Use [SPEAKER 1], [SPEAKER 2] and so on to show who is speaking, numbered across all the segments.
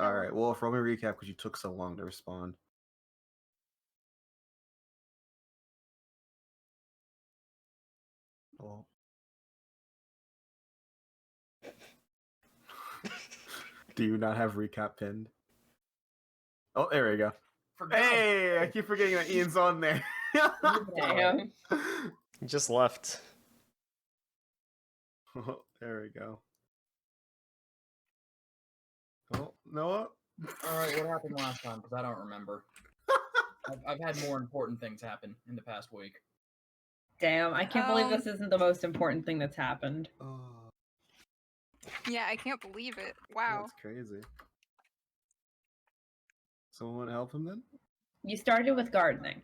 [SPEAKER 1] All right. Well, for me recap, because you took so long to respond. Oh. Do you not have recap pinned? Oh, there we go. Hey, I keep forgetting that Ian's on there.
[SPEAKER 2] Damn.
[SPEAKER 3] He just left.
[SPEAKER 1] Oh, there we go. Oh, Noah?
[SPEAKER 4] Alright, what happened last time? Because I don't remember. I've had more important things happen in the past week.
[SPEAKER 2] Damn, I can't believe this isn't the most important thing that's happened.
[SPEAKER 5] Yeah, I can't believe it. Wow.
[SPEAKER 1] That's crazy. Someone want to help him then?
[SPEAKER 2] You started with gardening.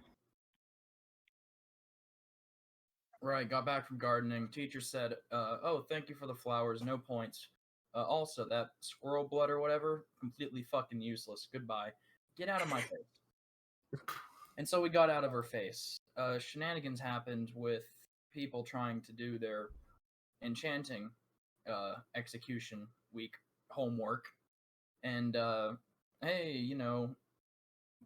[SPEAKER 4] Right, got back from gardening. Teacher said, oh, thank you for the flowers, no points. Also, that squirrel blood or whatever, completely fucking useless. Goodbye. Get out of my face. And so we got out of her face. Shenanigans happened with people trying to do their enchanting execution week homework. And, hey, you know,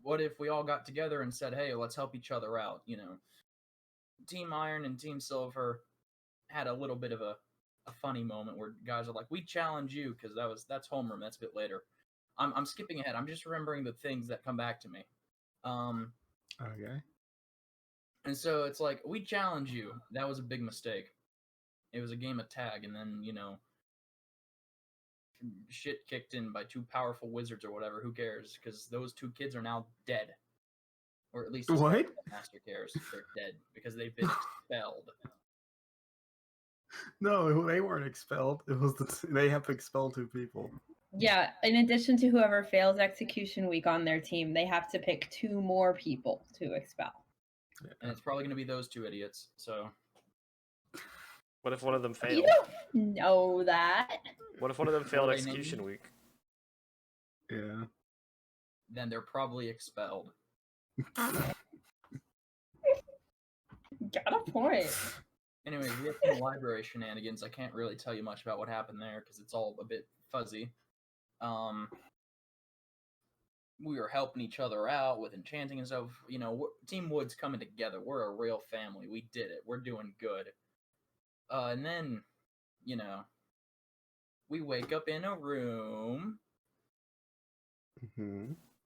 [SPEAKER 4] what if we all got together and said, hey, let's help each other out, you know? Team Iron and Team Silver had a little bit of a funny moment where guys are like, we challenge you, because that's homeroom, that's a bit later. I'm skipping ahead, I'm just remembering the things that come back to me.
[SPEAKER 1] Okay.
[SPEAKER 4] And so it's like, we challenge you. That was a big mistake. It was a game of tag, and then, you know, shit kicked in by two powerful wizards or whatever, who cares? Because those two kids are now dead. Or at least as far as the Master cares, they're dead, because they've been expelled.
[SPEAKER 1] No, they weren't expelled. It was they have to expel 2 people.
[SPEAKER 2] Yeah, in addition to whoever fails execution week on their team, they have to pick 2 more people to expel.
[SPEAKER 1] Yeah.
[SPEAKER 4] And it's probably going to be those 2 idiots, so...
[SPEAKER 3] What if one of them failed?
[SPEAKER 2] You don't know that.
[SPEAKER 3] What if one of them failed execution week?
[SPEAKER 1] Yeah.
[SPEAKER 4] Then they're probably expelled.
[SPEAKER 2] Got a point.
[SPEAKER 4] Anyway, we have some library shenanigans. I can't really tell you much about what happened there, because it's all a bit fuzzy. We were helping each other out with enchanting and stuff. You know, Team Wood's coming together. We're a real family. We did it. We're doing good. And then, you know, we wake up in a room,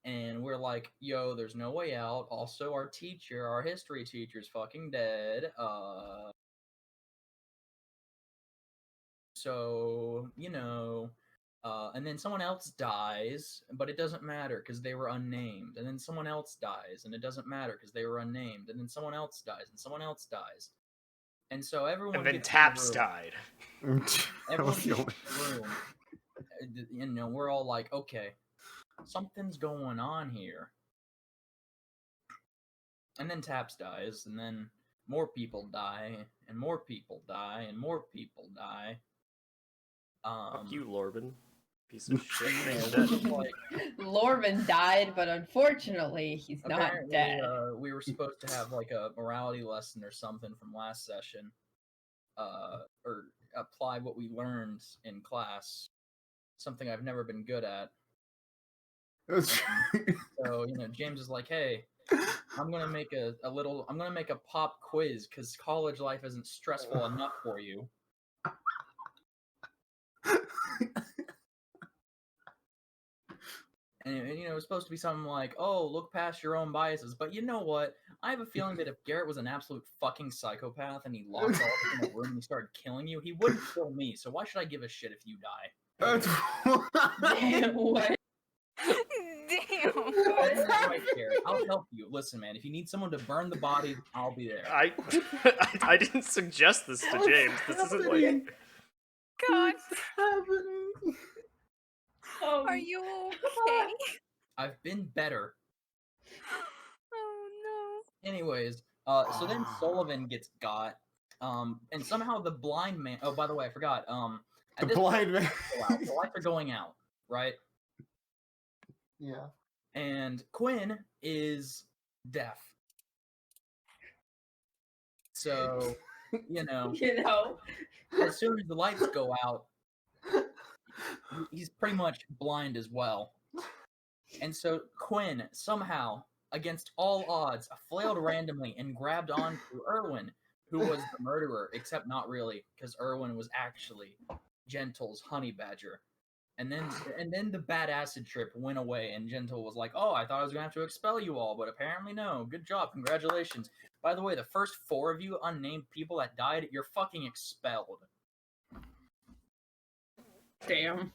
[SPEAKER 4] and we're like, yo, there's no way out. Also, our teacher, our history teacher's fucking dead. So, you know, and then someone else dies, but it doesn't matter because they were unnamed. And then someone else dies, and it doesn't matter because they were unnamed. And then someone else dies, and someone else dies. And so everyone.
[SPEAKER 3] And then Taps died.
[SPEAKER 4] Everyone gets in the room. You know, we're all like, okay, something's going on here. And then Taps dies, and then more people die, and more people die, and more people die.
[SPEAKER 3] Fuck you, Lorben. Piece of shit.
[SPEAKER 2] Lorben died, but unfortunately, he's not dead.
[SPEAKER 4] We were supposed to have like a morality lesson or something from last session, or apply what we learned in class. Something I've never been good at. So, you know, James is like, hey, I'm gonna make I'm gonna make a pop quiz because college life isn't stressful enough for you. And, you know, it's supposed to be something like, oh, look past your own biases. But you know what? I have a feeling that if Garrett was an absolute fucking psychopath and he locked all of us in a room and he started killing you, he wouldn't kill me. So why should I give a shit if you die?
[SPEAKER 2] Damn, what?
[SPEAKER 5] Damn.
[SPEAKER 4] Right, Garrett. I'll help you. Listen, man, if you need someone to burn the body, I'll be there.
[SPEAKER 3] I didn't suggest this to James. This isn't like...
[SPEAKER 5] God.
[SPEAKER 1] What's happening?
[SPEAKER 5] Are you okay?
[SPEAKER 4] I've been better.
[SPEAKER 5] Oh no.
[SPEAKER 4] Anyways, so then Sullivan gets got, and somehow the blind man. Oh, by the way, I forgot.
[SPEAKER 1] The blind man.
[SPEAKER 4] The lights are going out, right?
[SPEAKER 1] Yeah.
[SPEAKER 4] And Quinn is deaf. So, you know, as soon as the lights go out, he's pretty much blind as well. And so Quinn somehow, against all odds, flailed randomly and grabbed onto Erwin, who was the murderer, except not really, because Erwin was actually Gentle's honey badger. And then the bad acid trip went away, and Gentle was like, "Oh, I thought I was gonna have to expel you all, but apparently no. Good job, congratulations. By the way, the first 4 of you unnamed people that died, you're fucking expelled."
[SPEAKER 2] Damn.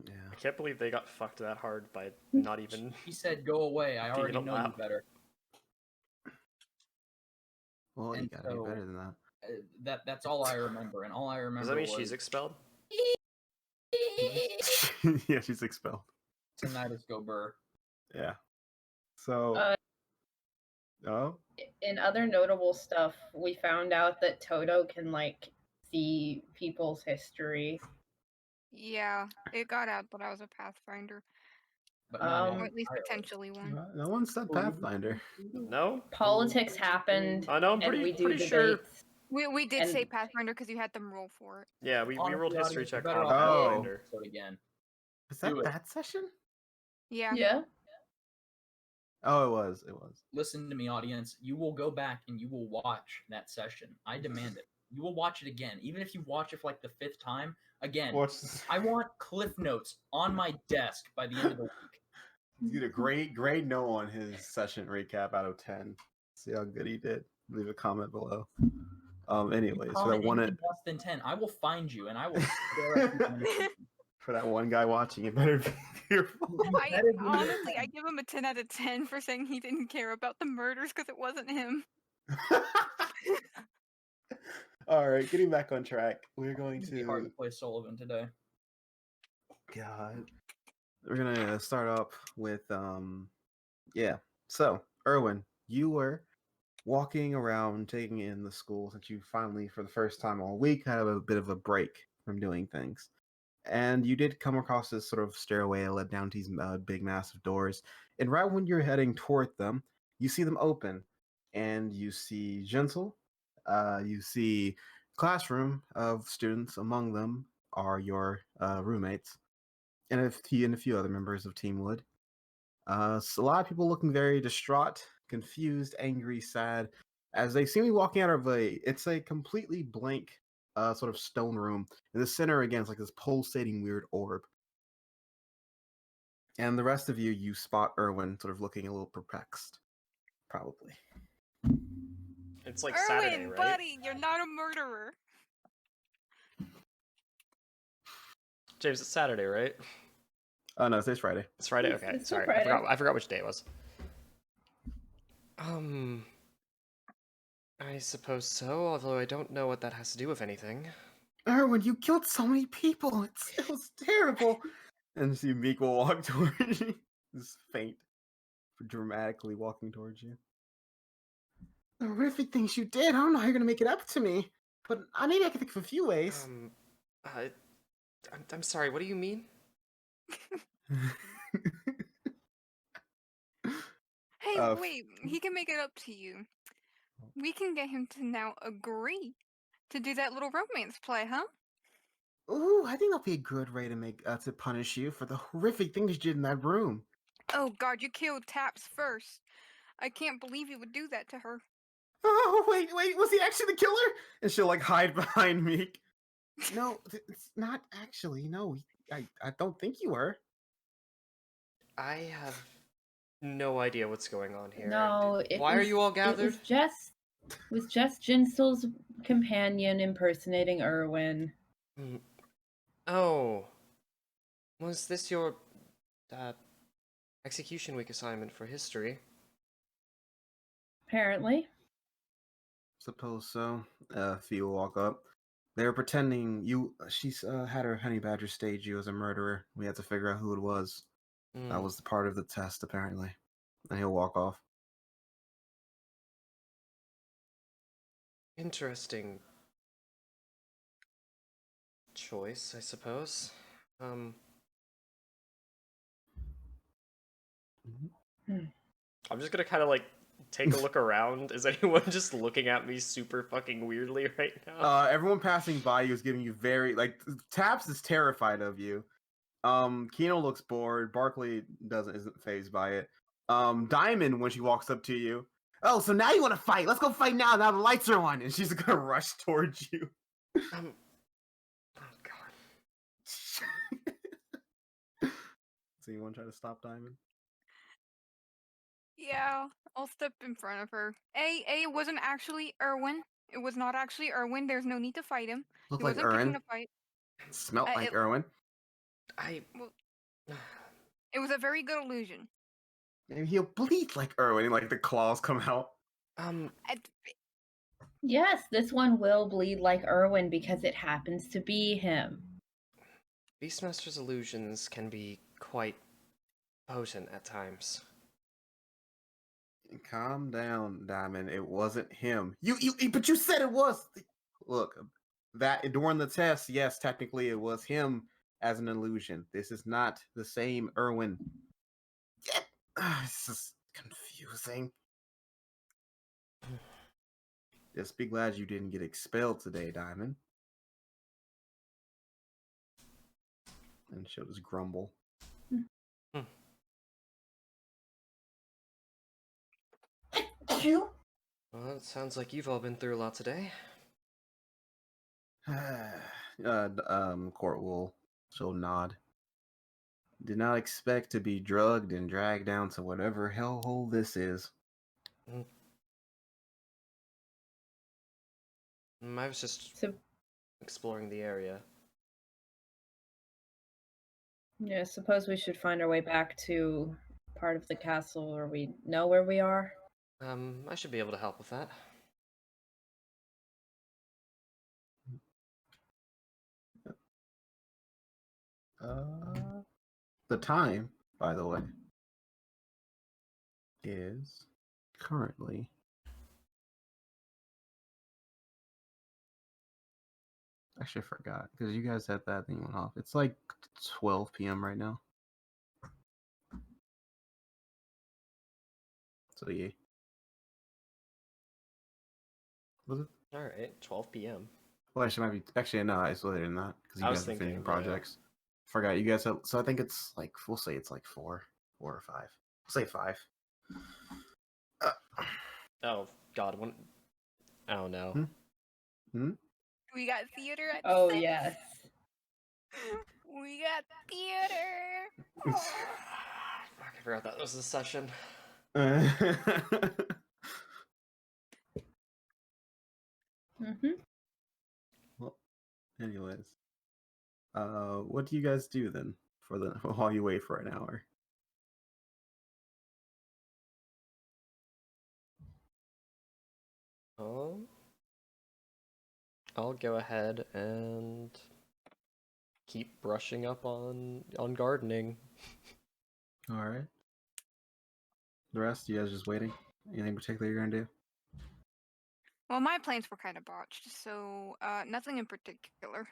[SPEAKER 1] Yeah.
[SPEAKER 3] I can't believe they got fucked that hard by not even.
[SPEAKER 4] He said, "Go away. I already
[SPEAKER 3] Being
[SPEAKER 4] know you
[SPEAKER 3] allowed.
[SPEAKER 4] better."
[SPEAKER 1] Well, you
[SPEAKER 4] And
[SPEAKER 1] gotta do
[SPEAKER 4] so-
[SPEAKER 1] better than that.
[SPEAKER 4] That's all I remember, and all I remember
[SPEAKER 3] Does that mean
[SPEAKER 4] was
[SPEAKER 3] she's expelled?
[SPEAKER 1] Yeah, she's expelled.
[SPEAKER 4] tinnitus go burr.
[SPEAKER 1] Yeah. So. Oh.
[SPEAKER 2] In other notable stuff, we found out that Toto can like see people's history.
[SPEAKER 5] Yeah, it got out that I was a Pathfinder,
[SPEAKER 4] But not
[SPEAKER 2] Um,
[SPEAKER 5] or at least
[SPEAKER 4] entirely.
[SPEAKER 5] potentially one.
[SPEAKER 1] No one said Pathfinder.
[SPEAKER 3] No.
[SPEAKER 2] Politics happened,
[SPEAKER 3] I know. I'm
[SPEAKER 2] and we do
[SPEAKER 3] pretty sure.
[SPEAKER 2] debates.
[SPEAKER 5] We did
[SPEAKER 2] And-
[SPEAKER 5] say Pathfinder because you had them roll for it.
[SPEAKER 3] Yeah, we
[SPEAKER 4] Honestly,
[SPEAKER 3] rolled history
[SPEAKER 4] audience,
[SPEAKER 3] check
[SPEAKER 4] you're better
[SPEAKER 3] on
[SPEAKER 4] off
[SPEAKER 1] Oh.
[SPEAKER 4] watching
[SPEAKER 3] Pathfinder.
[SPEAKER 4] the episode again.
[SPEAKER 1] Was that
[SPEAKER 4] Do it.
[SPEAKER 1] that session?
[SPEAKER 5] Yeah.
[SPEAKER 2] Yeah.
[SPEAKER 1] Oh, it was. It was.
[SPEAKER 4] Listen to me, audience. You will go back and you will watch that session. I demand it. You will watch it again, even if you watch it for like the 5th time. Again,
[SPEAKER 1] What's
[SPEAKER 4] I want cliff notes on my desk by the end of the week.
[SPEAKER 1] Get a grade no on his session recap out of 10. See how good he did. Leave a comment below. Anyways, for that
[SPEAKER 4] Comment
[SPEAKER 1] one
[SPEAKER 4] anything less than 10, I will find you and I will stare at you in the face.
[SPEAKER 1] for that one guy watching, it better be your fault.
[SPEAKER 5] Honestly, I give him a 10 out of 10 for saying he didn't care about the murders because it wasn't him.
[SPEAKER 1] All right, getting back on track. We're going
[SPEAKER 4] It's gonna be hard
[SPEAKER 1] to
[SPEAKER 4] to play Sullivan today.
[SPEAKER 1] God. We're gonna start up with yeah. So, Erwin, you were walking around taking in the school since you finally, for the first time all week, had a bit of a break from doing things. And you did come across this sort of stairway that led down to these big, massive doors. And right when you're heading toward them, you see them open, and you see Gentle. You see classroom of students. Among them are your roommates, and a few other members of Team Wood. So a lot of people looking very distraught, confused, angry, sad, as they seem to be walking out of it's a completely blank sort of stone room. In the center, again, it's like this pulsating weird orb. And the rest of you spot Erwin sort of looking a little perplexed. Probably.
[SPEAKER 3] It's like
[SPEAKER 5] Erwin,
[SPEAKER 3] Saturday, right?
[SPEAKER 5] buddy, you're not a murderer.
[SPEAKER 3] James, it's Saturday, right?
[SPEAKER 1] Oh no, today's Friday.
[SPEAKER 3] It's Friday.
[SPEAKER 2] It's-
[SPEAKER 3] Okay,
[SPEAKER 2] it's still
[SPEAKER 3] sorry.
[SPEAKER 2] Friday.
[SPEAKER 3] I forgot which day it was. I suppose so. Although I don't know what that has to do with anything.
[SPEAKER 1] Erwin, you killed so many people. It was terrible. And see Meek will walk towards you. Just faint. Dramatically walking towards you. The horrific things you did. I don't know how you're gonna make it up to me. But maybe I can think of a few ways.
[SPEAKER 3] I'm sorry. What do you mean?
[SPEAKER 5] Hey,
[SPEAKER 1] Uh,
[SPEAKER 5] wait, he can make it up to you. We can get him to now agree to do that little romance play, huh?
[SPEAKER 1] Ooh, I think that'll be a good way to make to punish you for the horrific things you did in that room.
[SPEAKER 5] Oh god, you killed Taps first. I can't believe you would do that to her.
[SPEAKER 1] Oh, wait, was he actually the killer? And she'll like hide behind Meek. No, it's not actually. No, I don't think you were.
[SPEAKER 3] I have no idea what's going on here.
[SPEAKER 2] No,
[SPEAKER 3] Why are you all gathered?
[SPEAKER 2] It was just Jinsel's companion impersonating Erwin.
[SPEAKER 3] Oh. Was this your execution week assignment for history?
[SPEAKER 2] Apparently.
[SPEAKER 1] Suppose so. Fee will walk up. They were pretending she's had her honey badger stage you as a murderer. We had to figure out who it was. That was the part of the test, apparently. And he'll walk off.
[SPEAKER 3] Interesting choice, I suppose. I'm just gonna kind of like take a look around. Is anyone just looking at me super fucking weirdly right now?
[SPEAKER 1] Everyone passing by you is giving you very Taps is terrified of you. Kino looks bored. Barkley isn't phased by it. Diamond, when she walks up to you, oh, so now you want to fight? Let's go fight now. Now the lights are on, and she's gonna rush towards you.
[SPEAKER 3] Oh god.
[SPEAKER 1] So you want to try to stop Diamond?
[SPEAKER 5] Yeah, I'll step in front of her. It wasn't actually Erwin. It was not actually Erwin. There's no need to fight him.
[SPEAKER 1] Look
[SPEAKER 5] He
[SPEAKER 1] like
[SPEAKER 5] wasn't picking
[SPEAKER 1] Erwin.
[SPEAKER 5] a fight.
[SPEAKER 1] Smelt like
[SPEAKER 5] it-
[SPEAKER 1] Erwin.
[SPEAKER 5] Well, it was a very good illusion.
[SPEAKER 1] Maybe he'll bleed like Erwin, and like the claws come out.
[SPEAKER 5] I-
[SPEAKER 2] Yes, this one will bleed like Erwin because it happens to be him.
[SPEAKER 3] Beastmaster's illusions can be quite potent at times.
[SPEAKER 1] Calm down, Diamond. It wasn't him. But you said it was. Look, that during the test, yes, technically it was him as an illusion. This is not the same Erwin. This is confusing. Just be glad you didn't get expelled today, Diamond. And she'll just grumble.
[SPEAKER 2] You?
[SPEAKER 3] Well, it sounds like you've all been through a lot today.
[SPEAKER 1] Court will. She'll nod. Did not expect to be drugged and dragged down to whatever hellhole this is.
[SPEAKER 3] I was just
[SPEAKER 2] So,
[SPEAKER 3] exploring the area.
[SPEAKER 2] yeah, suppose we should find our way back to part of the castle where we know where we are.
[SPEAKER 3] I should be able to help with that.
[SPEAKER 1] The time, by the way, is currently actually I forgot because you guys had that thing went off. It's like 12 p.m. right now. So yeah. Was it?
[SPEAKER 3] All right, 12 p.m.
[SPEAKER 1] Well, actually, it might be. Actually, no, it's later than that because you
[SPEAKER 3] I was
[SPEAKER 1] guys are finishing
[SPEAKER 3] thinking, yeah.
[SPEAKER 1] projects. Forgot you guys have. So I think it's like we'll say it's like 4 or 5. We'll say 5.
[SPEAKER 3] Oh God, when... Oh no.
[SPEAKER 5] we got theater at
[SPEAKER 2] Oh,
[SPEAKER 5] 6.
[SPEAKER 2] yes.
[SPEAKER 5] We got theater.
[SPEAKER 3] Fuck, I forgot that was the session.
[SPEAKER 1] Well, anyways, what do you guys do then for the while you wait for an hour?
[SPEAKER 3] I'll go ahead and keep brushing up on gardening.
[SPEAKER 1] All right. The rest, you guys just waiting? Anything particular you're gonna do?
[SPEAKER 5] Well, my plans were kind of botched, so nothing in particular.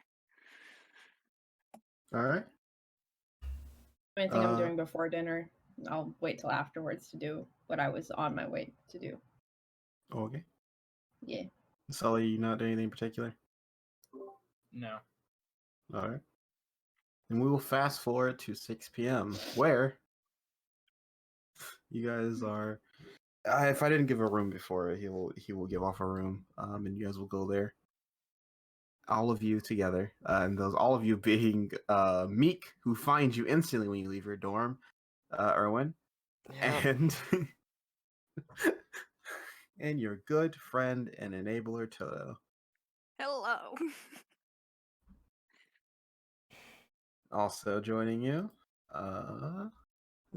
[SPEAKER 1] All right.
[SPEAKER 2] Anything I'm doing before dinner, I'll wait till afterwards to do what I was on my way to do.
[SPEAKER 1] Okay.
[SPEAKER 2] Yeah.
[SPEAKER 1] Sully, you not doing anything in particular?
[SPEAKER 4] No.
[SPEAKER 1] All right. And we will fast forward to 6 p.m. where you guys are. If I didn't give a room before, he will give off a room, and you guys will go there. All of you together, and all of you being Meek, who finds you instantly when you leave your dorm, Erwin,
[SPEAKER 3] Yeah.
[SPEAKER 1] and your good friend and enabler Toto.
[SPEAKER 5] Hello.
[SPEAKER 1] Also joining you, who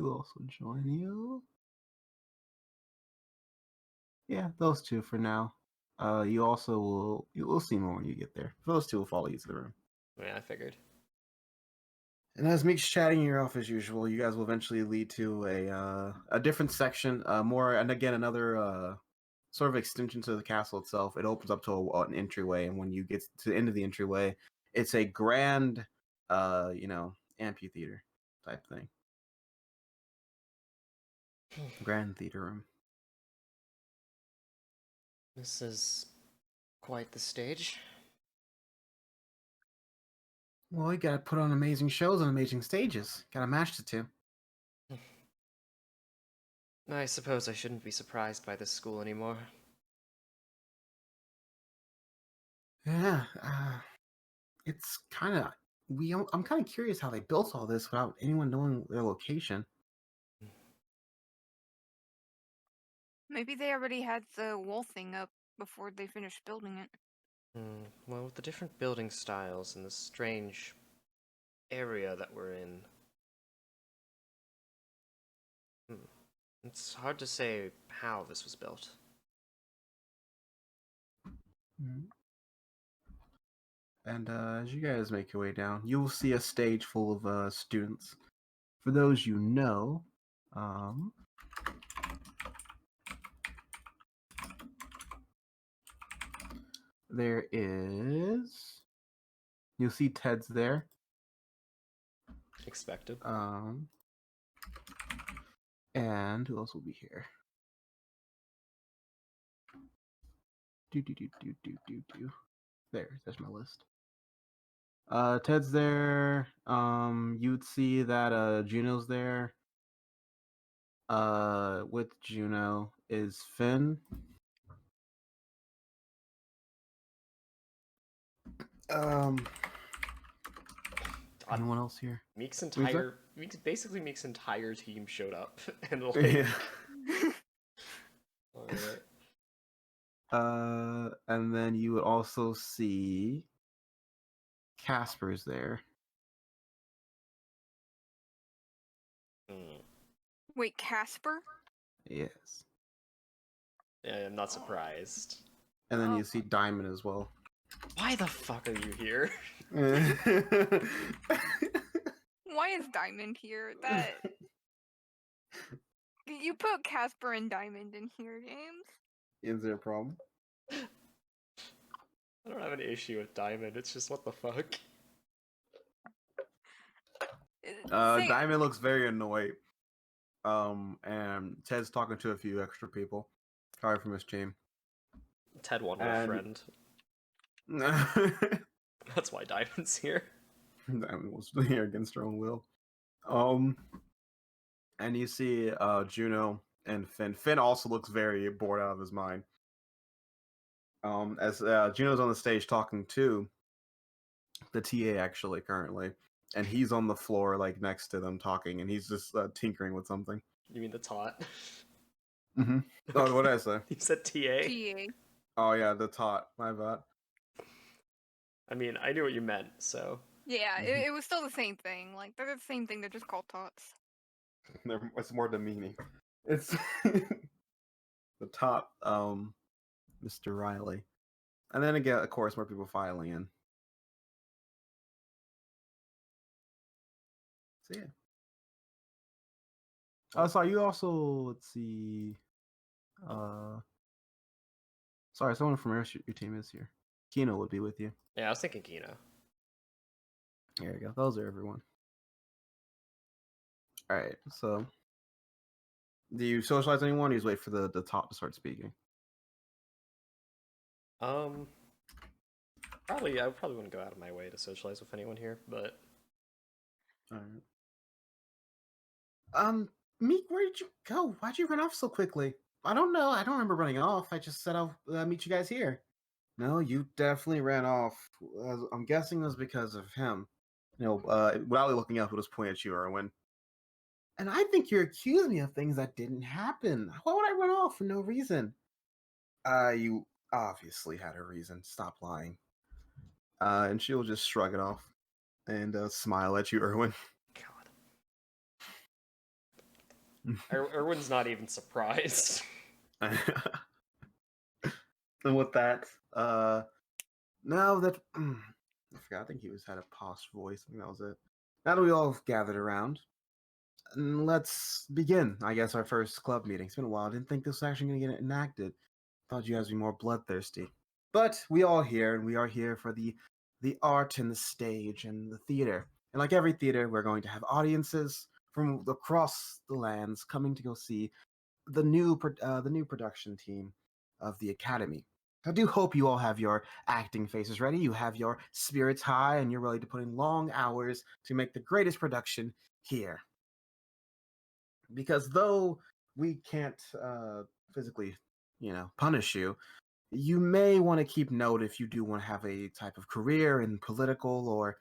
[SPEAKER 1] will also join you? Yeah, those two for now. You also will see more when you get there. Those two will follow you to the room.
[SPEAKER 3] Yeah, I figured.
[SPEAKER 1] And as Meek's chatting you off as usual, you guys will eventually lead to a different section, and again another sort of extension to the castle itself. It opens up to an entryway, and when you get to the end of the entryway, it's a grand, amphitheater type thing. Grand theater room.
[SPEAKER 3] This is quite the stage.
[SPEAKER 1] Well, you gotta put on amazing shows on amazing stages. Gotta match the two.
[SPEAKER 3] I suppose I shouldn't be surprised by this school anymore.
[SPEAKER 1] Yeah, it's kind of I'm kind of curious how they built all this without anyone knowing their location.
[SPEAKER 5] Maybe they already had the wall thing up before they finished building it.
[SPEAKER 3] Well, with the different building styles and the strange area that we're in, it's hard to say how this was built.
[SPEAKER 1] And as you guys make your way down, you will see a stage full of students. For those you know, there is. You'll see Ted's there.
[SPEAKER 3] Expected.
[SPEAKER 1] And who else will be here? There's my list. Ted's there. You'd see that Juno's there. With Juno is Finn. Anyone else here?
[SPEAKER 3] Meek's
[SPEAKER 1] that?
[SPEAKER 3] Meek's entire team showed up, and
[SPEAKER 1] Yeah.
[SPEAKER 3] Alright.
[SPEAKER 1] And then you would also see Casper's there.
[SPEAKER 5] Wait, Casper?
[SPEAKER 1] Yes.
[SPEAKER 3] Yeah, I'm not surprised.
[SPEAKER 1] And then you see Diamond as well.
[SPEAKER 3] Why the fuck are you here?
[SPEAKER 5] Why is Diamond here? That you put Casper and Diamond in here, James.
[SPEAKER 1] Is there a problem?
[SPEAKER 3] I don't have an issue with Diamond, it's just what the fuck?
[SPEAKER 1] Diamond looks very annoyed. And Ted's talking to a few extra people. Probably from his team.
[SPEAKER 3] Ted wanted a friend. That's why Diamond's here.
[SPEAKER 1] Diamond was here against her own will. And you see Juno and Finn. Finn also looks very bored out of his mind. As Juno's on the stage talking to the TA actually currently, and he's on the floor like next to them talking, and he's just tinkering with something.
[SPEAKER 3] You mean the tot?
[SPEAKER 1] Mm-hmm. Oh, what did I say?
[SPEAKER 3] You said TA?
[SPEAKER 5] TA.
[SPEAKER 1] Oh yeah, the tot. My bad.
[SPEAKER 3] I mean, I knew what you meant, so.
[SPEAKER 5] Yeah, it was still the same thing. Like, they're the same thing, they're just called tots.
[SPEAKER 1] It's more demeaning. It's the top, Mr. Riley. And then again, of course, more people filing in. So yeah. Oh, sorry, you also, let's see. Sorry, someone from your team is here. Kino would be with you.
[SPEAKER 3] Yeah, I was thinking Kino.
[SPEAKER 1] There you go. Those are everyone. Alright, so. Do you socialize anyone or you just wait for the top to start speaking?
[SPEAKER 3] I probably wouldn't go out of my way to socialize with anyone here, but.
[SPEAKER 1] Alright. Meek, where did you go? Why'd you run off so quickly? I don't know. I don't remember running off. I just said I'll meet you guys here. No, you definitely ran off. I'm guessing it was because of him. You know, without looking up, it was pointing at you, Erwin. And I think you're accusing me of things that didn't happen. Why would I run off for no reason? You obviously had a reason. Stop lying. And she'll just shrug it off and smile at you, Erwin.
[SPEAKER 3] God. Erwin's not even surprised.
[SPEAKER 1] And with that, now that I forgot, I think he had a posh voice. I think that was it. Now that we all gathered around, let's begin. I guess our first club meeting. It's been a while. I didn't think this was actually going to get enacted. Thought you guys would be more bloodthirsty. But we all here, and we are here for the art and the stage and the theater. And like every theater, we're going to have audiences from across the lands coming to go see the new production team of the Academy. I do hope you all have your acting faces ready. You have your spirits high, and you're ready to put in long hours to make the greatest production here. Because though we can't physically, punish you, you may want to keep note if you do want to have a type of career in political or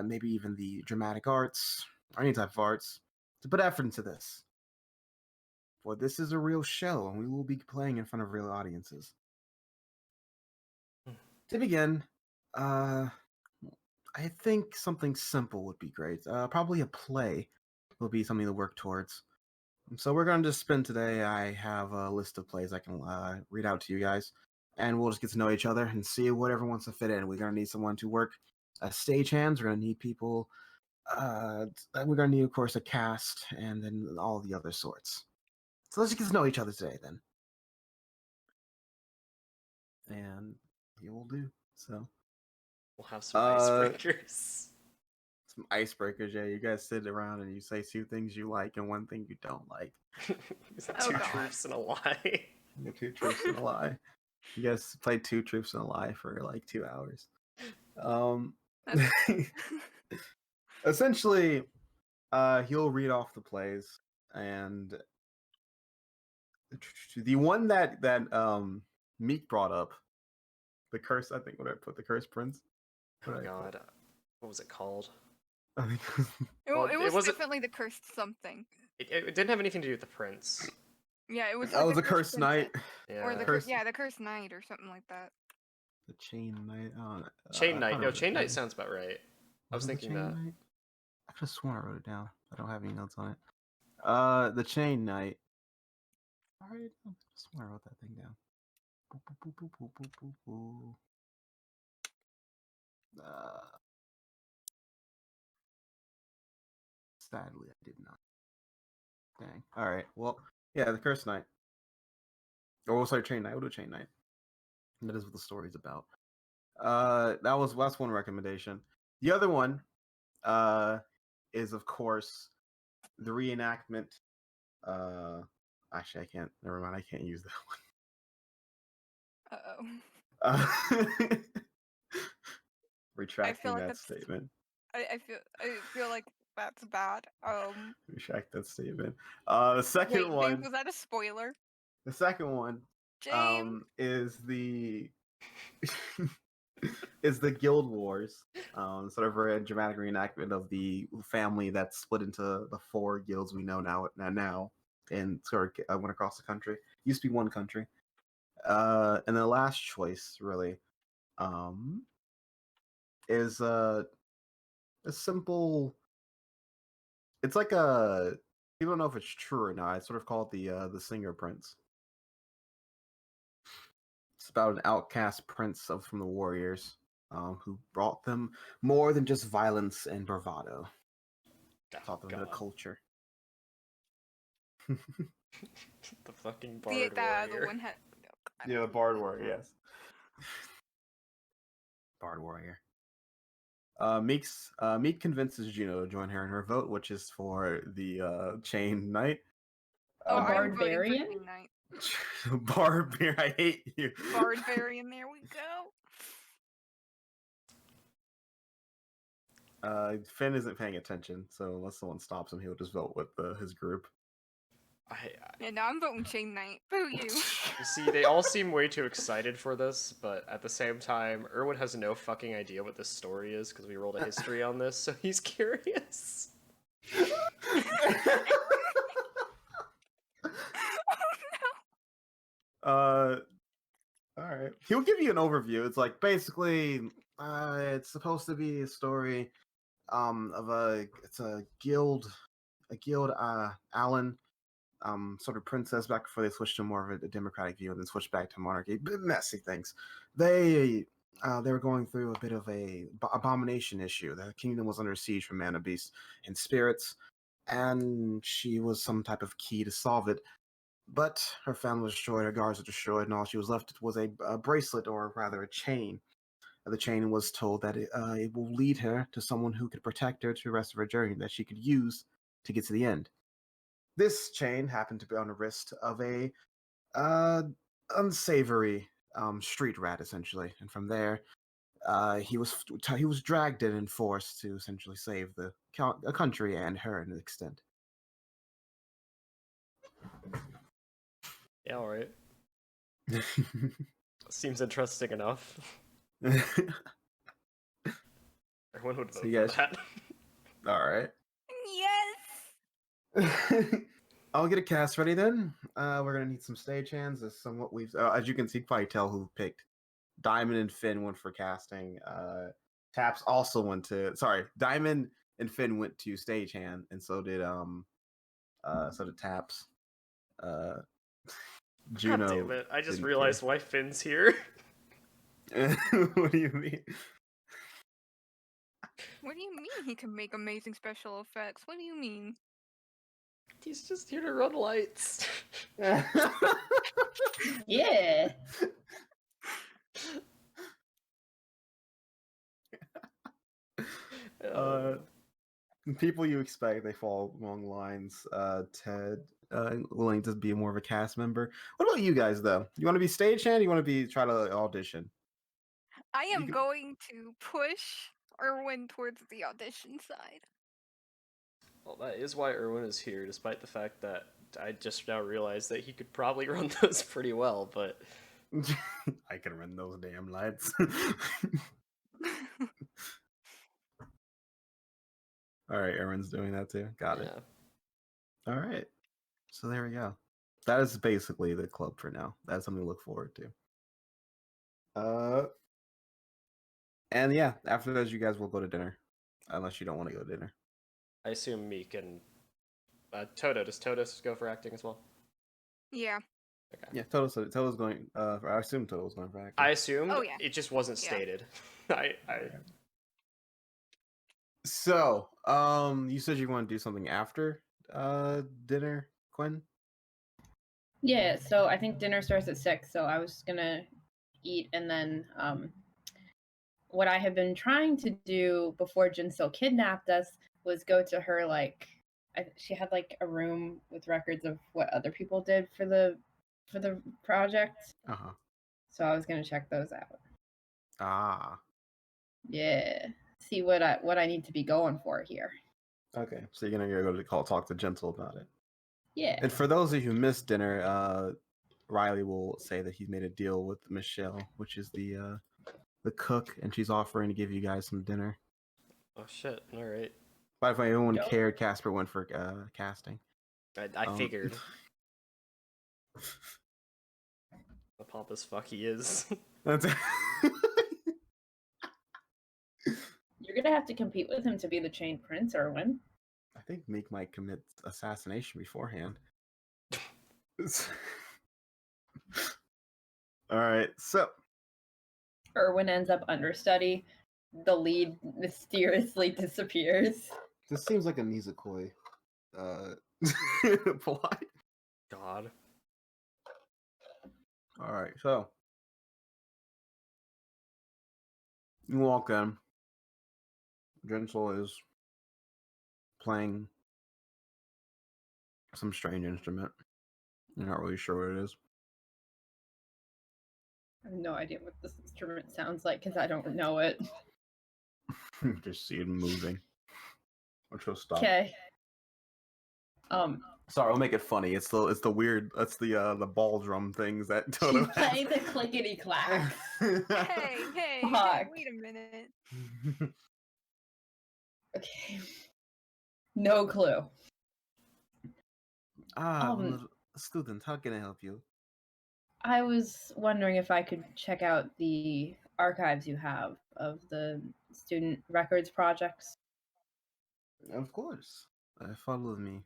[SPEAKER 1] maybe even the dramatic arts or any type of arts to put effort into this. For this is a real show, and we will be playing in front of real audiences. To begin, I think something simple would be great. Probably a play will be something to work towards. So we're going to just spend today. I have a list of plays I can read out to you guys, and we'll just get to know each other and see whatever wants to fit in. We're going to need someone to work stagehands. We're going to need people. We're going to need, of course, a cast, and then all the other sorts. So let's just get to know each other today, then. And you will do so.
[SPEAKER 3] We'll have some icebreakers.
[SPEAKER 1] Some icebreakers, yeah. You guys sit around and you say two things you like and one thing you don't like.
[SPEAKER 3] Two truths and a lie.
[SPEAKER 1] Two truths and a lie. You guys played two truths and a lie for like 2 hours. Essentially, he'll read off the plays, and the one that Meek brought up, the curse. I think what I put the curse prince.
[SPEAKER 3] Oh God, what was it called?
[SPEAKER 1] I think
[SPEAKER 5] it was definitely the cursed something.
[SPEAKER 3] It didn't have anything to do with the prince.
[SPEAKER 5] Yeah, it was.
[SPEAKER 1] That was a cursed knight.
[SPEAKER 3] Yeah.
[SPEAKER 5] Or the cursed knight or something like that.
[SPEAKER 1] The chain knight.
[SPEAKER 3] Chain knight. No, chain knight sounds about right. I was thinking that.
[SPEAKER 1] Knight? I could have sworn I wrote it down. I don't have any notes on it. The chain knight. Alright, I swear I wrote that thing down. Sadly, I did not. Dang. Alright, well, yeah, the Cursed Knight. Or we'll start Chain Knight. We'll do Chain Knight. That is what the story's about. That's one recommendation. The other one is, of course, the reenactment. Actually, I can't. Never mind. I can't use that one. Retracting that statement.
[SPEAKER 5] I feel like that's bad.
[SPEAKER 1] Retract that statement. The second one.
[SPEAKER 5] James, was that a spoiler?
[SPEAKER 1] The second one.
[SPEAKER 5] James.
[SPEAKER 1] Is the is the Guild Wars. Sort of a dramatic reenactment of the family that split into the 4 guilds we know now, and sort of went across the country. Used to be one country. And the last choice, really, is a simple. It's like a. You don't know if it's true or not. I sort of call it the Singer Prince. It's about an outcast prince from the warriors, who brought them more than just violence and bravado. Taught them a culture.
[SPEAKER 3] The fucking bard warrior.
[SPEAKER 5] The one
[SPEAKER 1] yeah, the bard warrior. Yes. Bard warrior. Meek convinces Juno to join her in her vote, which is for the Chain Knight.
[SPEAKER 2] Barbarian?
[SPEAKER 1] Barbarian, I hate you.
[SPEAKER 5] Barbarian, there we
[SPEAKER 1] go. Finn isn't paying attention, so unless someone stops him, he'll just vote with his group.
[SPEAKER 5] Yeah, no, I'm voting Chain Knight. Boo you.
[SPEAKER 3] You see, they all seem way too excited for this, but at the same time, Erwin has no fucking idea what this story is because we rolled a history on this, so he's curious.
[SPEAKER 1] Alright. He'll give you an overview. It's like basically it's supposed to be a story of a guild Alan sort of princess back before they switched to more of a democratic view and then switched back to monarchy. Messy things. They were going through a bit of a abomination issue. The kingdom was under siege from mana beasts and spirits, and she was some type of key to solve it. But her family was destroyed, her guards were destroyed, and all she was left was a bracelet, or rather a chain. The chain was told that it will lead her to someone who could protect her to the rest of her journey, that she could use to get to the end. This chain happened to be on the wrist of a unsavory street rat essentially, and from there, he was dragged in and forced to essentially save the country and her to an extent.
[SPEAKER 3] Yeah, all right. Seems interesting enough. Everyone would vote
[SPEAKER 1] So you
[SPEAKER 3] for
[SPEAKER 1] guys-
[SPEAKER 3] that.
[SPEAKER 1] All right.
[SPEAKER 5] Yes.
[SPEAKER 1] I'll get a cast ready then. We're gonna need some stagehands. As somewhat we've, as you can see, probably tell who picked. Diamond and Finn went for casting. Taps also went to. Sorry, Diamond and Finn went to stagehand, and so did Taps. Juno.
[SPEAKER 3] God damn it! I just
[SPEAKER 1] didn't
[SPEAKER 3] realized why Finn's here.
[SPEAKER 1] care. What do you mean?
[SPEAKER 5] What do you mean he can make amazing special effects? What do you mean?
[SPEAKER 3] He's just here to run lights.
[SPEAKER 2] Yeah.
[SPEAKER 1] People you expect, they fall along lines. Ted, willing to be more of a cast member. What about you guys though? You want to be stagehand? You want to be try to audition?
[SPEAKER 5] I am
[SPEAKER 1] can-
[SPEAKER 5] going to push Erwin towards the audition side.
[SPEAKER 3] Well, that is why Erwin is here, despite the fact that I just now realized that he could probably run those pretty well, but
[SPEAKER 1] I can run those damn lights. All right, Aaron's doing that too. Got it.
[SPEAKER 3] yeah.
[SPEAKER 1] All right. So there we go. That is basically the club for now. That's something to look forward to. And yeah, after those, you guys will go to dinner, unless you don't want to go to dinner.
[SPEAKER 3] I assume Meek and Toto. Does Toto go for acting as well?
[SPEAKER 5] Yeah.
[SPEAKER 3] Okay.
[SPEAKER 1] Yeah, Toto's going. I assume Toto's going for acting.
[SPEAKER 3] I assumed.
[SPEAKER 5] Oh, yeah.
[SPEAKER 3] It just wasn't
[SPEAKER 5] Yeah.
[SPEAKER 3] stated. I
[SPEAKER 1] So, you said you want to do something after dinner, Quinn?
[SPEAKER 2] Yeah, so I think dinner starts at 6, so I was gonna eat and then what I had been trying to do before Jinsil kidnapped us was go to her she had like a room with records of what other people did for the project.
[SPEAKER 1] Uh-huh.
[SPEAKER 2] So I was gonna check those out.
[SPEAKER 1] Ah.
[SPEAKER 2] Yeah. See what I need to be going for here.
[SPEAKER 1] Okay. So you're gonna go to talk to Gentle about it.
[SPEAKER 2] Yeah.
[SPEAKER 1] And for those of you who missed dinner, Riley will say that he's made a deal with Michelle, which is the cook, and she's offering to give you guys some dinner.
[SPEAKER 3] Oh shit! All right.
[SPEAKER 1] By the way, everyone
[SPEAKER 2] Dope.
[SPEAKER 1] cared. Casper went for casting.
[SPEAKER 3] I figured. The pompous fuck he is.
[SPEAKER 1] That's
[SPEAKER 2] You're gonna have to compete with him to be the chained prince, Erwin.
[SPEAKER 1] I think Meek might commit assassination beforehand. All right, so
[SPEAKER 2] Erwin ends up understudy. The lead mysteriously disappears.
[SPEAKER 1] this seems like a Nisekoi plot.
[SPEAKER 3] God.
[SPEAKER 1] All right, so you walk in. Jensel is playing some strange instrument. You're not really sure what it is.
[SPEAKER 2] I have no idea what this instrument sounds like because I don't know it.
[SPEAKER 1] Just see it moving. Which will stop.
[SPEAKER 2] Okay.
[SPEAKER 1] Sorry, I'll make it funny. It's the weird. That's the ball drum things that Toto
[SPEAKER 2] She's
[SPEAKER 1] has.
[SPEAKER 2] playing the clickety clack.
[SPEAKER 5] Hey,
[SPEAKER 2] Fuck.
[SPEAKER 5] wait a minute.
[SPEAKER 2] Okay. No clue.
[SPEAKER 1] I'm a student. How can I help you?
[SPEAKER 2] I was wondering if I could check out the archives you have of the student records projects.
[SPEAKER 1] Of course. Follow me.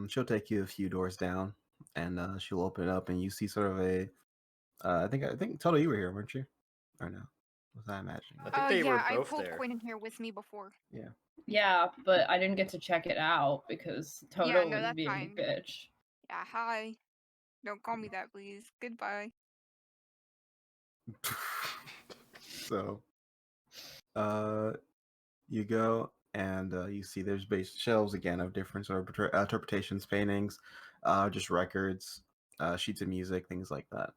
[SPEAKER 1] She'll take you a few doors down, and she'll open it up, and you see sort of a. I think Toto, you were here, weren't you? Or no? Was I imagining?
[SPEAKER 3] I think they were
[SPEAKER 5] Yeah, I
[SPEAKER 3] both
[SPEAKER 5] pulled
[SPEAKER 3] there.
[SPEAKER 5] Quinn in here with me before.
[SPEAKER 2] Yeah, but I didn't get to check it out because Toto
[SPEAKER 5] Yeah, no,
[SPEAKER 2] was
[SPEAKER 5] that's
[SPEAKER 2] being
[SPEAKER 5] fine.
[SPEAKER 2] a bitch.
[SPEAKER 5] Yeah, hi. Don't call me that, please. Goodbye.
[SPEAKER 1] So, you go and you see there's base shelves again of different sort of interpretations, paintings, just records, sheets of music, things like that.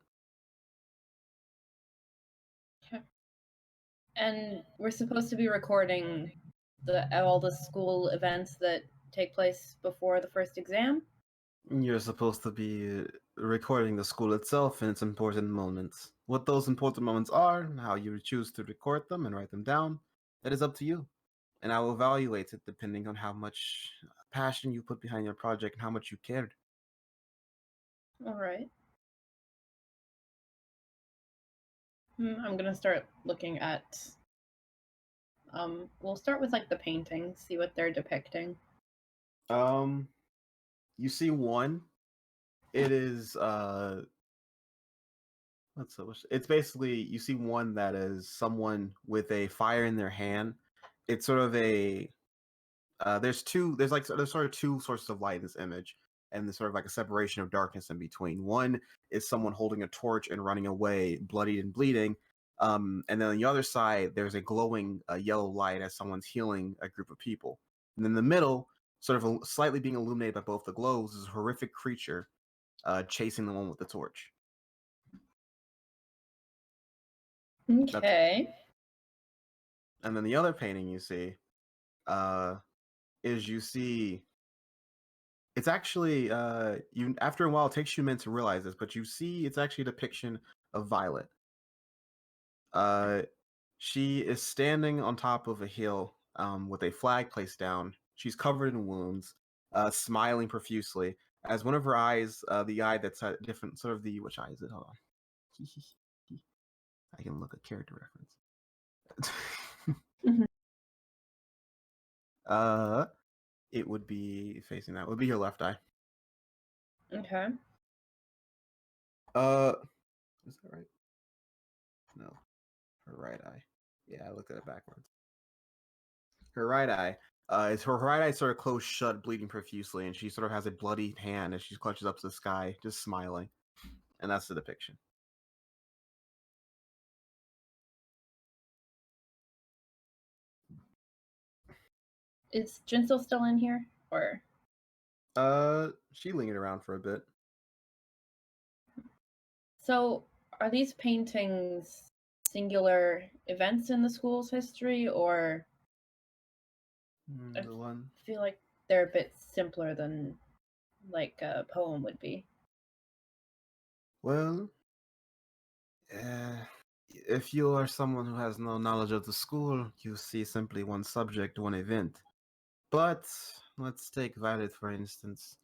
[SPEAKER 2] And we're supposed to be recording all the school events that take place before the first exam?
[SPEAKER 1] You're supposed to be recording the school itself and its important moments. What those important moments are, and how you choose to record them and write them down, that is up to you. And I will evaluate it depending on how much passion you put behind your project and how much you cared.
[SPEAKER 2] All right. I'm gonna start looking at. We'll start with like the paintings, see what they're depicting.
[SPEAKER 1] You see one. It is it's basically, you see one that is someone with a fire in their hand. It's sort of a there's sort of two sources of light in this image, and there's sort of like a separation of darkness in between. One is someone holding a torch and running away, bloodied and bleeding. And then on the other side, there's a glowing yellow light as someone's healing a group of people. And in the middle, sort of slightly being illuminated by both the glows, is a horrific creature chasing the one with the torch.
[SPEAKER 2] Okay.
[SPEAKER 1] And then the other painting you see is you see it's actually you after a while it takes you a minute to realize this, but you see it's actually a depiction of Violet. She is standing on top of a hill with a flag placed down. She's covered in wounds, smiling profusely as one of her eyes, the eye that's different, sort of the, which eye is it? Hold on. I can look at character reference.
[SPEAKER 2] Mhm.
[SPEAKER 1] It would be facing that. It would be her left eye.
[SPEAKER 2] Okay.
[SPEAKER 1] Is that right? No, her right eye. Yeah, I looked at it backwards. Her right eye. Is her right eye sort of closed shut, bleeding profusely, and she sort of has a bloody hand as she clutches up to the sky, just smiling. And that's the depiction.
[SPEAKER 2] Is Jinsel still in here? Or
[SPEAKER 1] She lingered around for a bit.
[SPEAKER 2] so are these paintings singular events in the school's history, or
[SPEAKER 1] The one.
[SPEAKER 2] I feel like they're a bit simpler than like a poem would be.
[SPEAKER 1] Well, if you are someone who has no knowledge of the school, you see simply one subject, one event. But let's take Violet for instance.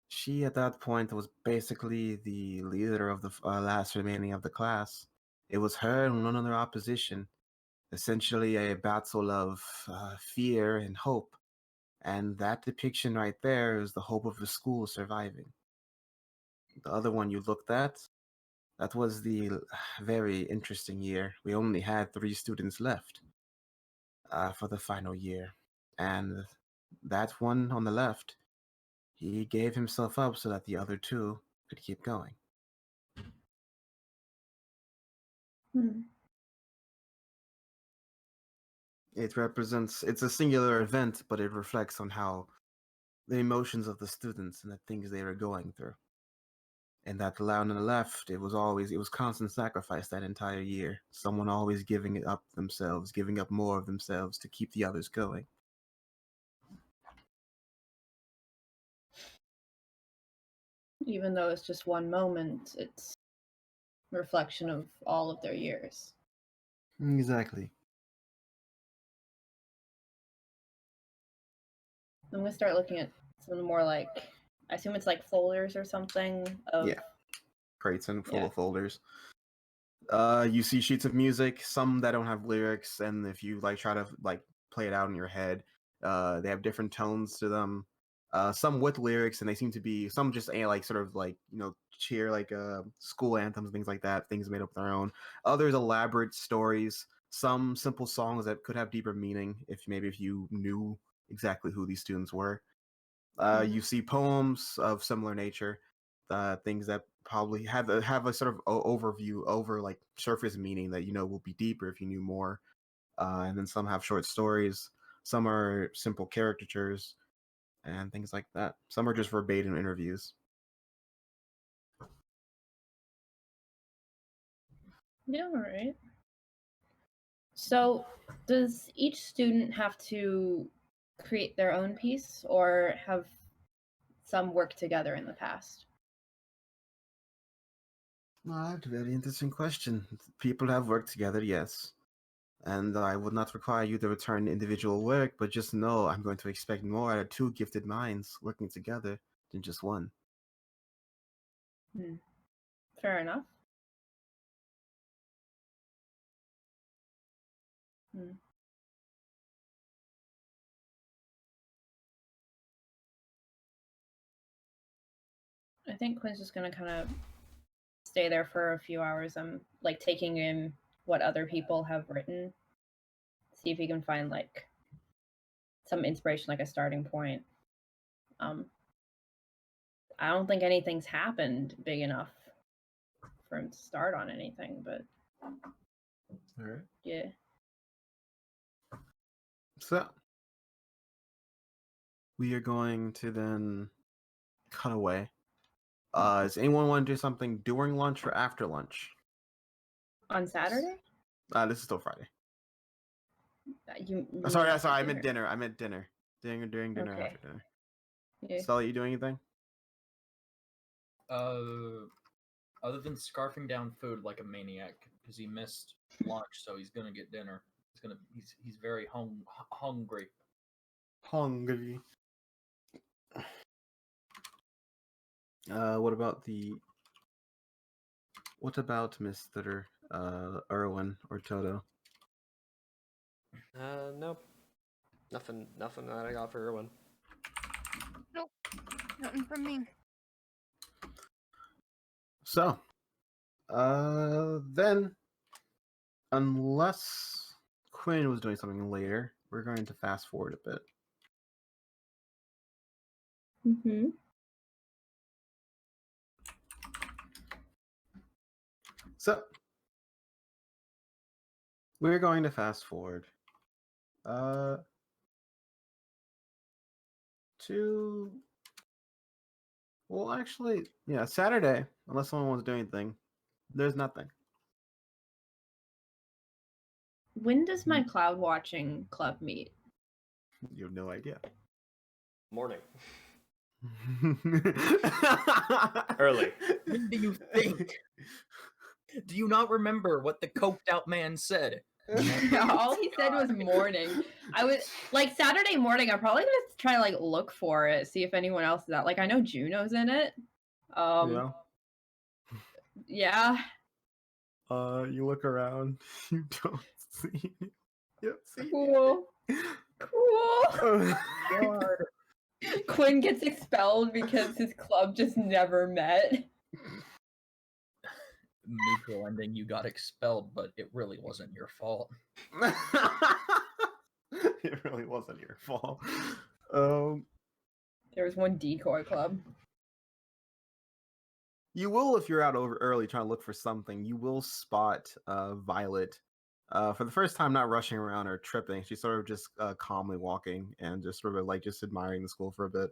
[SPEAKER 1] She at that point was basically the leader of the last remaining of the class. It was her and none other opposition. Essentially a battle of fear and hope. And that depiction right there is the hope of the school surviving. The other one you looked at, that was the very interesting year. We only had 3 students left for the final year. And that one on the left, he gave himself up so that the other 2 could keep going. It represents, it's a singular event, but it reflects on how the emotions of the students and the things they were going through. And that line on the left, it was constant sacrifice that entire year. Someone always giving it up themselves, giving up more of themselves to keep the others going.
[SPEAKER 2] Even though it's just one moment, it's a reflection of all of their years.
[SPEAKER 1] Exactly.
[SPEAKER 2] I'm gonna start looking at some more like, I assume it's like folders or something of.
[SPEAKER 1] Yeah. Crates and full
[SPEAKER 2] Yeah.
[SPEAKER 1] of folders. You see sheets of music, some that don't have lyrics, and if you like try to like play it out in your head, they have different tones to them. Some with lyrics, and they seem to be some just like sort of like cheer like school anthems, things like that. Things made up their own. Others elaborate stories. Some simple songs that could have deeper meaning if you knew exactly who these students were. You see poems of similar nature, things that probably have a sort of overview over like surface meaning that will be deeper if you knew more. And then some have short stories, some are simple caricatures, and things like that. Some are just verbatim interviews.
[SPEAKER 2] Yeah, all right. So, does each student have to create their own piece, or have some worked together in the past?
[SPEAKER 1] That's a very interesting question. People have worked together, yes. And I would not require you to return individual work, but just know I'm going to expect more out of two gifted minds working together than just one.
[SPEAKER 2] Fair enough. I think Quinn's just gonna kind of stay there for a few hours. I'm like taking in what other people have written, see if he can find like some inspiration, like a starting point. I don't think anything's happened big enough for him to start on anything, but
[SPEAKER 1] All right.
[SPEAKER 2] yeah.
[SPEAKER 1] So we are going to then cut away. Does anyone want to do something during lunch or after lunch?
[SPEAKER 2] On Saturday?
[SPEAKER 1] This is still Friday.
[SPEAKER 2] You
[SPEAKER 1] Sorry,
[SPEAKER 2] mean
[SPEAKER 1] I
[SPEAKER 2] after
[SPEAKER 1] meant dinner. I meant dinner. During dinner,
[SPEAKER 2] Okay.
[SPEAKER 1] after dinner.
[SPEAKER 2] Yeah.
[SPEAKER 1] Stella, you doing anything?
[SPEAKER 4] Other than scarfing down food like a maniac because he missed lunch, so he's gonna get dinner. He's very hungry.
[SPEAKER 1] Hungry. What about Mr. Irwin or Toto?
[SPEAKER 3] Nope. Nothing that I got for Erwin.
[SPEAKER 5] Nope. Nothing from me.
[SPEAKER 1] So, then, unless Quinn was doing something later, we're going to fast forward a bit.
[SPEAKER 2] Mm-hmm.
[SPEAKER 1] So, we're going to fast forward to, well, actually, yeah, Saturday, unless someone wants to do anything, there's nothing.
[SPEAKER 2] When does my cloud watching club meet?
[SPEAKER 1] You have no idea.
[SPEAKER 3] Morning. Early.
[SPEAKER 4] When do you think? Do you not remember what the coked out man said?
[SPEAKER 2] All he said was morning. I was like Saturday morning. I'm probably gonna try to like look for it, see if anyone else is out. Like I know Juno's in it. Yeah.
[SPEAKER 1] You look around. You don't see. You don't see.
[SPEAKER 2] Cool. Cool.
[SPEAKER 4] God.
[SPEAKER 2] Quinn gets expelled because his club just never met.
[SPEAKER 4] Neutral ending. You got expelled, but it really wasn't your fault.
[SPEAKER 1] It really wasn't your fault.
[SPEAKER 2] There was one decoy club.
[SPEAKER 1] You will, if you're out over early trying to look for something, you will spot Violet. For the first time, not rushing around or tripping. She's sort of just calmly walking and just sort of like just admiring the school for a bit.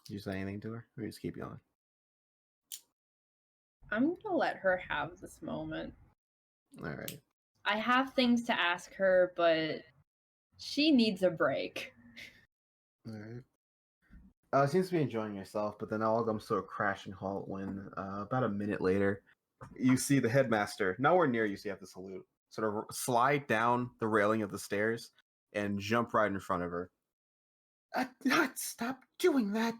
[SPEAKER 1] Did you say anything to her? Or you just keep going?
[SPEAKER 2] I'm gonna let her have this moment.
[SPEAKER 1] All right.
[SPEAKER 2] I have things to ask her, but she needs a break.
[SPEAKER 1] All right. Seems to be enjoying yourself, but then all comes to a crashing halt when about a minute later, you see the headmaster, nowhere near you, so you have to salute, sort of slide down the railing of the stairs and jump right in front of her. Stop doing that.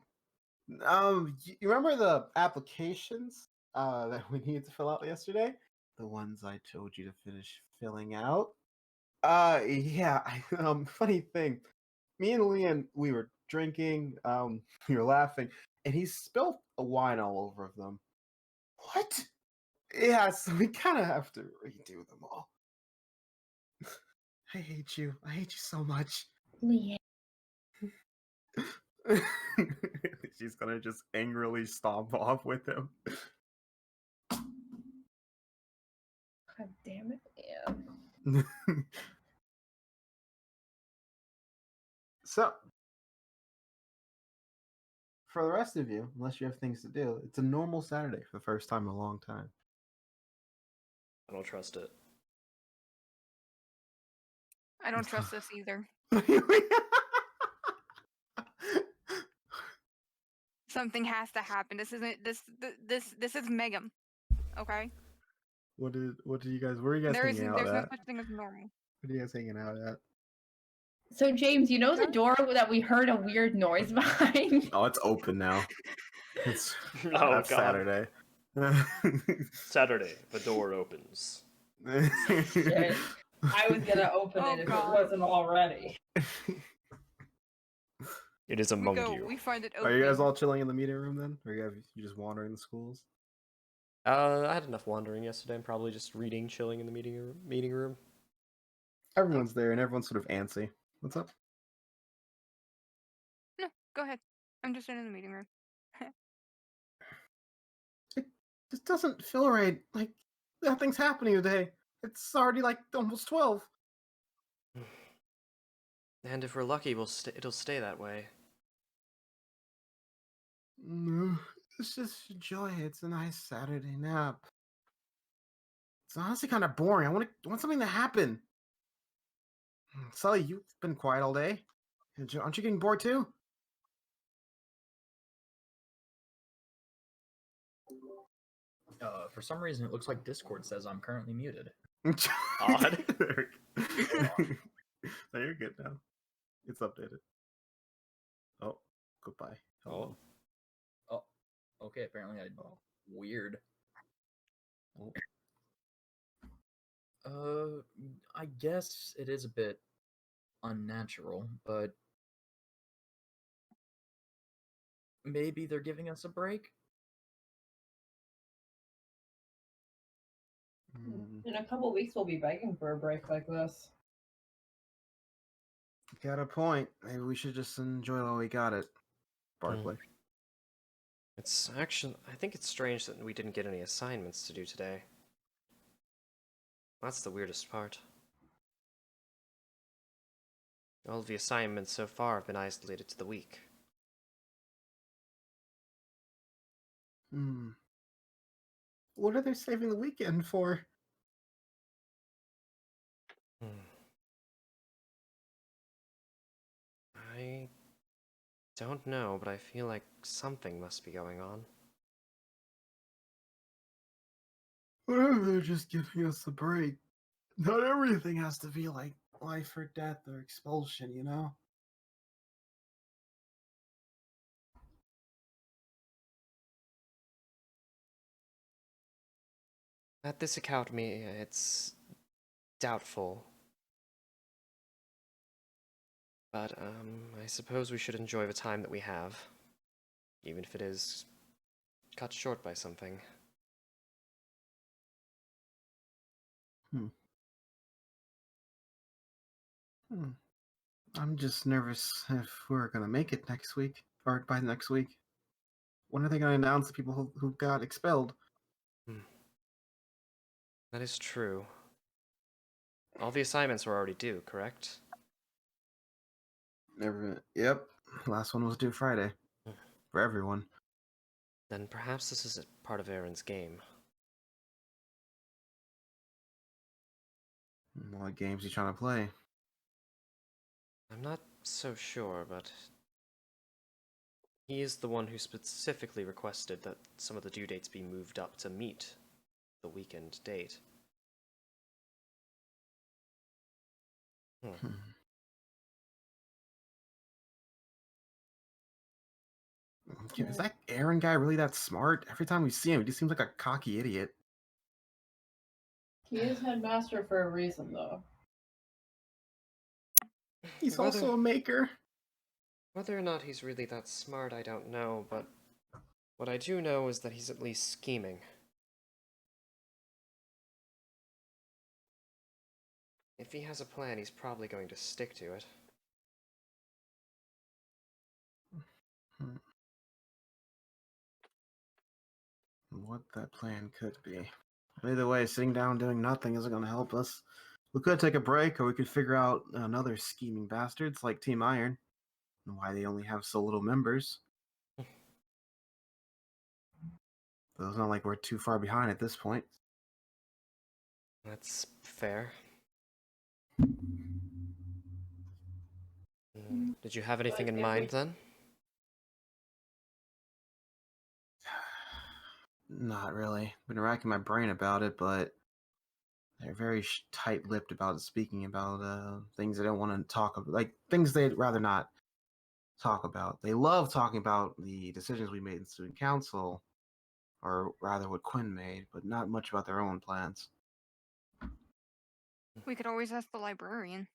[SPEAKER 1] You remember the applications that we needed to fill out yesterday? The ones I told you to finish filling out? Yeah, funny thing. Me and Leon, we were drinking, we were laughing, and he spilled a wine all over them. What? Yeah, so we kind of have to redo them all. I hate you. I hate you so much.
[SPEAKER 2] Leanne.
[SPEAKER 1] She's gonna just angrily stomp off with him.
[SPEAKER 2] God damn it, Leanne.
[SPEAKER 1] So, for the rest of you, unless you have things to do, it's a normal Saturday for the first time in a long time.
[SPEAKER 3] I don't trust it.
[SPEAKER 5] I don't trust this either. Something has to happen. This isn't this is MEAGM. Okay?
[SPEAKER 1] What do you guys? Where are you guys hanging out
[SPEAKER 5] There's no
[SPEAKER 1] at?
[SPEAKER 5] such thing as normal.
[SPEAKER 1] What are you guys hanging out at?
[SPEAKER 2] So James, you know the door that we heard a weird noise behind?
[SPEAKER 1] Oh, it's open now. It's
[SPEAKER 3] Oh,
[SPEAKER 1] that's
[SPEAKER 3] God.
[SPEAKER 1] Saturday.
[SPEAKER 3] Saturday, the door opens.
[SPEAKER 2] Shit. I was gonna open
[SPEAKER 5] Oh,
[SPEAKER 2] it if
[SPEAKER 5] God.
[SPEAKER 2] it wasn't already.
[SPEAKER 3] It is
[SPEAKER 5] We
[SPEAKER 3] among
[SPEAKER 5] go.
[SPEAKER 3] you.
[SPEAKER 5] We find it open.
[SPEAKER 1] Are you guys all chilling in the meeting room then, or you just wandering the schools?
[SPEAKER 3] I had enough wandering yesterday. I'm probably just reading, chilling in the meeting room.
[SPEAKER 1] Everyone's there, and everyone's sort of antsy. What's up?
[SPEAKER 5] No, go ahead. I'm just in the meeting room.
[SPEAKER 1] It just doesn't feel right. Like nothing's happening today. It's already like almost 12.
[SPEAKER 3] And if we're lucky, it'll stay that way.
[SPEAKER 1] No, let's just enjoy it. It's a nice Saturday nap. It's honestly kind of boring. I want something to happen. Sully, you've been quiet all day. Aren't you getting bored too?
[SPEAKER 4] For some reason, it looks like Discord says I'm currently muted.
[SPEAKER 3] Odd.
[SPEAKER 1] No, you're good now. It's updated. Oh, goodbye. Hello.
[SPEAKER 4] Oh, okay. Apparently, weird.
[SPEAKER 1] Oh.
[SPEAKER 4] I guess it is a bit unnatural, but maybe they're giving us a break.
[SPEAKER 2] In a couple weeks, we'll be begging for a break like this.
[SPEAKER 1] Got a point. Maybe we should just enjoy while we got it. Barkley.
[SPEAKER 3] I think it's strange that we didn't get any assignments to do today. That's the weirdest part. All of the assignments so far have been isolated to the week.
[SPEAKER 1] What are they saving the weekend for?
[SPEAKER 3] I don't know, but I feel like something must be going on.
[SPEAKER 1] Whatever, they're just giving us a break. Not everything has to be like life or death or expulsion, you know?
[SPEAKER 3] At this academy, it's doubtful. But, I suppose we should enjoy the time that we have. Even if it is cut short by something.
[SPEAKER 1] I'm just nervous if we're gonna make it next week, or by next week. When are they gonna announce the people who got expelled?
[SPEAKER 3] That is true. All the assignments were already due, correct?
[SPEAKER 1] Yep. Last one was due Friday. For everyone.
[SPEAKER 3] Then perhaps this is a part of Aaron's game.
[SPEAKER 1] What game's he trying to play?
[SPEAKER 3] I'm not so sure, but he is the one who specifically requested that some of the due dates be moved up to meet the weekend date.
[SPEAKER 1] Is that Aaron guy really that smart? Every time we see him, he just seems like a cocky idiot.
[SPEAKER 2] He is headmaster for a reason, though.
[SPEAKER 1] He's also a maker.
[SPEAKER 3] Whether or not he's really that smart, I don't know, but what I do know is that he's at least scheming. If he has a plan, he's probably going to stick to it.
[SPEAKER 1] What that plan could be. Either way, sitting down doing nothing isn't going to help us. We could take a break, or we could figure out another scheming bastards like Team Iron, and why they only have so little members. It's not like we're too far behind at this point.
[SPEAKER 3] That's fair. Did you have anything in mind then?
[SPEAKER 1] Not really. Been racking my brain about it, but they're very tight-lipped about speaking about things they don't want to talk about, like things they'd rather not talk about. They love talking about the decisions we made in student council, or rather what Quinn made, but not much about their own plans.
[SPEAKER 5] We could always ask the librarian.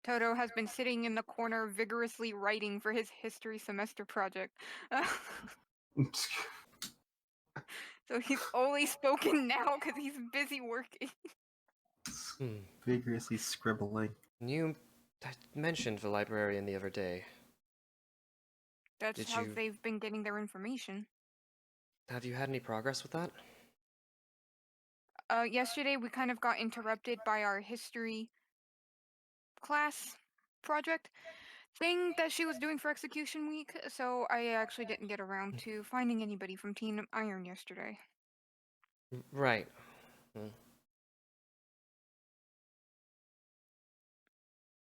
[SPEAKER 5] Toto has been sitting in the corner vigorously writing for his history semester project. So he's only spoken now because he's busy working.
[SPEAKER 1] Vigorously scribbling.
[SPEAKER 3] You mentioned the librarian the other day.
[SPEAKER 5] That's how they've been getting their information.
[SPEAKER 3] Have you had any progress with that?
[SPEAKER 5] Yesterday we kind of got interrupted by our history class project thing that she was doing for execution week, so I actually didn't get around to finding anybody from Team Iron yesterday.
[SPEAKER 3] Right.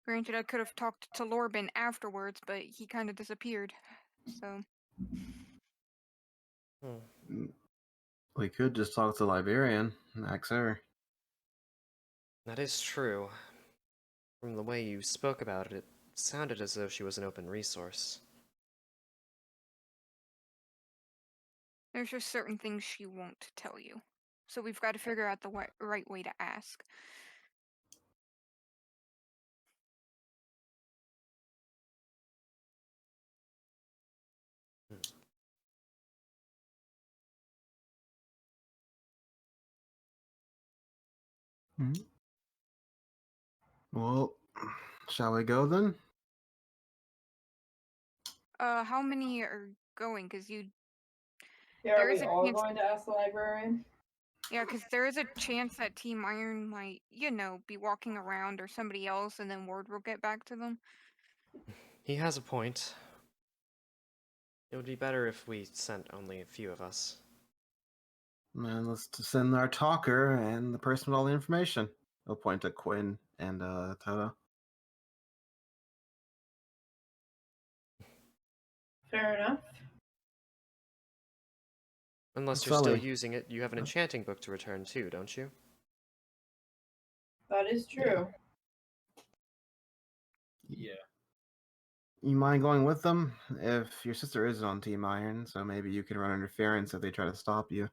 [SPEAKER 5] Granted, I could have talked to Lorben afterwards, but he kind of disappeared, so...
[SPEAKER 1] We could just talk to the librarian, ask her.
[SPEAKER 3] That is true. From the way you spoke about it, it sounded as though she was an open resource.
[SPEAKER 5] There's just certain things she won't tell you. So we've got to figure out the right way to ask.
[SPEAKER 1] Well, shall we go then?
[SPEAKER 5] How many are going? Because you...
[SPEAKER 2] Yeah, are we all going to ask the librarian?
[SPEAKER 5] Yeah, because there is a chance that Team Iron might, be walking around or somebody else, and then word will get back to them.
[SPEAKER 3] He has a point. It would be better if we sent only a few of us.
[SPEAKER 1] Man, let's send our talker and the person with all the information. I'll point to Quinn and Toto.
[SPEAKER 2] Fair enough.
[SPEAKER 3] Unless you're still using it, you have an enchanting book to return too, don't you?
[SPEAKER 2] That is true.
[SPEAKER 4] Yeah.
[SPEAKER 1] You mind going with them? If your sister is on Team Iron, so maybe you can run interference if they try to stop you.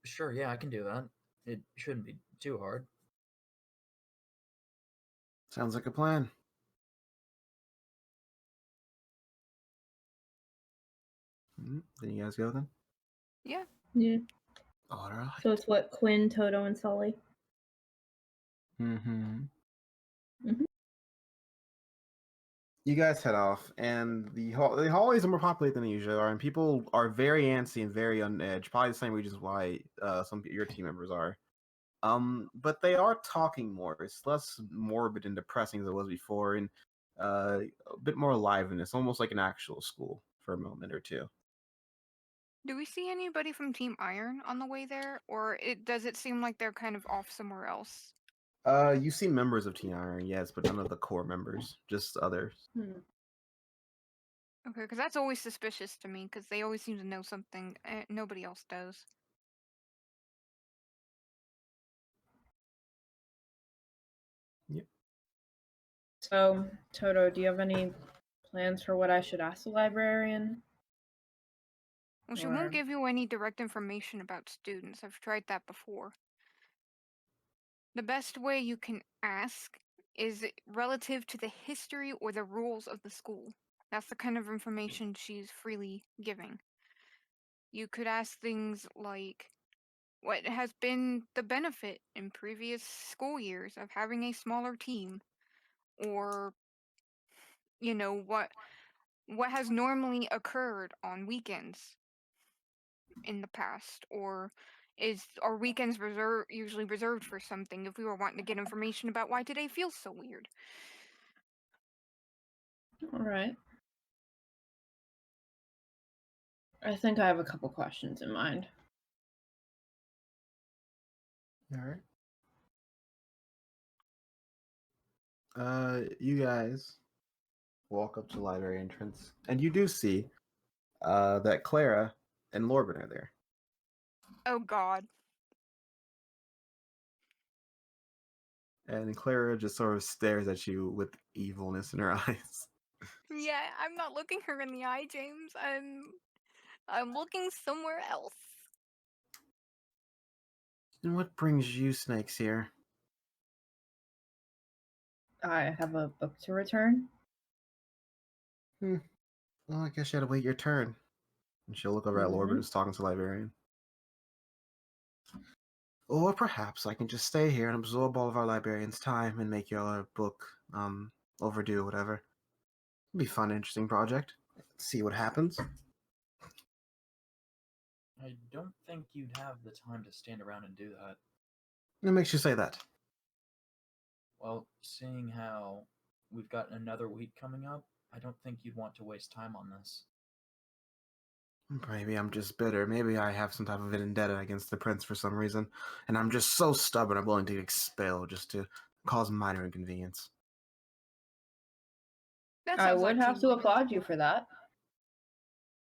[SPEAKER 4] Sure, yeah, I can do that. It shouldn't be too hard.
[SPEAKER 1] Sounds like a plan. Then you guys go then?
[SPEAKER 5] Yeah.
[SPEAKER 2] Yeah.
[SPEAKER 1] Alright.
[SPEAKER 2] So it's what, Quinn, Toto, and Sully?
[SPEAKER 1] You guys head off, and the hallways are more populated than usual, and people are very antsy and very on edge. Probably the same reasons why some of your team members are. But they are talking more. It's less morbid and depressing as it was before, and a bit more liveliness, almost like an actual school for a moment or two.
[SPEAKER 5] Do we see anybody from Team Iron on the way there, or does it seem like they're kind of off somewhere else?
[SPEAKER 1] You see members of Team Iron, yes, but none of the core members, just others.
[SPEAKER 5] Okay, because that's always suspicious to me, because they always seem to know something nobody else does.
[SPEAKER 1] Yep.
[SPEAKER 2] So, Toto, do you have any plans for what I should ask the librarian?
[SPEAKER 5] Well, she won't give you any direct information about students. I've tried that before. The best way you can ask is relative to the history or the rules of the school. That's the kind of information she's freely giving. You could ask things like, what has been the benefit in previous school years of having a smaller team? Or, what has normally occurred on weekends in the past? Or are weekends usually reserved for something if we were wanting to get information about why today feels so weird?
[SPEAKER 2] All right. I think I have a couple questions in mind.
[SPEAKER 1] All right. You guys walk up to the library entrance, and you do see that Clara and Lorben are there.
[SPEAKER 5] Oh God.
[SPEAKER 1] And Clara just sort of stares at you with evilness in her eyes.
[SPEAKER 5] Yeah, I'm not looking her in the eye, James. I'm looking somewhere else.
[SPEAKER 1] And what brings you snakes here?
[SPEAKER 2] I have a book to return.
[SPEAKER 1] Well, I guess you had to wait your turn. And she'll look over at Lorben, who's talking to the librarian. Or perhaps I can just stay here and absorb all of our librarians' time and make your book overdue, whatever. It'd be a fun, interesting project. See what happens.
[SPEAKER 4] I don't think you'd have the time to stand around and do that.
[SPEAKER 1] What makes you say that?
[SPEAKER 4] Well, seeing how we've got another week coming up, I don't think you'd want to waste time on this.
[SPEAKER 1] Maybe I'm just bitter. Maybe I have some type of vendetta against the prince for some reason, and I'm just so stubborn I'm willing to get expelled just to cause minor inconvenience.
[SPEAKER 5] That
[SPEAKER 2] I
[SPEAKER 5] sounds
[SPEAKER 2] would
[SPEAKER 5] like
[SPEAKER 2] have
[SPEAKER 5] Team
[SPEAKER 2] to
[SPEAKER 5] Iron.
[SPEAKER 2] applaud you for that.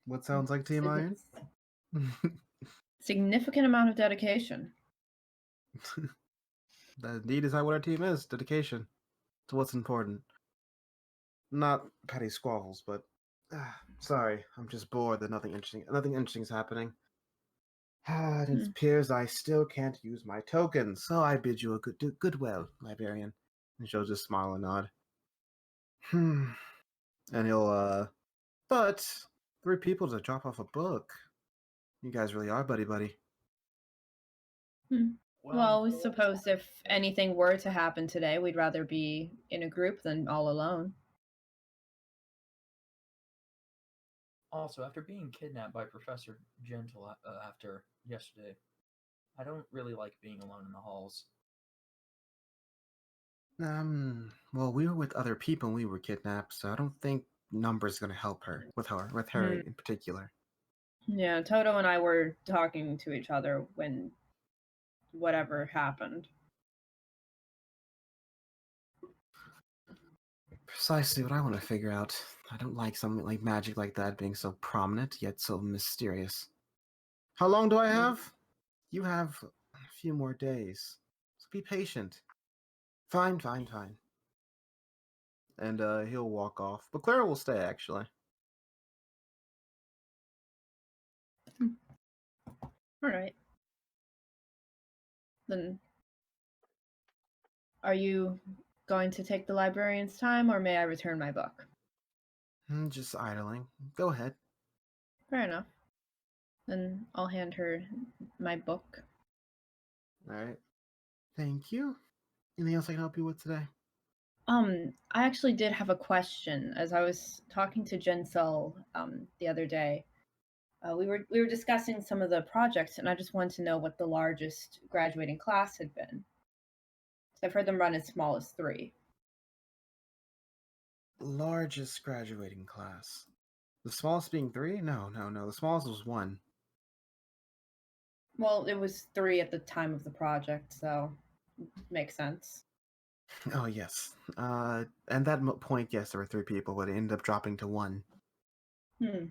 [SPEAKER 1] What sounds like Team Iron?
[SPEAKER 2] Significant amount of dedication.
[SPEAKER 1] That indeed is how what our team is. Dedication to what's important. Not petty squabbles, but sorry, I'm just bored that nothing interesting is happening. It appears I still can't use my tokens, so I bid you a goodwill, librarian. And she'll just smile and nod. And he'll but 3 people to drop off a book. You guys really are buddy.
[SPEAKER 2] Well, we suppose if anything were to happen today, we'd rather be in a group than all alone.
[SPEAKER 4] Also, after being kidnapped by Professor Gentle after yesterday, I don't really like being alone in the halls.
[SPEAKER 1] Well, we were with other people when we were kidnapped, so I don't think numbers gonna help her with her in particular.
[SPEAKER 2] Yeah, Toto and I were talking to each other when whatever happened.
[SPEAKER 1] Precisely what I want to figure out. I don't like something like magic like that being so prominent, yet so mysterious. How long do I have? You have a few more days. So be patient. Fine. And he'll walk off. But Clara will stay, actually.
[SPEAKER 2] Alright. Then, are you going to take the librarian's time, or may I return my book?
[SPEAKER 1] Just idling. Go ahead.
[SPEAKER 2] Fair enough. Then I'll hand her my book.
[SPEAKER 1] Alright. Thank you. Anything else I can help you with today?
[SPEAKER 2] I actually did have a question. As I was talking to Jinsel the other day, we were discussing some of the projects, and I just wanted to know what the largest graduating class had been. So I've heard them run as small as 3.
[SPEAKER 1] Largest graduating class. The smallest being 3? No. The smallest was 1.
[SPEAKER 2] Well, it was 3 at the time of the project, so makes sense.
[SPEAKER 1] Oh, yes. And that point, yes, there were 3 people, but it ended up dropping to 1.
[SPEAKER 2] Hmm.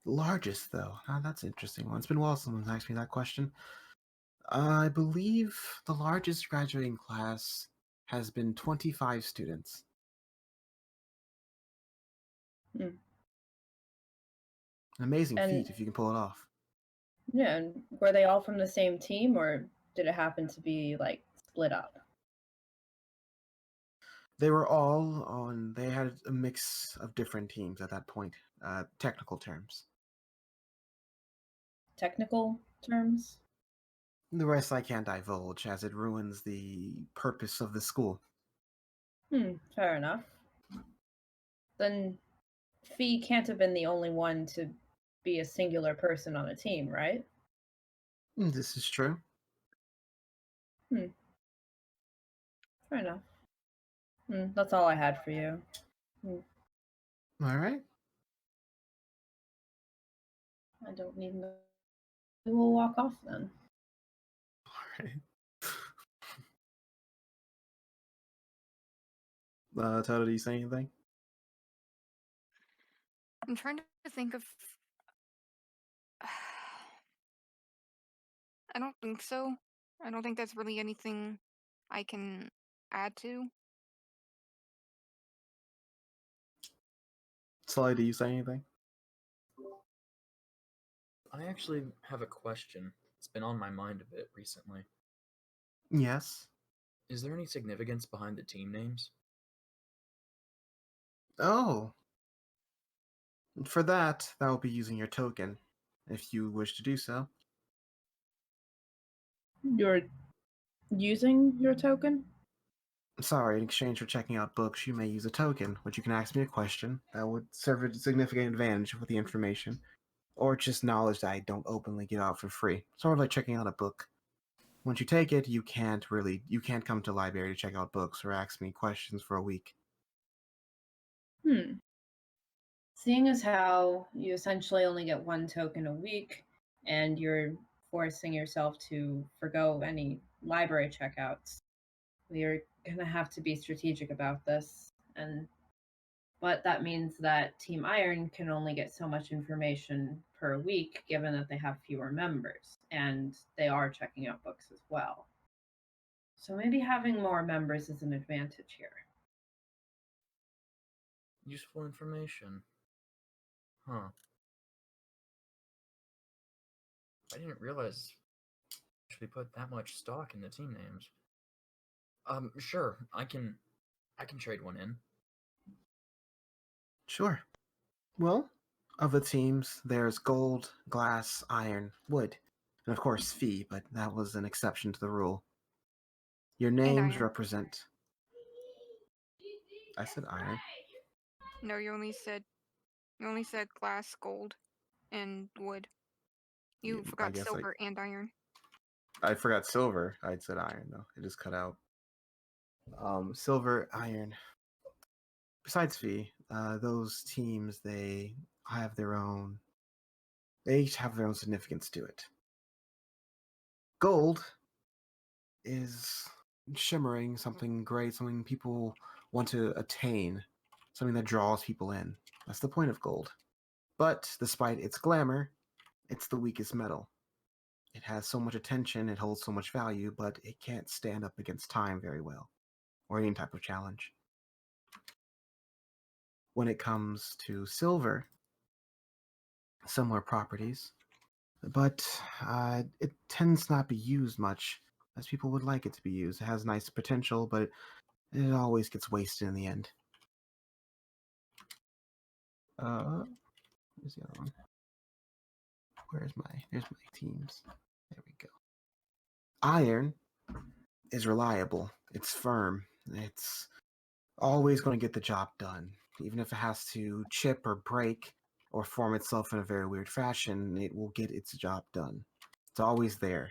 [SPEAKER 1] Largest, though. That's interesting one. It's been a while since someone's asked me that question. I believe the largest graduating class has been 25 students.
[SPEAKER 2] Hmm.
[SPEAKER 1] An amazing feat if you can pull it off.
[SPEAKER 2] Yeah, and were they all from the same team, or did it happen to be, like, split up?
[SPEAKER 1] They were all on, they had a mix of different teams at that point, technical terms.
[SPEAKER 2] Technical terms?
[SPEAKER 1] The rest I can't divulge, as it ruins the purpose of the school.
[SPEAKER 2] Fair enough. Then Fee can't have been the only one to be a singular person on a team, right?
[SPEAKER 1] This is true.
[SPEAKER 2] Fair enough. That's all I had for you.
[SPEAKER 1] All right.
[SPEAKER 2] I don't need. We will walk off then.
[SPEAKER 1] All right. Toto, do you say anything?
[SPEAKER 5] I'm trying to think of. I don't think so. I don't think that's really anything I can add to.
[SPEAKER 1] Sully, do you say anything?
[SPEAKER 4] I actually have a question. It's been on my mind a bit recently.
[SPEAKER 1] Yes.
[SPEAKER 4] Is there any significance behind the team names?
[SPEAKER 1] Oh. For that will be using your token, if you wish to do so.
[SPEAKER 2] You're using your token?
[SPEAKER 1] Sorry, in exchange for checking out books, you may use a token, which you can ask me a question that would serve a significant advantage with the information, or just knowledge that I don't openly give out for free. Sort of like checking out a book. Once you take it, you can't come to the library to check out books or ask me questions for a week.
[SPEAKER 2] Seeing as how you essentially only get one token a week, and you're forcing yourself to forgo any library checkouts, we are gonna have to be strategic about this. But that means that Team Iron can only get so much information per week, given that they have fewer members, and they are checking out books as well. So maybe having more members is an advantage here.
[SPEAKER 4] Useful information. Huh. I didn't realize we put that much stock in the team names. Sure, I can trade one in.
[SPEAKER 1] Sure. Well, of the teams, there's gold, glass, iron, wood, and of course fee, but that was an exception to the rule. Your names
[SPEAKER 5] iron.
[SPEAKER 1] represent. I said iron.
[SPEAKER 5] No, you only said glass, gold, and wood. You
[SPEAKER 1] Yeah, I
[SPEAKER 5] forgot
[SPEAKER 1] guess
[SPEAKER 5] silver and iron.
[SPEAKER 1] I forgot silver. I'd said iron though. It just cut out. Silver, iron. Besides fee, those teams they have their own. They each have their own significance to it. Gold is shimmering, something great, something people want to attain, something that draws people in. That's the point of gold. But despite its glamour, it's the weakest metal. It has so much attention, it holds so much value, but it can't stand up against time very well, or any type of challenge. When it comes to silver, similar properties, but it tends not be used much as people would like it to be used. It has nice potential, but it always gets wasted in the end. Where's the other one? There's my teams. There we go. Iron is reliable. It's firm. It's always going to get the job done. Even if it has to chip or break or form itself in a very weird fashion, it will get its job done. It's always there.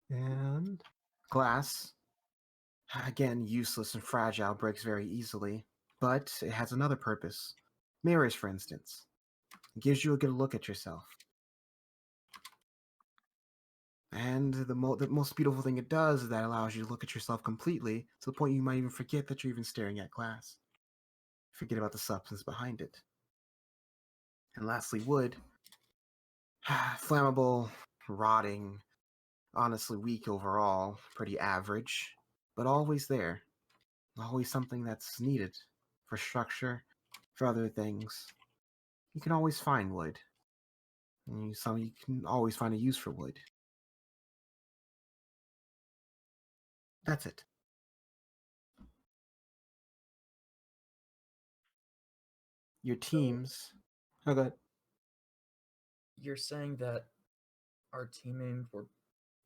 [SPEAKER 1] And glass, again, useless and fragile, breaks very easily, but it has another purpose. Mirrors, for instance. It gives you a good look at yourself. And the most beautiful thing it does is that it allows you to look at yourself completely to the point you might even forget that you're even staring at glass. Forget about the substance behind it. And lastly, wood. Flammable, rotting, honestly weak overall, pretty average, but always there. Always something that's needed for structure, for other things. You can always find wood. And you can always find a use for wood. That's it. Your teams. Oh, good.
[SPEAKER 4] You're saying that our team names were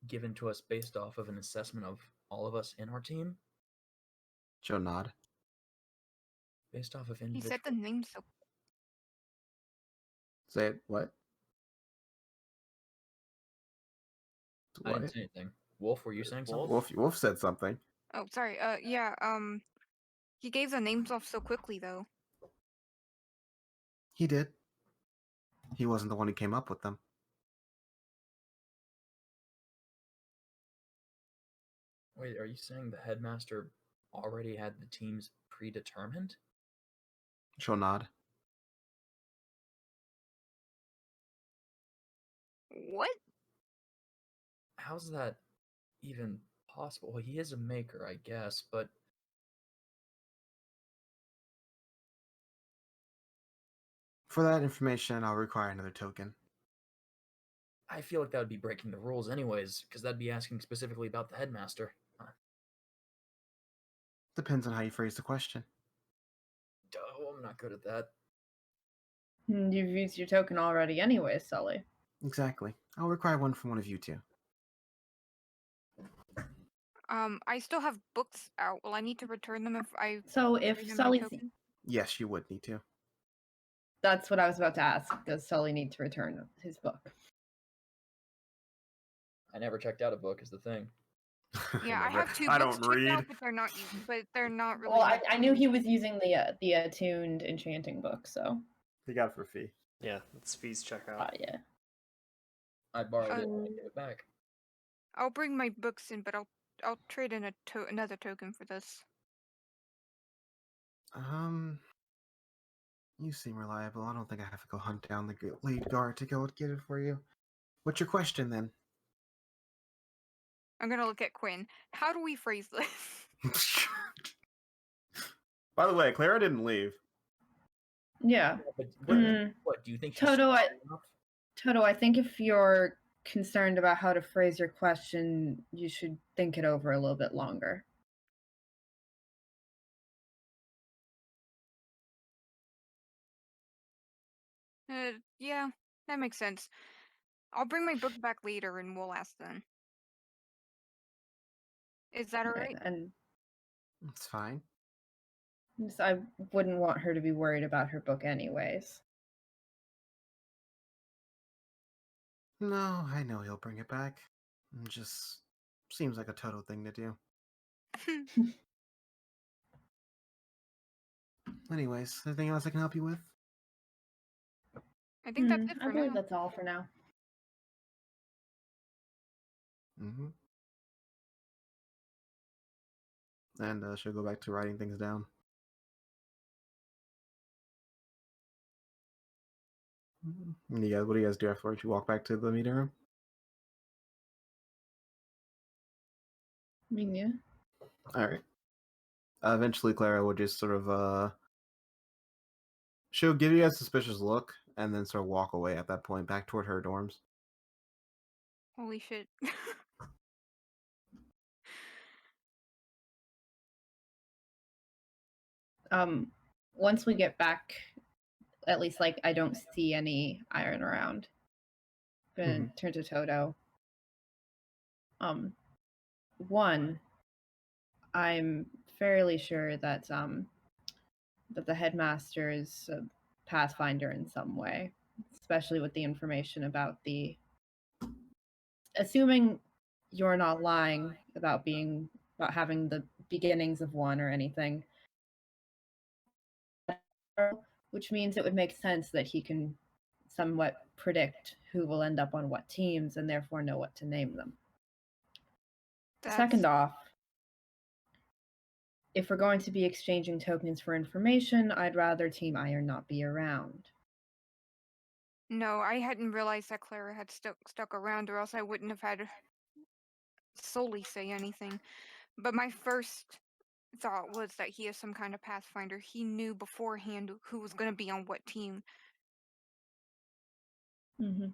[SPEAKER 4] given to us based off of an assessment of all of us in our team?
[SPEAKER 1] Joe nod.
[SPEAKER 4] Based off of
[SPEAKER 5] He
[SPEAKER 4] individual.
[SPEAKER 5] said the name so.
[SPEAKER 1] Say it. What?
[SPEAKER 4] I didn't say anything. Wolf, were you saying something?
[SPEAKER 1] Wolf said something.
[SPEAKER 5] Oh, sorry. Yeah. He gave the names off so quickly, though.
[SPEAKER 1] He did. He wasn't the one who came up with them.
[SPEAKER 4] Wait, are you saying the headmaster already had the teams predetermined?
[SPEAKER 1] She'll nod.
[SPEAKER 5] What?
[SPEAKER 4] How's that even possible? Well, he is a maker, I guess, but
[SPEAKER 1] For that information, I'll require another token.
[SPEAKER 4] I feel like that would be breaking the rules anyways, because that'd be asking specifically about the headmaster.
[SPEAKER 1] Depends on how you phrase the question.
[SPEAKER 4] Oh, I'm not good at that.
[SPEAKER 2] You've used your token already anyway, Sully.
[SPEAKER 1] Exactly. I'll require one from one of you two.
[SPEAKER 5] I still have books out. Will I need to return them if I
[SPEAKER 2] So if
[SPEAKER 5] bring them my
[SPEAKER 2] Sully,
[SPEAKER 5] token?
[SPEAKER 1] Yes, you would need to.
[SPEAKER 2] that's what I was about to ask. Does Sully need to return his book?
[SPEAKER 4] I never checked out a book, is the thing.
[SPEAKER 5] Yeah, I have 2
[SPEAKER 1] I
[SPEAKER 5] books
[SPEAKER 1] don't
[SPEAKER 5] checked
[SPEAKER 1] read.
[SPEAKER 5] out, but they're not really.
[SPEAKER 2] Well, I knew he was using the attuned enchanting book, so
[SPEAKER 1] They got it for a fee.
[SPEAKER 3] Yeah, it's fees checkout.
[SPEAKER 2] yeah.
[SPEAKER 4] I borrowed it and I gave it back.
[SPEAKER 5] I'll bring my books in, but I'll trade in another token for this.
[SPEAKER 1] You seem reliable. I don't think I have to go hunt down the lead guard to go get it for you. What's your question then?
[SPEAKER 5] I'm gonna look at Quinn. How do we phrase this?
[SPEAKER 1] By the way, Clara didn't leave.
[SPEAKER 2] Yeah.
[SPEAKER 4] But what do you think?
[SPEAKER 2] Toto, I think if you're concerned about how to phrase your question, you should think it over a little bit longer.
[SPEAKER 5] Yeah, that makes sense. I'll bring my book back later and we'll ask then. Is that alright?
[SPEAKER 2] And
[SPEAKER 1] It's fine.
[SPEAKER 2] I wouldn't want her to be worried about her book anyways.
[SPEAKER 1] No, I know he'll bring it back. It just seems like a Toto thing to do. Anyways, anything else I can help you with?
[SPEAKER 5] I think that's it
[SPEAKER 2] I
[SPEAKER 5] for
[SPEAKER 2] believe
[SPEAKER 5] now.
[SPEAKER 2] that's all for now.
[SPEAKER 1] Mm-hmm. And she'll go back to writing things down. What do you guys do afterwards? You walk back to the meeting room?
[SPEAKER 2] Yeah.
[SPEAKER 1] Alright. Eventually Clara will just sort of she'll give you a suspicious look and then sort of walk away at that point back toward her dorms.
[SPEAKER 5] Holy shit.
[SPEAKER 2] Once we get back, at least like I don't see any iron around. Gonna turn to Toto. One, I'm fairly sure that that the headmaster is a pathfinder in some way, especially with the information about the. Assuming you're not lying about having the beginnings of one or anything, which means it would make sense that he can somewhat predict who will end up on what teams and therefore know what to name them. Second off, if we're going to be exchanging tokens for information, I'd rather Team Iron not be around.
[SPEAKER 5] No, I hadn't realized that Clara had stuck around, or else I wouldn't have had Sully say anything. But my first thought was that he is some kind of pathfinder. He knew beforehand who was going to be on what team.
[SPEAKER 2] Mm-hmm.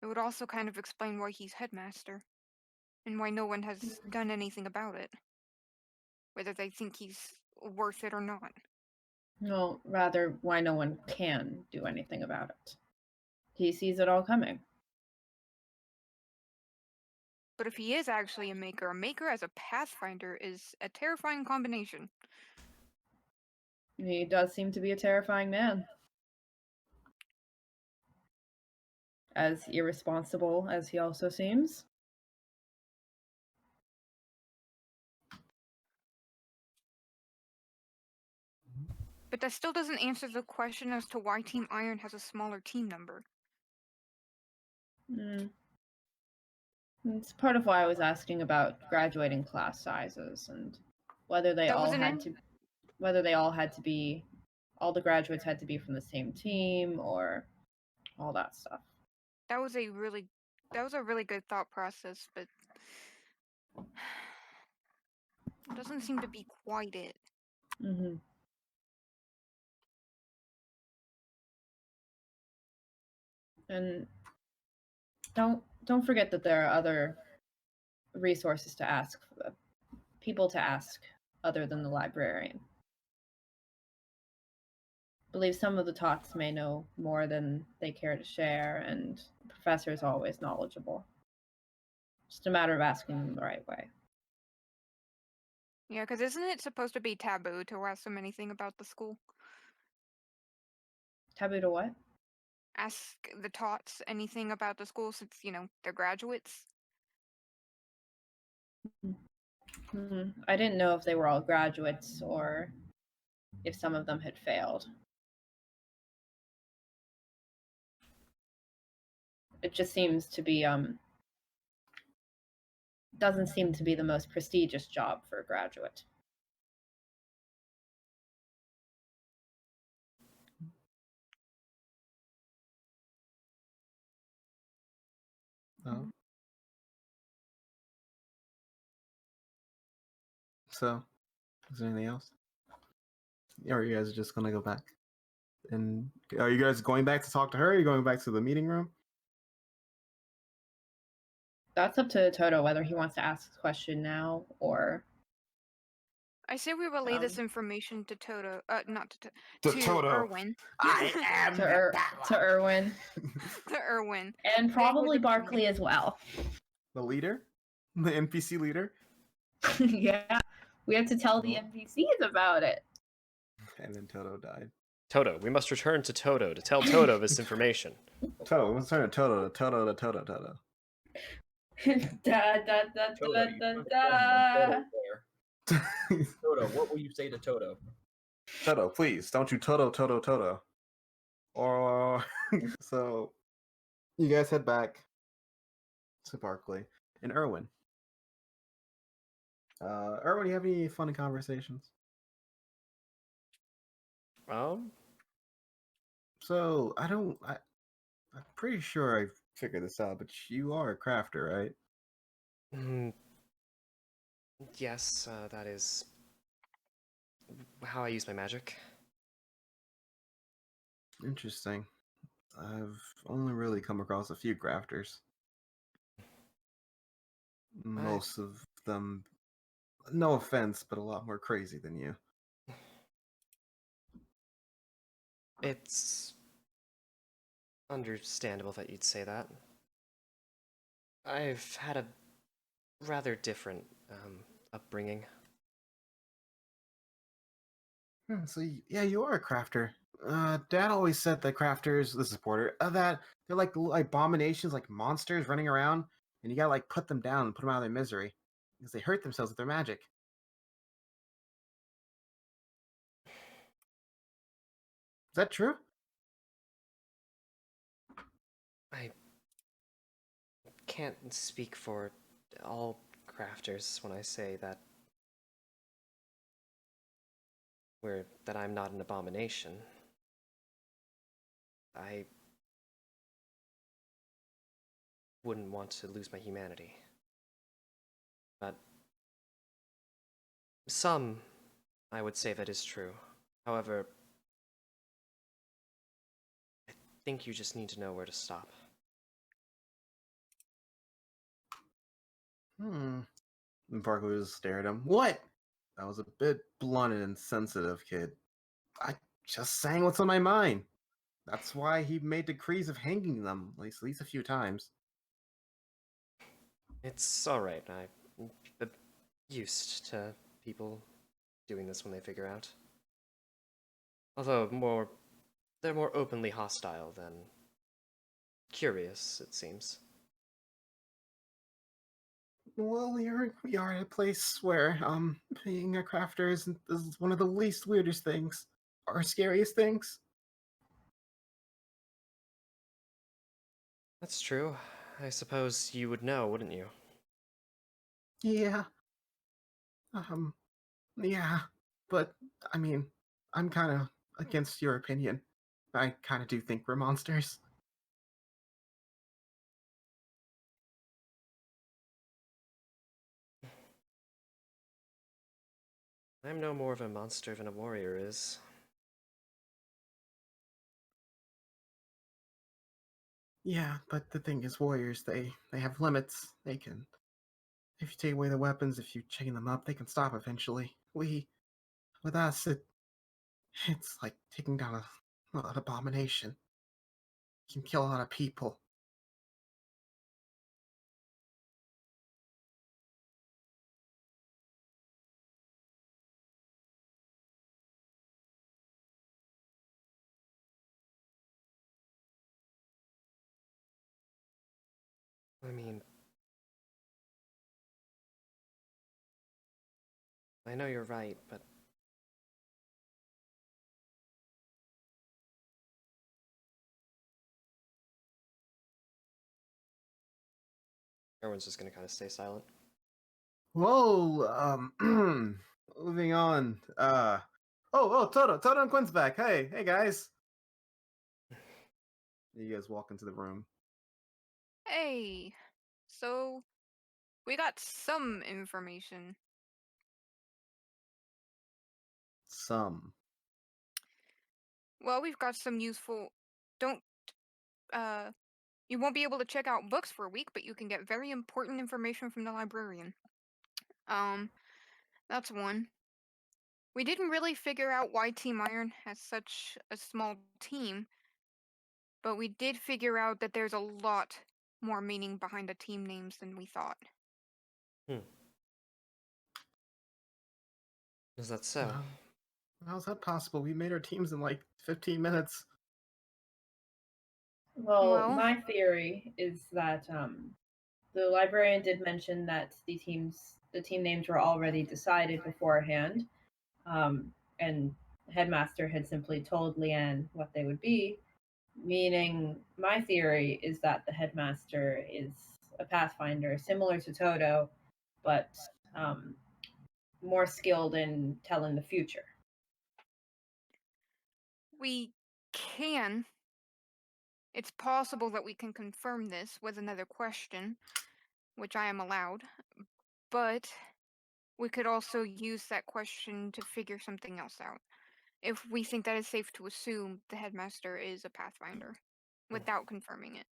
[SPEAKER 5] It would also kind of explain why he's headmaster, and why no one has done anything about it. Whether they think he's worth it or not.
[SPEAKER 2] Well, rather, why no one can do anything about it. He sees it all coming.
[SPEAKER 5] But if he is actually a maker as a pathfinder is a terrifying combination.
[SPEAKER 2] He does seem to be a terrifying man. As irresponsible as he also seems.
[SPEAKER 5] But that still doesn't answer the question as to why Team Iron has a smaller team number.
[SPEAKER 2] It's part of why I was asking about graduating class sizes and whether they
[SPEAKER 5] That
[SPEAKER 2] all
[SPEAKER 5] wasn't
[SPEAKER 2] had
[SPEAKER 5] in-
[SPEAKER 2] to, whether they all had to be, all the graduates had to be from the same team or all that stuff.
[SPEAKER 5] That was a really good thought process, but it doesn't seem to be quite it.
[SPEAKER 2] Mm-hmm. And don't forget that there are other resources to ask, people to ask other than the librarian. I believe some of the tots may know more than they care to share, and the professor is always knowledgeable. Just a matter of asking them the right way.
[SPEAKER 5] Yeah, because isn't it supposed to be taboo to ask them anything about the school?
[SPEAKER 2] Taboo to what?
[SPEAKER 5] Ask the tots anything about the school since, they're graduates?
[SPEAKER 2] I didn't know if they were all graduates or if some of them had failed. It just seems to be doesn't seem to be the most prestigious job for a graduate.
[SPEAKER 1] Oh. So, is there anything else? Or are you guys just gonna go back? And are you guys going back to talk to her? Or are you going back to the meeting room?
[SPEAKER 2] That's up to Toto whether he wants to ask a question now or.
[SPEAKER 5] I say we relay this information to Toto, not to
[SPEAKER 1] Toto.
[SPEAKER 5] Erwin.
[SPEAKER 1] I am
[SPEAKER 2] to Erwin.
[SPEAKER 5] To Erwin.
[SPEAKER 2] And probably Barkley as well.
[SPEAKER 1] The leader? The NPC leader?
[SPEAKER 2] Yeah. We have to tell the NPCs about it.
[SPEAKER 1] And then Toto died.
[SPEAKER 3] Toto, we must return to Toto to tell Toto this information.
[SPEAKER 1] Toto, let's turn to Toto, Toto, Toto, Toto.
[SPEAKER 2] Da da da
[SPEAKER 4] Toto,
[SPEAKER 2] da
[SPEAKER 4] you
[SPEAKER 2] da
[SPEAKER 4] put
[SPEAKER 2] da.
[SPEAKER 4] Toto there. Toto, what will you say to Toto?
[SPEAKER 1] Toto, please, don't you Toto, Toto, Toto. Or so you guys head back to Barkley and Erwin. Erwin, you have any funny conversations? So I'm pretty sure I figured this out, but you are a crafter, right?
[SPEAKER 3] Yes, that is how I use my magic.
[SPEAKER 1] Interesting. I've only really come across a few crafters. Most of them, no offense, but a lot more crazy than you.
[SPEAKER 3] It's understandable that you'd say that. I've had a rather different upbringing.
[SPEAKER 1] So yeah, you are a crafter. Dad always said that crafters, this is Porter, that they're like abominations, like monsters running around, and you gotta like put them down and put them out of their misery because they hurt themselves with their magic. Is that true?
[SPEAKER 3] I can't speak for all crafters when I say that I'm not an abomination. I wouldn't want to lose my humanity. But some, I would say that is true. However, I think you just need to know where to stop.
[SPEAKER 1] And Parker was staring at him. What? That was a bit blunt and insensitive, kid. I just saying what's on my mind. That's why he made decrees of hanging them, at least a few times.
[SPEAKER 3] It's alright. I'm used to people doing this when they figure out. Although they're more openly hostile than curious, it seems.
[SPEAKER 1] Well, we are at a place where being a crafter is one of the least weirdest things. our scariest things.
[SPEAKER 3] That's true. I suppose you would know, wouldn't you?
[SPEAKER 1] Yeah. Um, yeah. But, I mean, I'm kind of against your opinion. I kind of do think we're monsters.
[SPEAKER 3] I'm no more of a monster than a warrior is.
[SPEAKER 1] Yeah, but the thing is, warriors, they have limits. They can, if you take away the weapons, if you chain them up, they can stop eventually. With us, it's like taking down an abomination. You can kill a lot of people.
[SPEAKER 3] I mean, I know you're right, but everyone's just gonna kind of stay silent.
[SPEAKER 1] Whoa, moving on. Toto and Quinn's back. Hey guys. You guys walk into the room.
[SPEAKER 5] Hey, so we got some information.
[SPEAKER 1] Some.
[SPEAKER 5] Well, we've got some useful. Don't. You won't be able to check out books for a week, but you can get very important information from the librarian. That's one. We didn't really figure out why Team Iron has such a small team, but we did figure out that there's a lot more meaning behind the team names than we thought.
[SPEAKER 3] Is that so?
[SPEAKER 1] How's that possible? We made our teams in like 15 minutes.
[SPEAKER 2] Well,
[SPEAKER 5] Well-
[SPEAKER 2] my theory is that the librarian did mention that the team names were already decided beforehand, and Headmaster had simply told Leanne what they would be. Meaning, my theory is that the Headmaster is a Pathfinder, similar to Toto, but more skilled in telling the future.
[SPEAKER 5] We can. It's possible that we can confirm this with another question, which I am allowed, but we could also use that question to figure something else out. If we think that it's safe to assume the headmaster is a Pathfinder, without confirming it.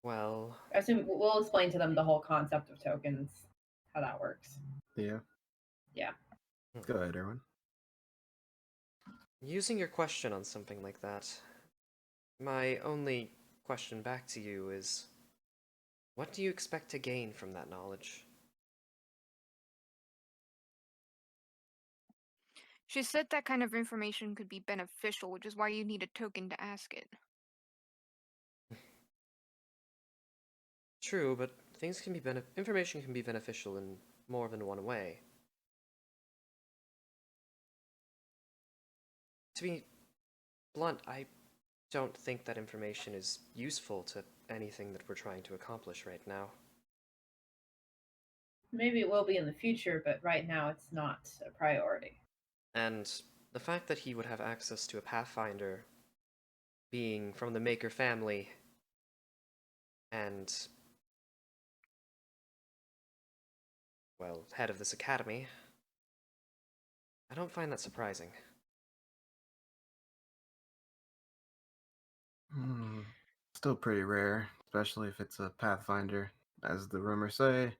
[SPEAKER 3] Well,
[SPEAKER 2] I assume we'll explain to them the whole concept of tokens, how that works.
[SPEAKER 1] Yeah.
[SPEAKER 2] Yeah.
[SPEAKER 1] Go ahead, Erwin.
[SPEAKER 3] using your question on something like that, my only question back to you is, what do you expect to gain from that knowledge?
[SPEAKER 5] She said that kind of information could be beneficial, which is why you need a token to ask it.
[SPEAKER 3] True, but information can be beneficial in more than one way. To be blunt, I don't think that information is useful to anything that we're trying to accomplish right now.
[SPEAKER 2] Maybe it will be in the future, but right now it's not a priority.
[SPEAKER 3] And the fact that he would have access to a Pathfinder, being from the Maker family, and, well, head of this academy, I don't find that surprising.
[SPEAKER 1] Still pretty rare, especially if it's a Pathfinder. As the rumors say,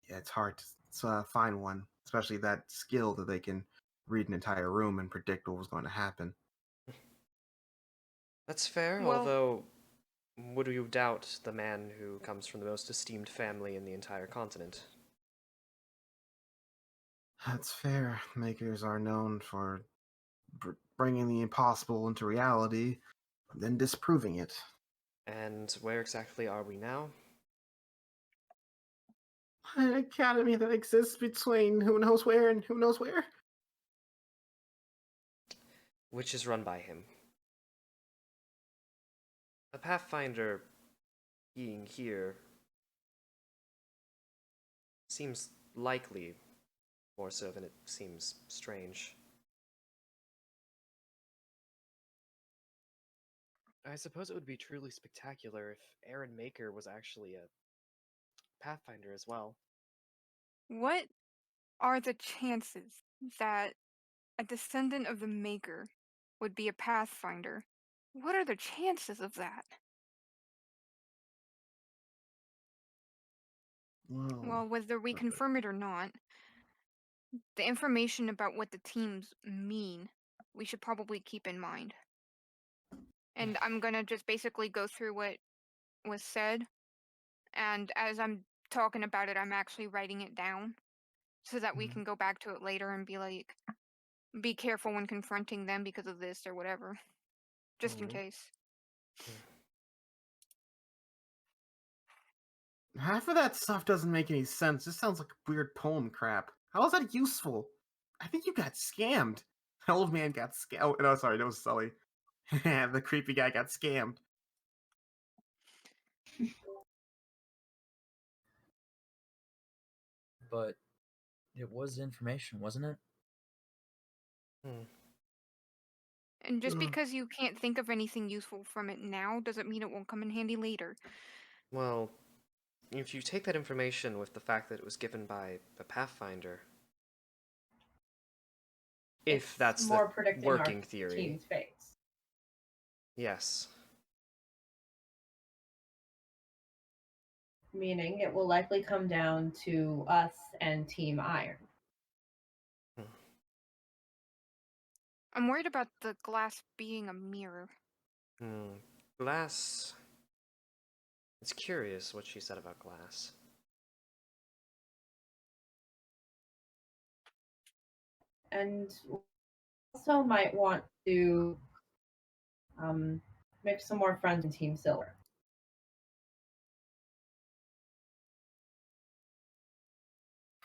[SPEAKER 1] yeah, it's hard to find one, especially that skill that they can read an entire room and predict what was going to happen.
[SPEAKER 3] That's fair,
[SPEAKER 5] Well-
[SPEAKER 3] although would you doubt the man who comes from the most esteemed family in the entire continent?
[SPEAKER 1] That's fair. Makers are known for bringing the impossible into reality, then disproving it.
[SPEAKER 3] And where exactly are we now?
[SPEAKER 1] An academy that exists between who knows where and who knows where?
[SPEAKER 3] which is run by him. A Pathfinder being here seems likely, more so than it seems strange.
[SPEAKER 6] I suppose it would be truly spectacular if Aaron Maker was actually a Pathfinder as well.
[SPEAKER 5] What are the chances that a descendant of the Maker would be a Pathfinder? What are the chances of that? Well, whether we confirm it or not, the information about what the teams mean, we should probably keep in mind. And I'm gonna just basically go through what was said, and as I'm talking about it, I'm actually writing it down so that we can go back to it later and be like, be careful when confronting them because of this or whatever, just in case.
[SPEAKER 1] Half of that stuff doesn't make any sense. This sounds like weird poem crap. How is that useful? I think you got scammed. The old man got scammed. Oh, no, sorry, that was Sully. The creepy guy got scammed.
[SPEAKER 4] But it was information, wasn't it?
[SPEAKER 5] And just because you can't think of anything useful from it now doesn't mean it won't come in handy later.
[SPEAKER 3] Well, if you take that information with the fact that it was given by a Pathfinder, if that's
[SPEAKER 2] more
[SPEAKER 3] the
[SPEAKER 2] predicting
[SPEAKER 3] working
[SPEAKER 2] our
[SPEAKER 3] theory,
[SPEAKER 2] team's fates.
[SPEAKER 3] yes.
[SPEAKER 2] Meaning it will likely come down to us and Team Iron.
[SPEAKER 5] I'm worried about the glass being a mirror.
[SPEAKER 3] Glass. It's curious what she said about glass.
[SPEAKER 2] And also might want to make some more friends in Team Silver.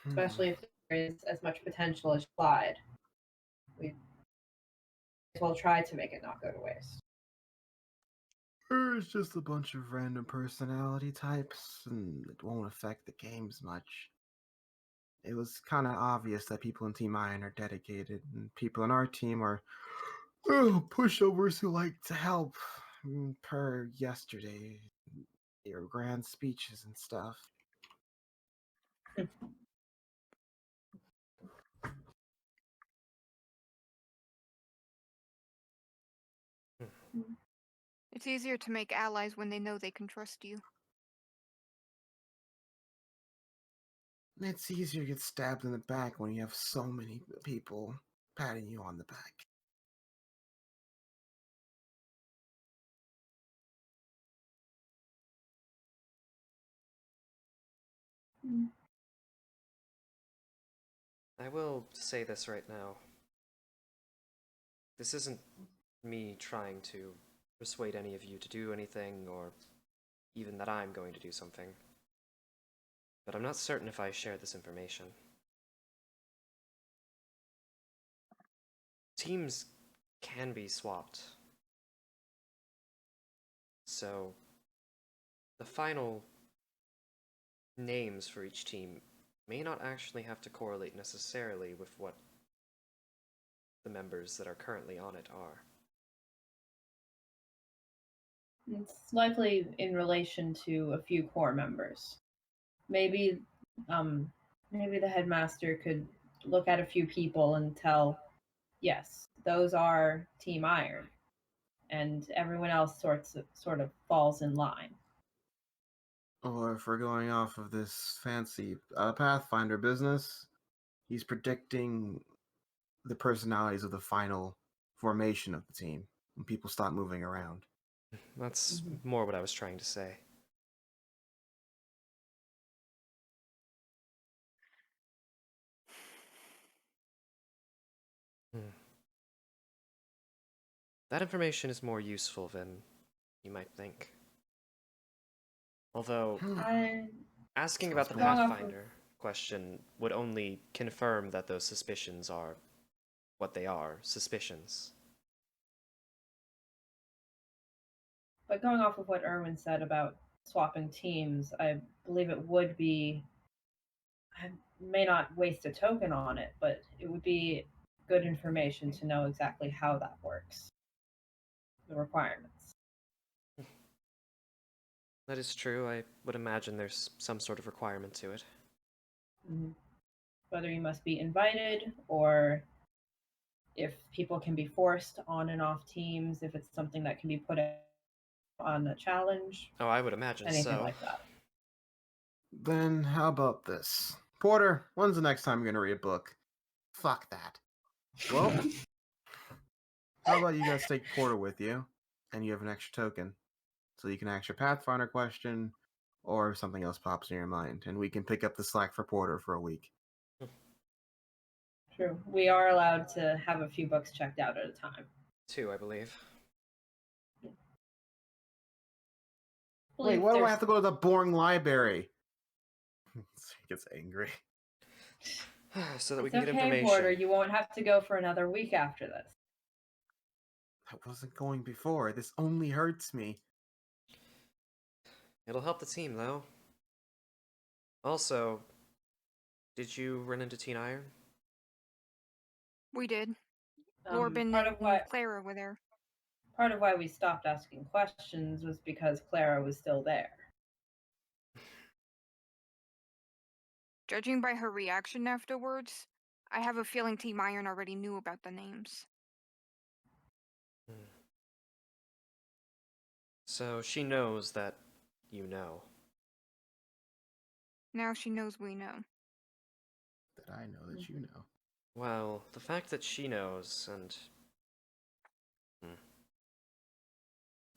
[SPEAKER 2] Especially if there is as much potential as Clyde. We will try to make it not go to waste.
[SPEAKER 1] It's just a bunch of random personality types, and it won't affect the games much. It was kind of obvious that people in Team Iron are dedicated, and people in our team are pushovers who like to help, per yesterday, your grand speeches and stuff.
[SPEAKER 5] It's easier to make allies when they know they can trust you.
[SPEAKER 1] It's easier to get stabbed in the back when you have so many people patting you on the back.
[SPEAKER 3] I will say this right now. This isn't me trying to persuade any of you to do anything, or even that I'm going to do something. But I'm not certain if I share this information. Teams can be swapped. So, the final names for each team may not actually have to correlate necessarily with what the members that are currently on it are.
[SPEAKER 2] It's likely in relation to a few core members. Maybe the headmaster could look at a few people and tell, yes, those are Team Iron, and everyone else sort of falls in line.
[SPEAKER 1] Or if we're going off of this fancy Pathfinder business, he's predicting the personalities of the final formation of the team when people stop moving around.
[SPEAKER 3] That's more what I was trying to say. That information is more useful than you might think. Although, asking about the Pathfinder question would only confirm that those suspicions are what they are, suspicions.
[SPEAKER 2] But going off of what Erwin said about swapping teams, I believe it would be. I may not waste a token on it, but it would be good information to know exactly how that works. The requirements.
[SPEAKER 3] That is true. I would imagine there's some sort of requirement to it.
[SPEAKER 2] Mm-hmm. Whether you must be invited or if people can be forced on and off teams, if it's something that can be put on a challenge.
[SPEAKER 3] Oh, I would imagine
[SPEAKER 2] anything
[SPEAKER 3] so.
[SPEAKER 2] like that.
[SPEAKER 1] Then how about this? Porter, when's the next time you're gonna read a book? Fuck that. Well, how about you guys take Porter with you, and you have an extra token, so you can ask your Pathfinder question, or if something else pops in your mind, and we can pick up the slack for Porter for a week.
[SPEAKER 2] True. We are allowed to have a few books checked out at a time.
[SPEAKER 3] 2, I believe.
[SPEAKER 1] Wait, why do I have to go to the boring library? He gets angry.
[SPEAKER 3] So that we
[SPEAKER 2] It's
[SPEAKER 3] can get
[SPEAKER 2] okay,
[SPEAKER 3] information.
[SPEAKER 2] Porter. You won't have to go for another week after this.
[SPEAKER 1] I wasn't going before. This only hurts me.
[SPEAKER 3] It'll help the team, though. Also, did you run into Teen Iron?
[SPEAKER 5] We did. Lorben
[SPEAKER 2] Part of
[SPEAKER 5] and
[SPEAKER 2] why
[SPEAKER 5] Clara were there.
[SPEAKER 2] part of why we stopped asking questions was because Clara was still there.
[SPEAKER 5] Judging by her reaction afterwards, I have a feeling Team Iron already knew about the names.
[SPEAKER 3] So she knows that you know.
[SPEAKER 5] Now she knows we know.
[SPEAKER 1] That I know that you know.
[SPEAKER 3] Well, the fact that she knows, and...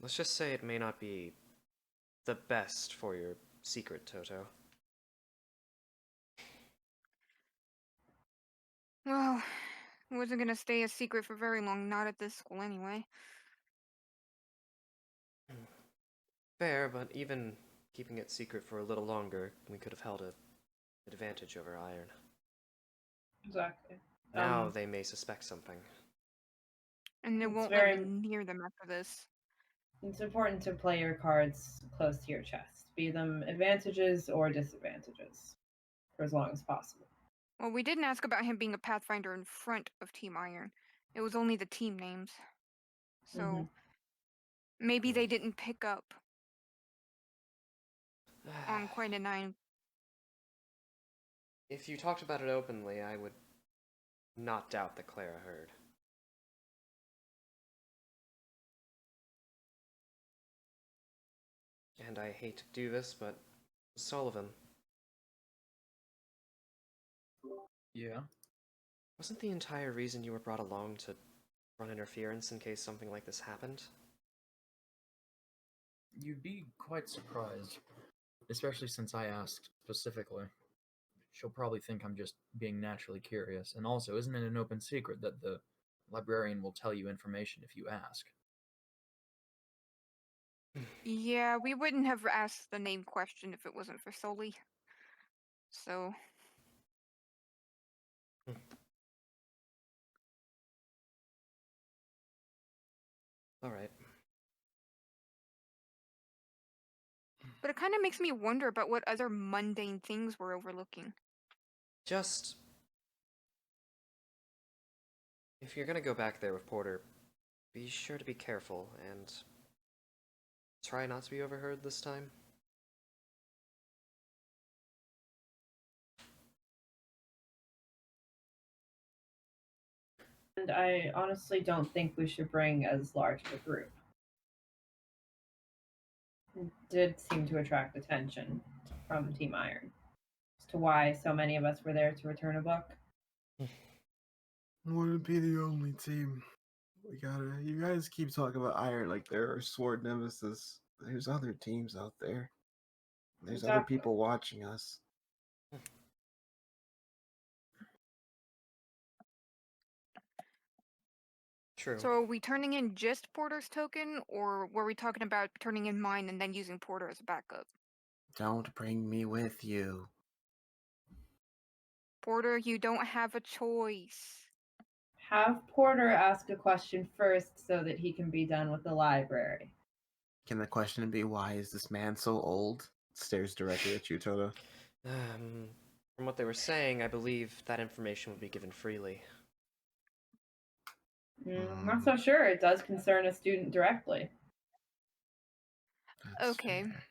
[SPEAKER 3] let's just say it may not be the best for your secret, Toto.
[SPEAKER 5] Well, it wasn't gonna stay a secret for very long, not at this school anyway.
[SPEAKER 3] Fair, but even keeping it secret for a little longer, we could have held an advantage over Iron.
[SPEAKER 2] Exactly.
[SPEAKER 3] Now they may suspect something.
[SPEAKER 5] And it
[SPEAKER 2] It's
[SPEAKER 5] won't
[SPEAKER 2] very-
[SPEAKER 5] let me near them after this.
[SPEAKER 2] It's important to play your cards close to your chest, be them advantages or disadvantages, for as long as possible.
[SPEAKER 5] Well, we didn't ask about him being a Pathfinder in front of Team Iron. It was only the team names. So maybe they didn't pick up on quite a nine.
[SPEAKER 3] If you talked about it openly, I would not doubt that Clara heard. And I hate to do this, but Sullivan,
[SPEAKER 4] Yeah.
[SPEAKER 3] wasn't the entire reason you were brought along to run interference in case something like this happened?
[SPEAKER 4] You'd be quite surprised, especially since I asked specifically. She'll probably think I'm just being naturally curious, and also, isn't it an open secret that the librarian will tell you information if you ask?
[SPEAKER 5] Yeah, we wouldn't have asked the name question if it wasn't for Sully. So,
[SPEAKER 3] Alright.
[SPEAKER 5] but it kind of makes me wonder about what other mundane things we're overlooking.
[SPEAKER 3] Just... if you're gonna go back there with Porter, be sure to be careful, and... try not to be overheard this time.
[SPEAKER 2] And I honestly don't think we should bring as large of a group. It did seem to attract attention from Team Iron as to why so many of us were there to return a book.
[SPEAKER 1] Wouldn't be the only team. You guys keep talking about Iron like they're our sword nemesis. There's other teams out there. There's other
[SPEAKER 2] Exactly.
[SPEAKER 1] people watching us.
[SPEAKER 3] True.
[SPEAKER 5] So, are we turning in just Porter's token, or were we talking about turning in mine and then using Porter as a backup?
[SPEAKER 1] Don't bring me with you.
[SPEAKER 5] Porter, you don't have a choice.
[SPEAKER 2] Have Porter ask a question first so that he can be done with the library.
[SPEAKER 1] Can the question be, why is this man so old? Stares directly at you, Toto.
[SPEAKER 3] From what they were saying, I believe that information would be given freely.
[SPEAKER 2] Not so sure. It does concern a student directly.
[SPEAKER 1] That's
[SPEAKER 5] Okay.
[SPEAKER 1] fair.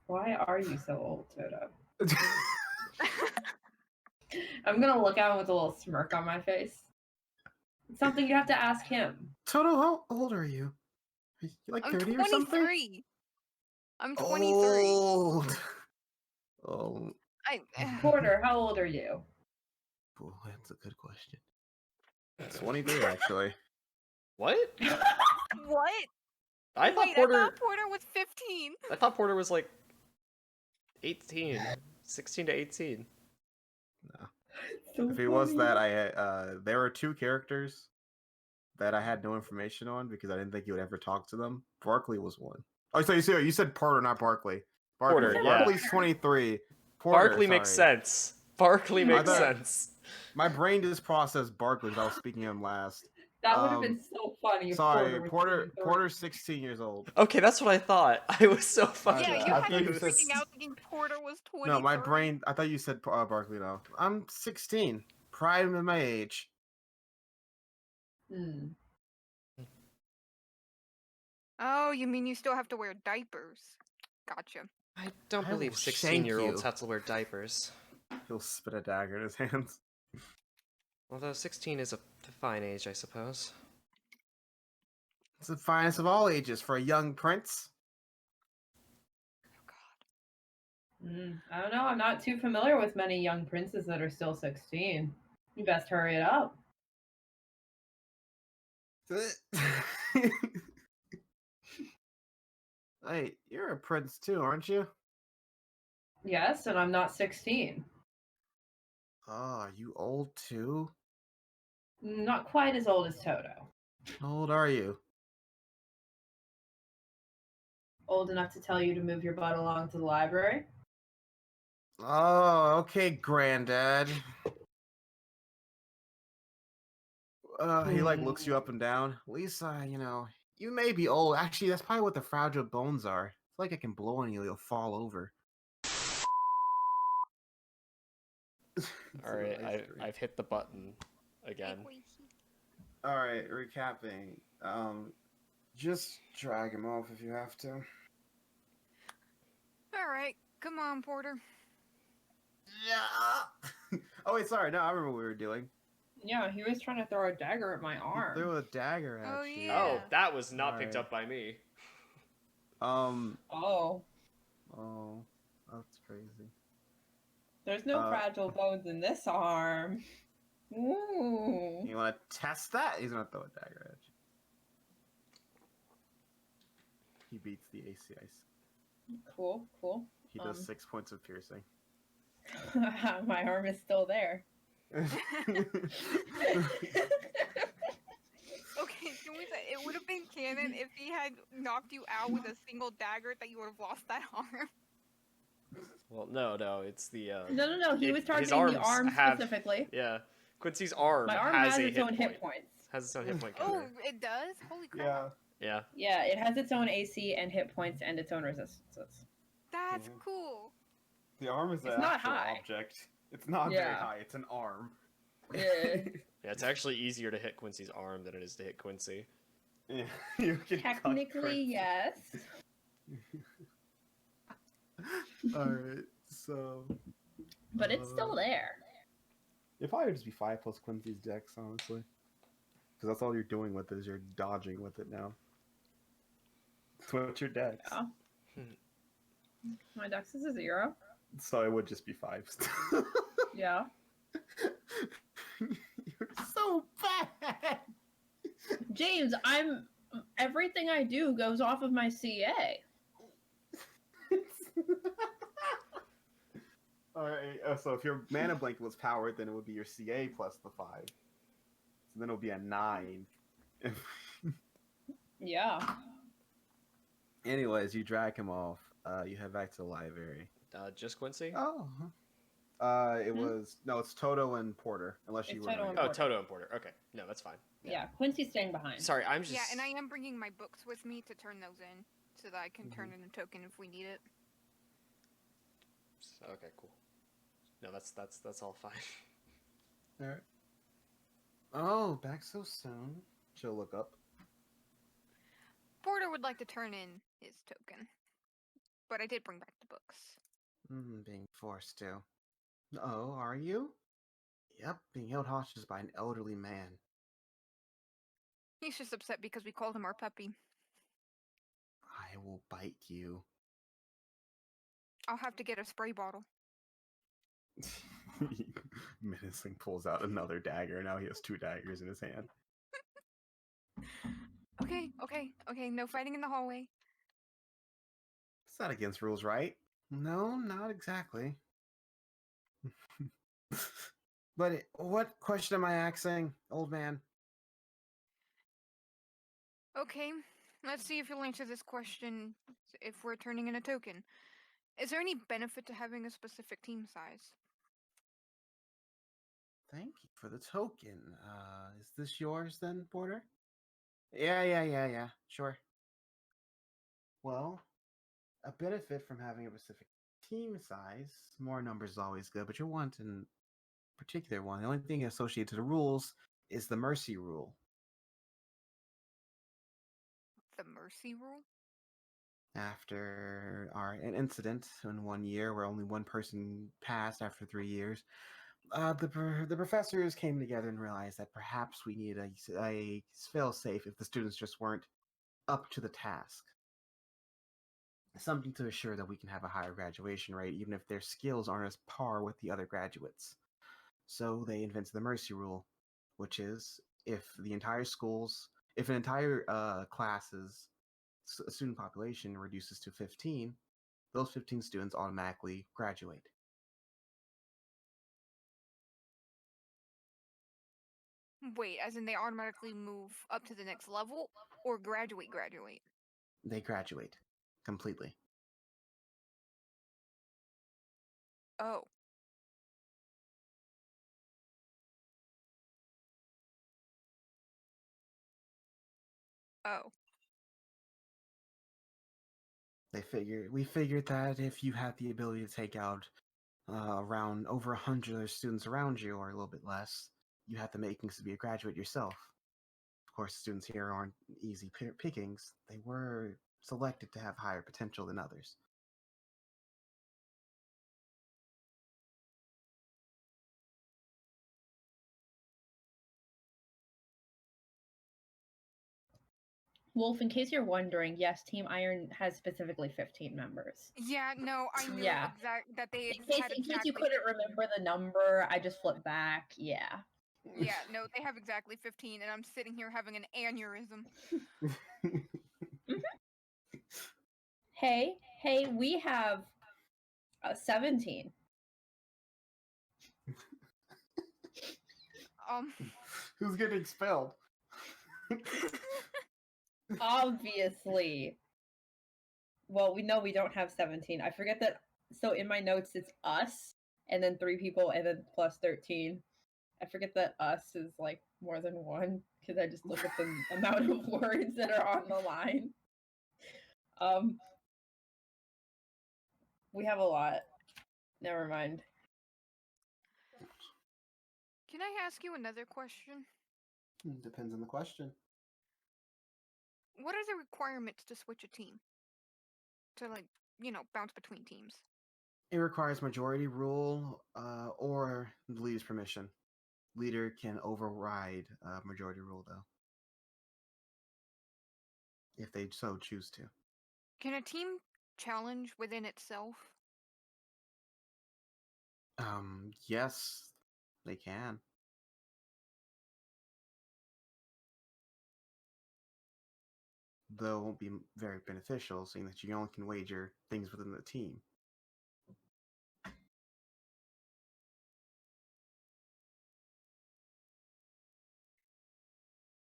[SPEAKER 2] Why are you so old, Toto? I'm gonna look at him with a little smirk on my face. It's something you have to ask him.
[SPEAKER 1] Toto, how old are you? Are you like
[SPEAKER 5] I'm
[SPEAKER 1] 30 or something?
[SPEAKER 5] 23. I'm 23.
[SPEAKER 1] Old. Oh,
[SPEAKER 2] Porter, how old are you?
[SPEAKER 1] boy, that's a good question. 23, actually.
[SPEAKER 3] What?
[SPEAKER 5] What?
[SPEAKER 3] I thought
[SPEAKER 5] Wait,
[SPEAKER 3] Porter.
[SPEAKER 5] I thought Porter was 15.
[SPEAKER 3] I thought Porter was like 18, 16 to 18.
[SPEAKER 1] No.
[SPEAKER 2] So
[SPEAKER 1] If he was
[SPEAKER 2] funny.
[SPEAKER 1] that, there were 2 characters that I had no information on because I didn't think you would ever talk to them. Barkley was one. Oh, so you said Porter, not Barkley.
[SPEAKER 3] Porter, yeah.
[SPEAKER 1] Barkley's 23. Porter,
[SPEAKER 3] Barkley makes
[SPEAKER 1] sorry.
[SPEAKER 3] sense. Barkley makes
[SPEAKER 1] thought-
[SPEAKER 3] sense.
[SPEAKER 1] My brain just processed Barkley because I was speaking of him last.
[SPEAKER 2] That would have been so funny if
[SPEAKER 1] Sorry,
[SPEAKER 2] Porter was 23.
[SPEAKER 1] Porter's 16 years old.
[SPEAKER 3] Okay, that's what I thought. I was so fucking
[SPEAKER 5] Yeah, you
[SPEAKER 1] I
[SPEAKER 5] had
[SPEAKER 1] thought
[SPEAKER 5] me
[SPEAKER 1] you said-
[SPEAKER 5] freaking out thinking Porter was 23.
[SPEAKER 1] No, my brain. I thought you said Barkley. No, I'm 16. Prime of my age.
[SPEAKER 5] Oh, you mean you still have to wear diapers? Gotcha.
[SPEAKER 3] I don't
[SPEAKER 1] I
[SPEAKER 3] believe
[SPEAKER 1] will
[SPEAKER 3] 16-year-olds
[SPEAKER 1] shank
[SPEAKER 3] have to wear diapers.
[SPEAKER 1] He'll spit a dagger in his hands.
[SPEAKER 3] Although 16 is a fine age, I suppose.
[SPEAKER 1] It's the finest of all ages for a young prince.
[SPEAKER 5] Oh God.
[SPEAKER 2] I don't know. I'm not too familiar with many young princes that are still 16. You best hurry it up.
[SPEAKER 1] Hey, you're a prince too, aren't you?
[SPEAKER 2] Yes, and I'm not 16.
[SPEAKER 1] Oh, are you old too?
[SPEAKER 2] Not quite as old as Toto.
[SPEAKER 1] How old are you?
[SPEAKER 2] Old enough to tell you to move your butt along to the library.
[SPEAKER 1] Oh, okay, Granddad. He like looks you up and down. Lisa, you may be old. Actually, that's probably what the fragile bones are. It's like I can blow on you, you'll fall over.
[SPEAKER 3] All right, I've hit the button again.
[SPEAKER 1] All right, recapping. Just drag him off if you have to.
[SPEAKER 5] All right, come on, Porter.
[SPEAKER 1] Yeah. Oh wait, sorry. No, I remember what we were doing.
[SPEAKER 2] Yeah, he was trying to throw a dagger at my
[SPEAKER 1] He
[SPEAKER 2] arm.
[SPEAKER 1] threw a dagger at
[SPEAKER 5] Oh,
[SPEAKER 1] you.
[SPEAKER 5] yeah.
[SPEAKER 3] Oh, that was not picked
[SPEAKER 1] Alright.
[SPEAKER 3] up by me.
[SPEAKER 2] Oh,
[SPEAKER 1] Oh, that's crazy.
[SPEAKER 2] there's no fragile bones in this arm. Ooh.
[SPEAKER 1] You want to test that? He's gonna throw a dagger at you. He beats the AC ice.
[SPEAKER 2] Cool.
[SPEAKER 1] He does 6 points of piercing.
[SPEAKER 2] My arm is still there.
[SPEAKER 5] Okay, can we say it would have been canon if he had knocked you out with a single dagger that you would have lost that arm?
[SPEAKER 3] Well, no, it's the
[SPEAKER 2] No. He was
[SPEAKER 3] his
[SPEAKER 2] targeting the
[SPEAKER 3] arms
[SPEAKER 2] arm
[SPEAKER 3] have-
[SPEAKER 2] specifically.
[SPEAKER 3] Yeah, Quincy's arm,
[SPEAKER 2] My arm
[SPEAKER 3] has
[SPEAKER 2] has
[SPEAKER 3] a
[SPEAKER 2] its
[SPEAKER 3] hit
[SPEAKER 2] own
[SPEAKER 3] point.
[SPEAKER 2] hit points.
[SPEAKER 3] Has its own hit point
[SPEAKER 5] Oh,
[SPEAKER 3] counter.
[SPEAKER 5] it does? Holy crap.
[SPEAKER 3] Yeah.
[SPEAKER 2] Yeah, it has its own AC and hit points and its own resistances.
[SPEAKER 5] That's
[SPEAKER 1] Mhm.
[SPEAKER 5] cool.
[SPEAKER 1] The arm is
[SPEAKER 2] It's
[SPEAKER 1] an
[SPEAKER 2] not
[SPEAKER 1] actual
[SPEAKER 2] high.
[SPEAKER 1] object. It's not very
[SPEAKER 2] Yeah.
[SPEAKER 1] high. It's an arm.
[SPEAKER 2] Yeah.
[SPEAKER 3] Yeah, it's actually easier to hit Quincy's arm than it is to hit Quincy.
[SPEAKER 1] Yeah, you can cut
[SPEAKER 2] Technically,
[SPEAKER 1] Prince.
[SPEAKER 2] yes.
[SPEAKER 1] Alright, so
[SPEAKER 2] But it's still there.
[SPEAKER 1] it'd probably just be 5 plus Quincy's dex, honestly. Because that's all you're doing with it, is you're dodging with it now. That's what's your dex.
[SPEAKER 2] Yeah. My dex is a 0.
[SPEAKER 1] So it would just be 5.
[SPEAKER 2] Yeah.
[SPEAKER 1] You're so bad!
[SPEAKER 2] James, everything I do goes off of my CA.
[SPEAKER 1] Alright, so if your mana blanket was powered, then it would be your CA plus the 5. So then it would be a 9.
[SPEAKER 2] Yeah.
[SPEAKER 1] Anyways, you drag him off. You head back to the library.
[SPEAKER 3] Just Quincy?
[SPEAKER 1] Oh. It was no, it's Toto and Porter, unless you
[SPEAKER 2] It's
[SPEAKER 1] were.
[SPEAKER 2] Toto and
[SPEAKER 3] Oh,
[SPEAKER 2] Porter.
[SPEAKER 3] Toto and Porter. Okay, no, that's fine.
[SPEAKER 2] Yeah, Quincy's staying behind.
[SPEAKER 3] Sorry, I'm just.
[SPEAKER 5] Yeah, and I am bringing my books with me to turn those in, so that I can turn
[SPEAKER 1] Mm-hmm.
[SPEAKER 5] in a token if we need it.
[SPEAKER 3] Okay, cool. No, that's all fine.
[SPEAKER 1] All right. Oh, back so soon. She'll look up.
[SPEAKER 5] Porter would like to turn in his token, but I did bring back the books.
[SPEAKER 1] Being forced to. Oh, are you? Yep, being held hostage by an elderly man.
[SPEAKER 5] He's just upset because we called him our puppy.
[SPEAKER 1] I will bite you.
[SPEAKER 5] I'll have to get a spray bottle.
[SPEAKER 1] Menacing pulls out another dagger. Now he has 2 daggers in his hand.
[SPEAKER 5] Okay, no fighting in the hallway.
[SPEAKER 1] It's not against rules, right? No, not exactly. But what question am I asking, old man?
[SPEAKER 5] Okay, let's see if you'll answer this question if we're turning in a token. Is there any benefit to having a specific team size?
[SPEAKER 1] Thank you for the token. Is this yours then, Porter? Yeah. Sure. Well, a benefit from having a specific team size, more numbers is always good, but you're wanting particular one. The only thing associated to the rules is the mercy rule.
[SPEAKER 5] The mercy rule?
[SPEAKER 1] After an incident in 1 year where only one person passed after 3 years, the professors came together and realized that perhaps we needed a fail-safe if the students just weren't up to the task. Something to assure that we can have a higher graduation rate, even if their skills aren't as par with the other graduates. So they invented the mercy rule, which is if an entire class's student population reduces to 15, those 15 students automatically graduate.
[SPEAKER 5] Wait, as in they automatically move up to the next level or graduate?
[SPEAKER 1] They graduate completely.
[SPEAKER 5] Oh. Oh.
[SPEAKER 1] We figured that if you had the ability to take out around over 100 other students around you, or a little bit less, you have the makings to be a graduate yourself. Of course, students here aren't easy pickings. They were selected to have higher potential than others.
[SPEAKER 2] Wolf, in case you're wondering, yes, Team Iron has specifically 15 members.
[SPEAKER 5] Yeah, no, I knew
[SPEAKER 2] Yeah.
[SPEAKER 5] that they
[SPEAKER 2] In case you couldn't remember the number, I just flipped back. Yeah.
[SPEAKER 5] Yeah, no, they have exactly 15, and I'm sitting here having an aneurysm.
[SPEAKER 2] Hey, we have 17.
[SPEAKER 1] Who's getting expelled?
[SPEAKER 2] Obviously. Well, we know we don't have 17. I forget that. So in my notes, it's us, and then 3 people, and then plus 13. I forget that us is like more than one because I just look at the amount of words that are on the line. We have a lot. Never mind.
[SPEAKER 5] Can I ask you another question?
[SPEAKER 1] Depends on the question.
[SPEAKER 5] What are the requirements to switch a team? To, like, bounce between teams?
[SPEAKER 1] It requires majority rule or the leader's permission. Leader can override majority rule, though, if they so choose to.
[SPEAKER 5] Can a team challenge within itself?
[SPEAKER 1] Yes, they can. Though it won't be very beneficial, seeing that you only can wager things within the team.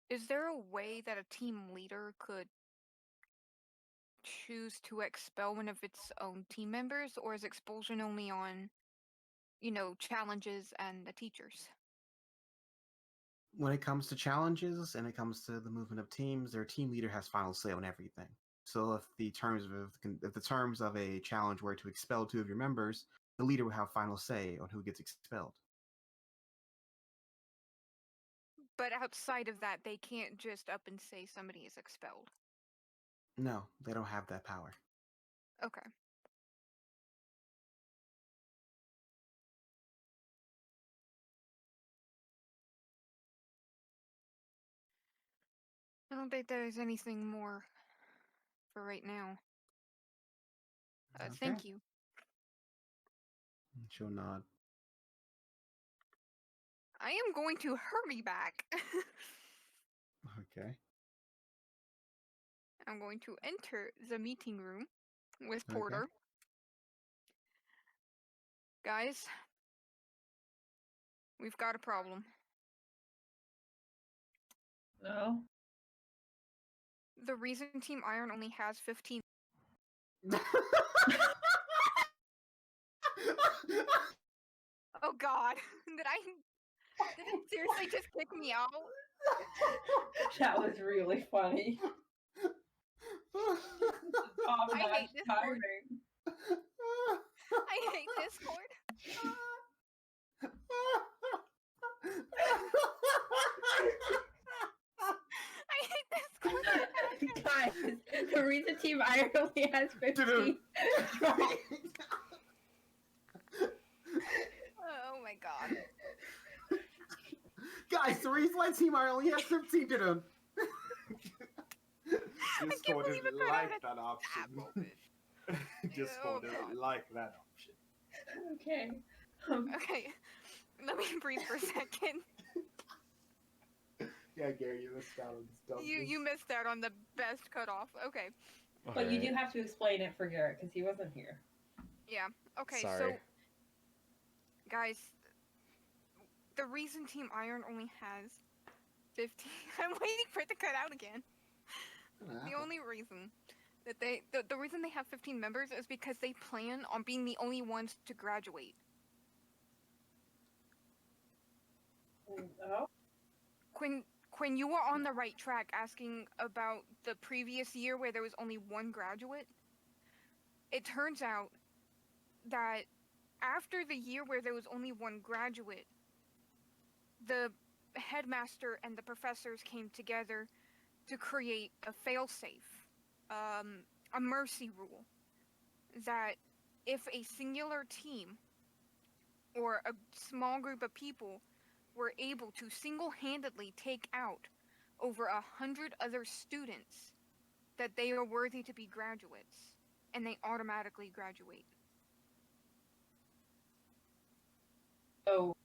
[SPEAKER 5] Is there a way that a team leader could choose to expel one of its own team members, or is expulsion only on challenges and the teachers.
[SPEAKER 1] When it comes to challenges and it comes to the movement of teams, their team leader has final say on everything. So if the terms of a challenge were to expel 2 of your members, the leader will have final say on who gets expelled.
[SPEAKER 5] But outside of that, they can't just up and say somebody is expelled.
[SPEAKER 1] No, they don't have that power.
[SPEAKER 5] Okay. I don't think there's anything more for right now. Thank you.
[SPEAKER 1] She'll nod.
[SPEAKER 5] I am going to hurry back.
[SPEAKER 1] Okay.
[SPEAKER 5] I'm going to enter the meeting room with
[SPEAKER 1] Okay.
[SPEAKER 5] Porter. Guys, we've got a problem.
[SPEAKER 2] No.
[SPEAKER 5] The reason Team Iron only has 15. Oh God, did it seriously just kick me out?
[SPEAKER 2] That was really funny.
[SPEAKER 5] I hate Discord. I hate Discord. I hate Discord.
[SPEAKER 2] Guys, the reason Team Iron only has 15.
[SPEAKER 5] Oh my God.
[SPEAKER 1] Guys, the reason why Team Iron only has 15 to them. Discord didn't like that option. Discord didn't like that option.
[SPEAKER 2] Okay.
[SPEAKER 5] Okay. Let me breathe for a second.
[SPEAKER 1] Yeah, Gary, you missed out on this dumbness.
[SPEAKER 5] You missed out on the best cutoff. Okay.
[SPEAKER 2] But you do have to explain it for Garrett because he wasn't here.
[SPEAKER 5] Yeah. Okay.
[SPEAKER 3] Sorry.
[SPEAKER 5] So, guys, the reason Team Iron only has 15. I'm waiting for it to cut out again. The only reason that the reason they have 15 members is because they plan on being the only ones to graduate.
[SPEAKER 2] Oh.
[SPEAKER 5] Quinn, you were on the right track asking about the previous year where there was only one graduate. It turns out that after the year where there was only one graduate, the headmaster and the professors came together to create a failsafe, a mercy rule, that if a singular team or a small group of people were able to single-handedly take out over 100 other students, that they are worthy to be graduates, and they automatically graduate.
[SPEAKER 2] So,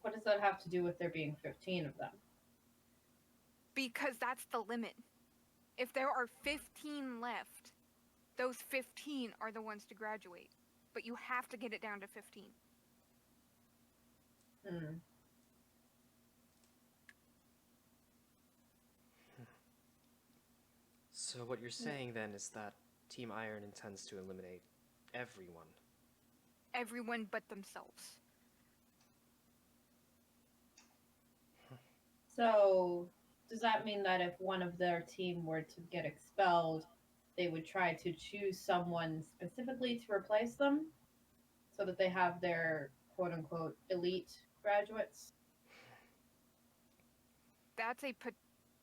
[SPEAKER 2] what does that have to do with there being 15 of them?
[SPEAKER 5] Because that's the limit. If there are 15 left, those 15 are the ones to graduate. But you have to get it down to 15.
[SPEAKER 3] So what you're saying then is that Team Iron intends to eliminate everyone.
[SPEAKER 5] Everyone but themselves.
[SPEAKER 2] So, does that mean that if one of their team were to get expelled, they would try to choose someone specifically to replace them so that they have their quote-unquote elite graduates?
[SPEAKER 5] That's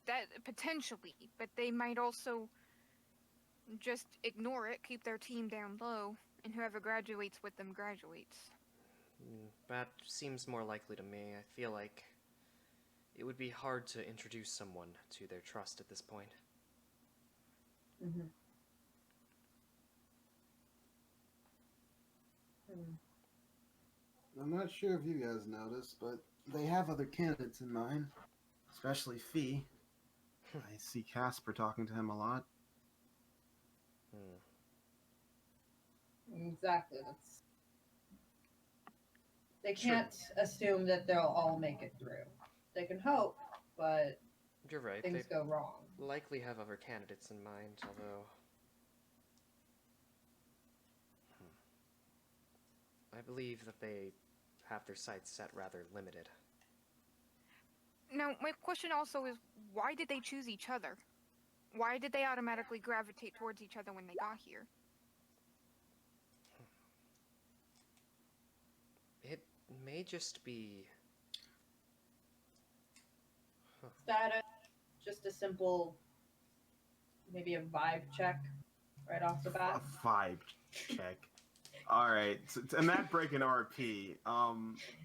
[SPEAKER 5] that potentially, but they might also just ignore it, keep their team down low, and whoever graduates with them graduates.
[SPEAKER 3] That seems more likely to me. I feel like it would be hard to introduce someone to their trust at this point.
[SPEAKER 1] I'm not sure if you guys noticed, but they have other candidates in mind, especially Fee. I see Casper talking to him a lot.
[SPEAKER 2] Exactly. They can't assume that they'll all make it through. They can hope, but
[SPEAKER 3] You're right.
[SPEAKER 2] things go wrong.
[SPEAKER 3] Likely have other candidates in mind, although I believe that they have their sights set rather limited.
[SPEAKER 5] Now, my question also is, why did they choose each other? Why did they automatically gravitate towards each other when they got here?
[SPEAKER 3] It may just be...
[SPEAKER 2] Status, just a simple, maybe a vibe check right off the bat.
[SPEAKER 1] A vibe check. All right, and that break in RP.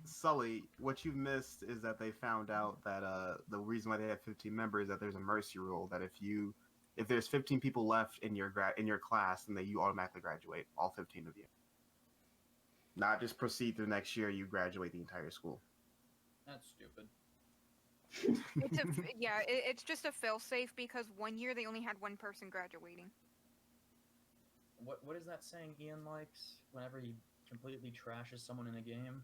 [SPEAKER 1] Sully, what you missed is that they found out that the reason why they have 15 members is that there's a mercy rule that if there's 15 people left in your class, then you automatically graduate, all 15 of you. Not just proceed through next year, you graduate the entire school.
[SPEAKER 4] That's stupid.
[SPEAKER 5] It's just a failsafe because one year they only had one person graduating.
[SPEAKER 4] What is that saying Ian likes whenever he completely trashes someone in a game?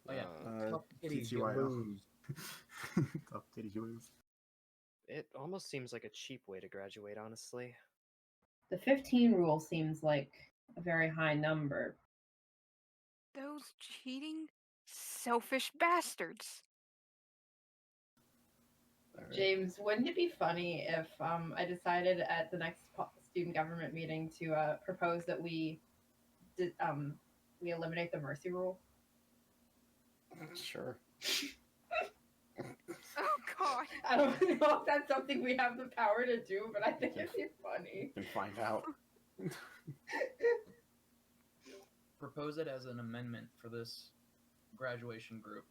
[SPEAKER 4] Oh yeah, tough titties you
[SPEAKER 1] TTYL.
[SPEAKER 4] lose.
[SPEAKER 1] Tough titties you lose.
[SPEAKER 3] It almost seems like a cheap way to graduate, honestly.
[SPEAKER 2] The 15 rule seems like a very high number.
[SPEAKER 5] Those cheating, selfish bastards.
[SPEAKER 1] Right.
[SPEAKER 2] James, wouldn't it be funny if I decided at the next student government meeting to propose that we eliminate the mercy rule?
[SPEAKER 1] Sure.
[SPEAKER 5] Oh God.
[SPEAKER 2] I don't know if that's something we have the power to do, but I think it'd be funny.
[SPEAKER 1] You can find out.
[SPEAKER 4] Propose it as an amendment for this graduation group.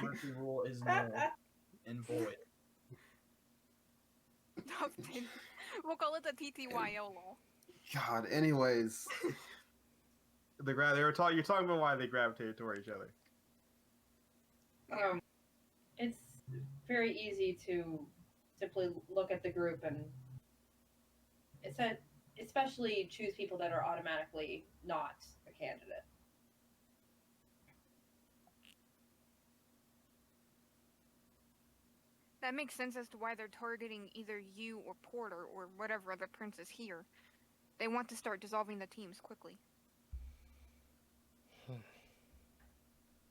[SPEAKER 4] Mercy rule is null and void.
[SPEAKER 5] We'll call it the TTYL law.
[SPEAKER 1] God. Anyways, you're talking about why they gravitated toward each other.
[SPEAKER 2] It's very easy to simply look at the group and especially choose people that are automatically not a candidate.
[SPEAKER 5] That makes sense as to why they're targeting either you or Porter or whatever other prince is here. They want to start dissolving the teams quickly.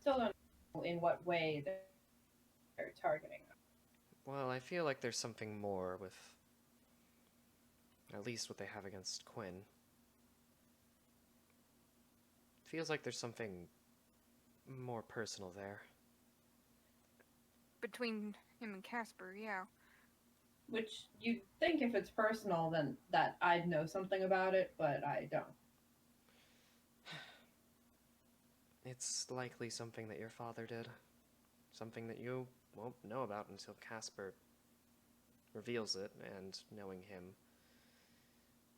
[SPEAKER 2] Still don't know in what way they're targeting them.
[SPEAKER 3] Well, I feel like there's something more with... at least what they have against Quinn. Feels like there's something more personal there.
[SPEAKER 5] Between him and Casper, yeah.
[SPEAKER 2] Which you'd think if it's personal, then that I'd know something about it, but I don't.
[SPEAKER 3] It's likely something that your father did. Something that you won't know about until Casper reveals it, and knowing him,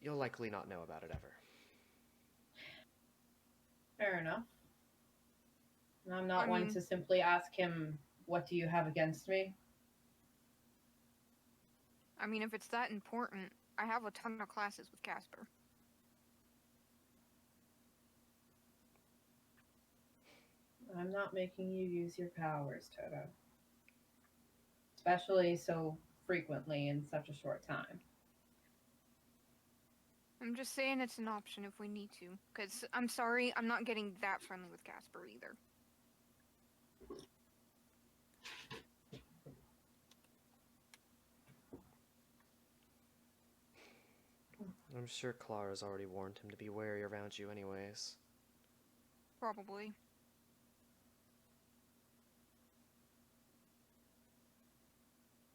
[SPEAKER 3] you'll likely not know about it ever.
[SPEAKER 2] Fair enough. And I'm not one to simply ask him, what do you have against me?
[SPEAKER 5] I mean, if it's that important, I have a ton of classes with Casper.
[SPEAKER 2] I'm not making you use your powers, Toto. Especially so frequently in such a short time.
[SPEAKER 5] I'm just saying it's an option if we need to. Because, I'm sorry, I'm not getting that friendly with Casper either.
[SPEAKER 3] I'm sure Clara's already warned him to be wary around you anyways.
[SPEAKER 5] Probably.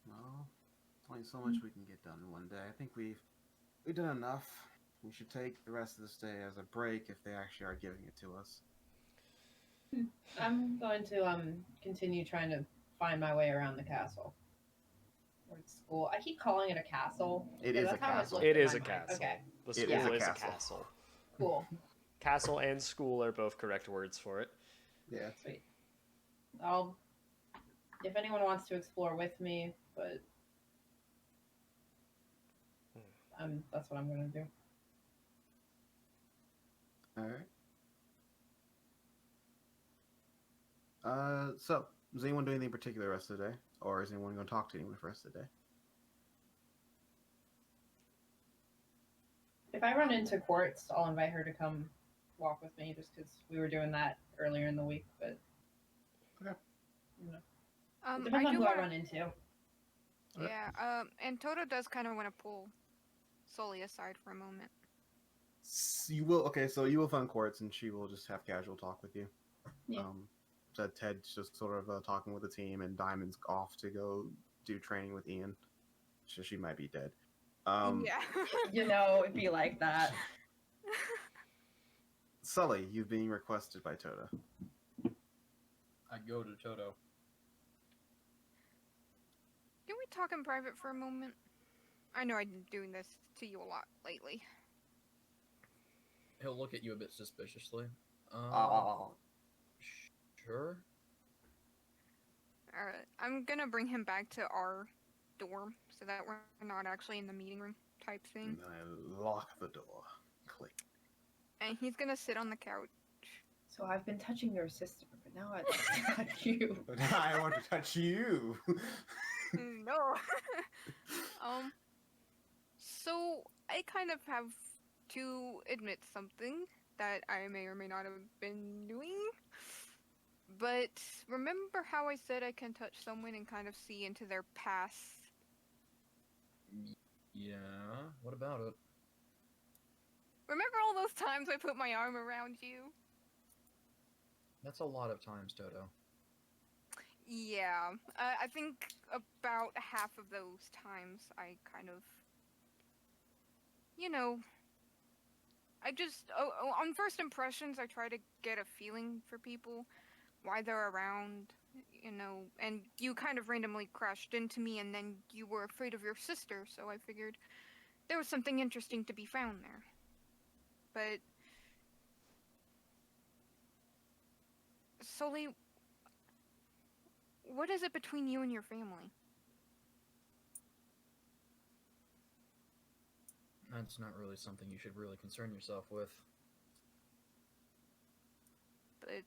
[SPEAKER 1] Well, only so much we can get done in one day. I think we've done enough. We should take the rest of this day as a break if they actually are giving it to us.
[SPEAKER 2] I'm going to continue trying to find my way around the castle. Or school. I keep calling it a castle.
[SPEAKER 1] It is a castle.
[SPEAKER 3] It is a castle.
[SPEAKER 2] Okay.
[SPEAKER 3] The school is a castle.
[SPEAKER 2] Cool.
[SPEAKER 3] Castle and school are both correct words for it.
[SPEAKER 1] Yeah.
[SPEAKER 2] Sweet. If anyone wants to explore with me, but that's what I'm going to do.
[SPEAKER 1] All right. So, does anyone do anything particular the rest of the day? Or is anyone going to talk to anyone for the rest of the day?
[SPEAKER 2] If I run into Quartz, I'll invite her to come walk with me just because we were doing that earlier in the week, but
[SPEAKER 1] Okay.
[SPEAKER 2] you know, it
[SPEAKER 5] I
[SPEAKER 2] depends on
[SPEAKER 5] do
[SPEAKER 2] who I
[SPEAKER 5] want
[SPEAKER 2] run into.
[SPEAKER 5] Yeah. And Toto does kind of want to pull Sully aside for a moment.
[SPEAKER 1] You will so you will find Quartz, and she will just have casual talk with you.
[SPEAKER 2] Yeah.
[SPEAKER 1] So Ted's just sort of talking with the team, and Diamond's off to go do training with Ian. So she might be dead.
[SPEAKER 5] Yeah.
[SPEAKER 2] You know, it'd be like that.
[SPEAKER 1] Sully, you've been requested by Toto.
[SPEAKER 4] I go to Toto.
[SPEAKER 5] Can we talk in private for a moment? I know I've been doing this to you a lot lately.
[SPEAKER 4] He'll look at you a bit suspiciously. Sure.
[SPEAKER 5] Alright, I'm gonna bring him back to our dorm so that we're not actually in the meeting room type thing.
[SPEAKER 1] And I lock the door. Click.
[SPEAKER 5] And he's gonna sit on the couch.
[SPEAKER 2] So I've been touching your sister, but now I'd like to touch you.
[SPEAKER 1] But I want to touch you.
[SPEAKER 5] No. So I kind of have to admit something that I may or may not have been doing. But remember how I said I can touch someone and kind of see into their past?
[SPEAKER 4] Yeah. What about it?
[SPEAKER 5] Remember all those times I put my arm around you?
[SPEAKER 4] That's a lot of times, Toto.
[SPEAKER 5] Yeah, I think about half of those times I kind of, I just, on first impressions, I try to get a feeling for people, why they're around, and you kind of randomly crashed into me, and then you were afraid of your sister, so I figured there was something interesting to be found there. But Sully, what is it between you and your family?
[SPEAKER 4] That's not really something you should really concern yourself with.
[SPEAKER 5] But,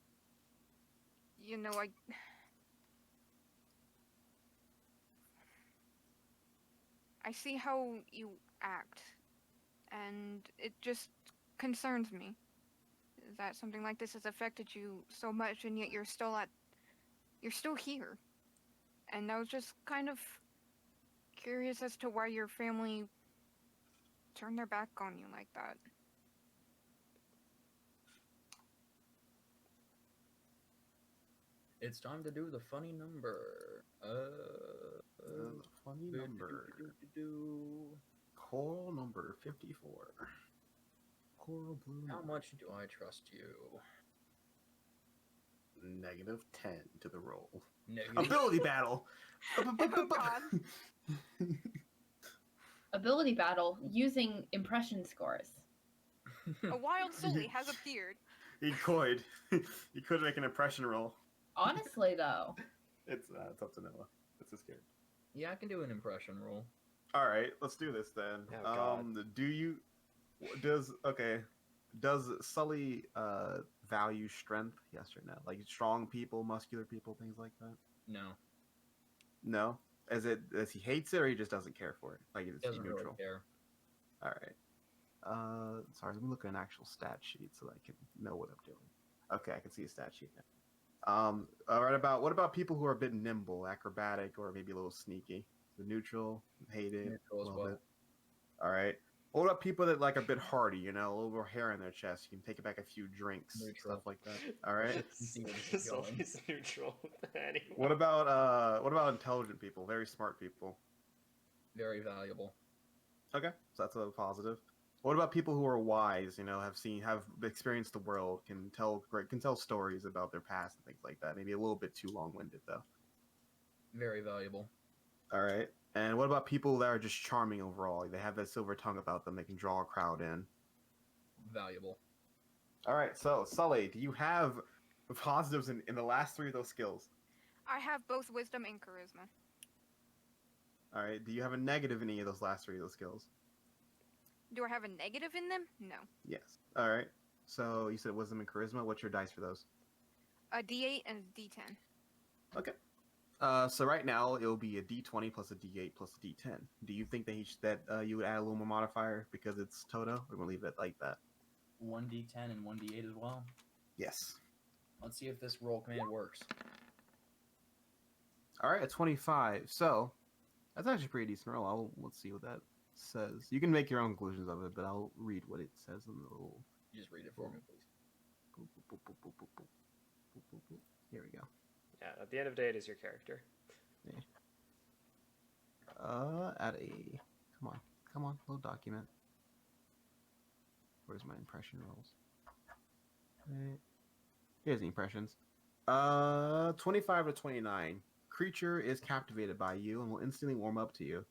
[SPEAKER 5] I see how you act, and it just concerns me. That something like this has affected you so much, and yet you're still here. And I was just kind of curious as to why your family turned their back on you like that.
[SPEAKER 4] It's time to do the funny number.
[SPEAKER 1] The funny number. Coral number 54. Coral blue.
[SPEAKER 4] How much do I trust you?
[SPEAKER 1] -10 to the roll.
[SPEAKER 4] Negative.
[SPEAKER 1] Ability battle.
[SPEAKER 5] Oh, God.
[SPEAKER 2] Ability battle using impression scores.
[SPEAKER 5] A wild Sully has appeared.
[SPEAKER 1] He could. He could make an impression roll.
[SPEAKER 2] Honestly, though.
[SPEAKER 1] It's up to Noah. It's a scare.
[SPEAKER 4] Yeah, I can do an impression roll.
[SPEAKER 1] All right, let's do this then.
[SPEAKER 3] Oh, God.
[SPEAKER 1] Does Sully value strength? Yes or no? Like strong people, muscular people, things like that?
[SPEAKER 4] No.
[SPEAKER 1] No. As he hates it, or he just doesn't care for it? Like it's
[SPEAKER 4] Doesn't
[SPEAKER 1] neutral.
[SPEAKER 4] really care.
[SPEAKER 1] All right. Sorry, let me look at an actual stat sheet so that I can know what I'm doing. Okay, I can see a stat sheet now. All right. What about people who are a bit nimble, acrobatic, or maybe a little sneaky? The neutral, hate it,
[SPEAKER 4] Neutral as well.
[SPEAKER 1] bit. All right. What about people that like a bit hardy? A little more hair in their chest. You can take it back a few drinks,
[SPEAKER 4] Neutral.
[SPEAKER 1] stuff like that. All right.
[SPEAKER 3] Sully's neutral. Anyway.
[SPEAKER 1] What about intelligent people? Very smart people.
[SPEAKER 4] Very valuable.
[SPEAKER 1] Okay, so that's a positive. What about people who are wise? Have experienced the world, can tell stories about their past and things like that. Maybe a little bit too long-winded though.
[SPEAKER 4] Very valuable.
[SPEAKER 1] All right. And what about people that are just charming overall? They have that silver tongue about them. They can draw a crowd in.
[SPEAKER 4] Valuable.
[SPEAKER 1] All right. So Sully, do you have positives in the last 3 of those skills?
[SPEAKER 5] I have both wisdom and charisma.
[SPEAKER 1] All right. Do you have a negative in any of those last 3 of those skills?
[SPEAKER 5] Do I have a negative in them? No.
[SPEAKER 1] Yes. All right. So you said wisdom and charisma. What's your dice for those?
[SPEAKER 5] A D8 and a D10.
[SPEAKER 1] Okay. So right now it'll be a D20 plus a D8 plus a D10. Do you think that you would add a little more modifier because it's Toto? We're gonna leave it like that.
[SPEAKER 4] 1d10 and 1d8 as well.
[SPEAKER 1] Yes.
[SPEAKER 4] Let's see if this roll command works.
[SPEAKER 1] All right, a 25. So that's actually a pretty decent roll. Let's see what that says. You can make your own conclusions of it, but I'll read what it says in the little.
[SPEAKER 4] You just read it for me, please.
[SPEAKER 1] Boop, boop, boop, boop, boop, boop, boop, boop, boop. Here we go.
[SPEAKER 3] Yeah, at the end of the day, it is your character.
[SPEAKER 1] Yeah. At a come on, load document. Where's my impression rolls? Right. Here's the impressions. 25 to 29. Creature is captivated by you and will instantly warm up to you.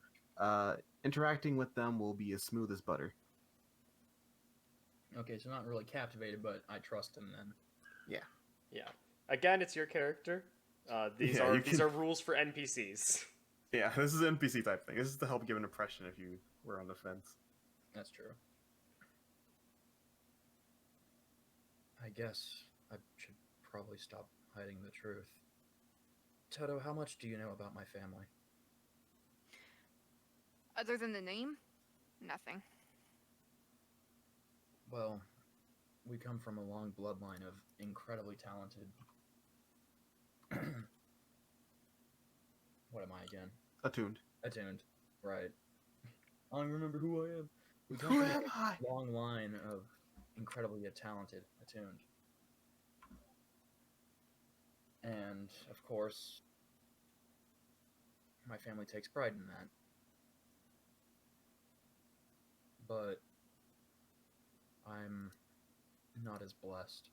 [SPEAKER 1] Interacting with them will be as smooth as butter.
[SPEAKER 4] Okay, so not really captivated, but I trust him then.
[SPEAKER 3] Yeah. Again, it's your character. These
[SPEAKER 1] Yeah,
[SPEAKER 3] are rules for NPCs.
[SPEAKER 1] Yeah, this is an NPC type thing. This is to help give an impression if you were on the fence.
[SPEAKER 4] That's true. I guess I should probably stop hiding the truth. Toto, how much do you know about my family?
[SPEAKER 5] Other than the name, nothing.
[SPEAKER 4] Well, we come from a long bloodline of incredibly talented... What am I again?
[SPEAKER 1] Attuned.
[SPEAKER 4] Attuned. Right. I don't remember who I am. We come
[SPEAKER 1] Who
[SPEAKER 4] from
[SPEAKER 1] am I?
[SPEAKER 4] a long line of incredibly talented attuned. And, of course, my family takes pride in that. But I'm not as blessed.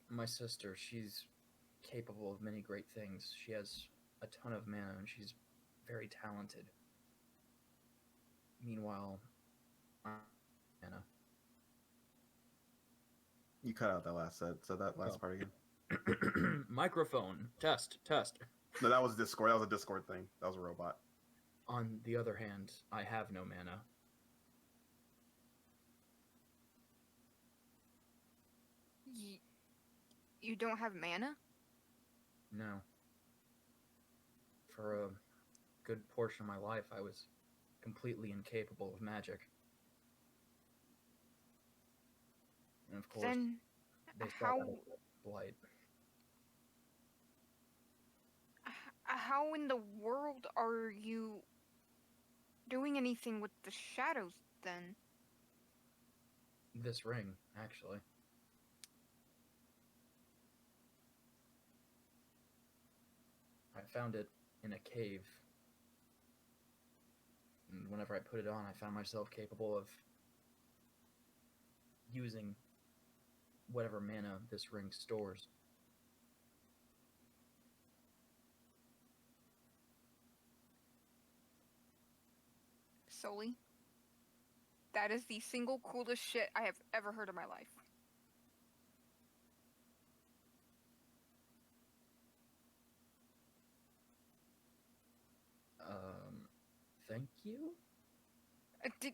[SPEAKER 4] My sister, she's capable of many great things. She has a ton of mana and she's very talented. Meanwhile, I'm mana.
[SPEAKER 1] You cut out that last set, so that last
[SPEAKER 4] Oh.
[SPEAKER 1] part again.
[SPEAKER 4] Microphone. Test.
[SPEAKER 1] No, that was Discord. That was a Discord thing. That was a robot.
[SPEAKER 4] On the other hand, I have no mana.
[SPEAKER 5] You don't have mana?
[SPEAKER 4] No. For a good portion of my life, I was completely incapable of magic. And of course,
[SPEAKER 5] Then
[SPEAKER 4] they saw
[SPEAKER 5] how
[SPEAKER 4] that as a blight.
[SPEAKER 5] how in the world are you doing anything with the shadows then?
[SPEAKER 4] This ring, actually. I found it in a cave. And whenever I put it on, I found myself capable of using whatever mana this ring stores.
[SPEAKER 5] Sully, that is the single coolest shit I have ever heard in my life.
[SPEAKER 4] Thank you?
[SPEAKER 5] Do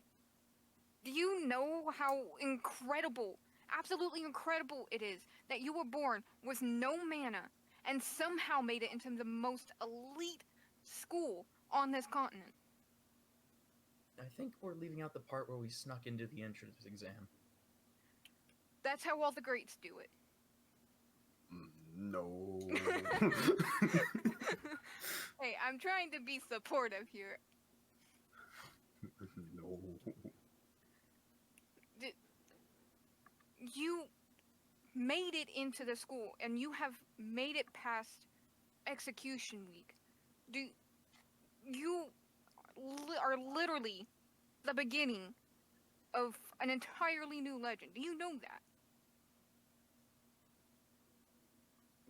[SPEAKER 5] you know how incredible, absolutely incredible it is that you were born with no mana and somehow made it into the most elite school on this continent?
[SPEAKER 4] I think we're leaving out the part where we snuck into the entrance exam.
[SPEAKER 5] That's how all the greats do it.
[SPEAKER 1] No.
[SPEAKER 5] Hey, I'm trying to be supportive here.
[SPEAKER 1] No.
[SPEAKER 5] You made it into the school and you have made it past execution week. You are literally the beginning of an entirely new legend. Do you know that?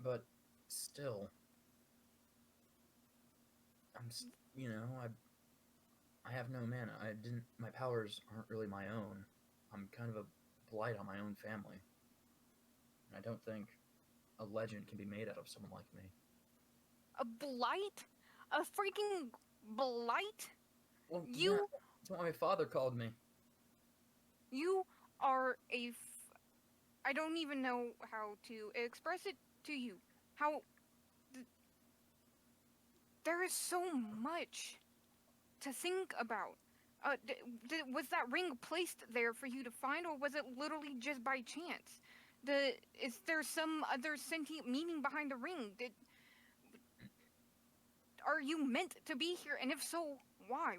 [SPEAKER 4] But still, I have no mana. My powers aren't really my own. I'm kind of a blight on my own family. And I don't think a legend can be made out of someone like me.
[SPEAKER 5] A blight? A freaking blight?
[SPEAKER 4] Well, yeah, that's what my father called me.
[SPEAKER 5] You are I don't even know how to express it to you. There is so much to think about. Was that ring placed there for you to find, or was it literally just by chance? Is there some other sentient meaning behind the ring? Are you meant to be here? And if so, why?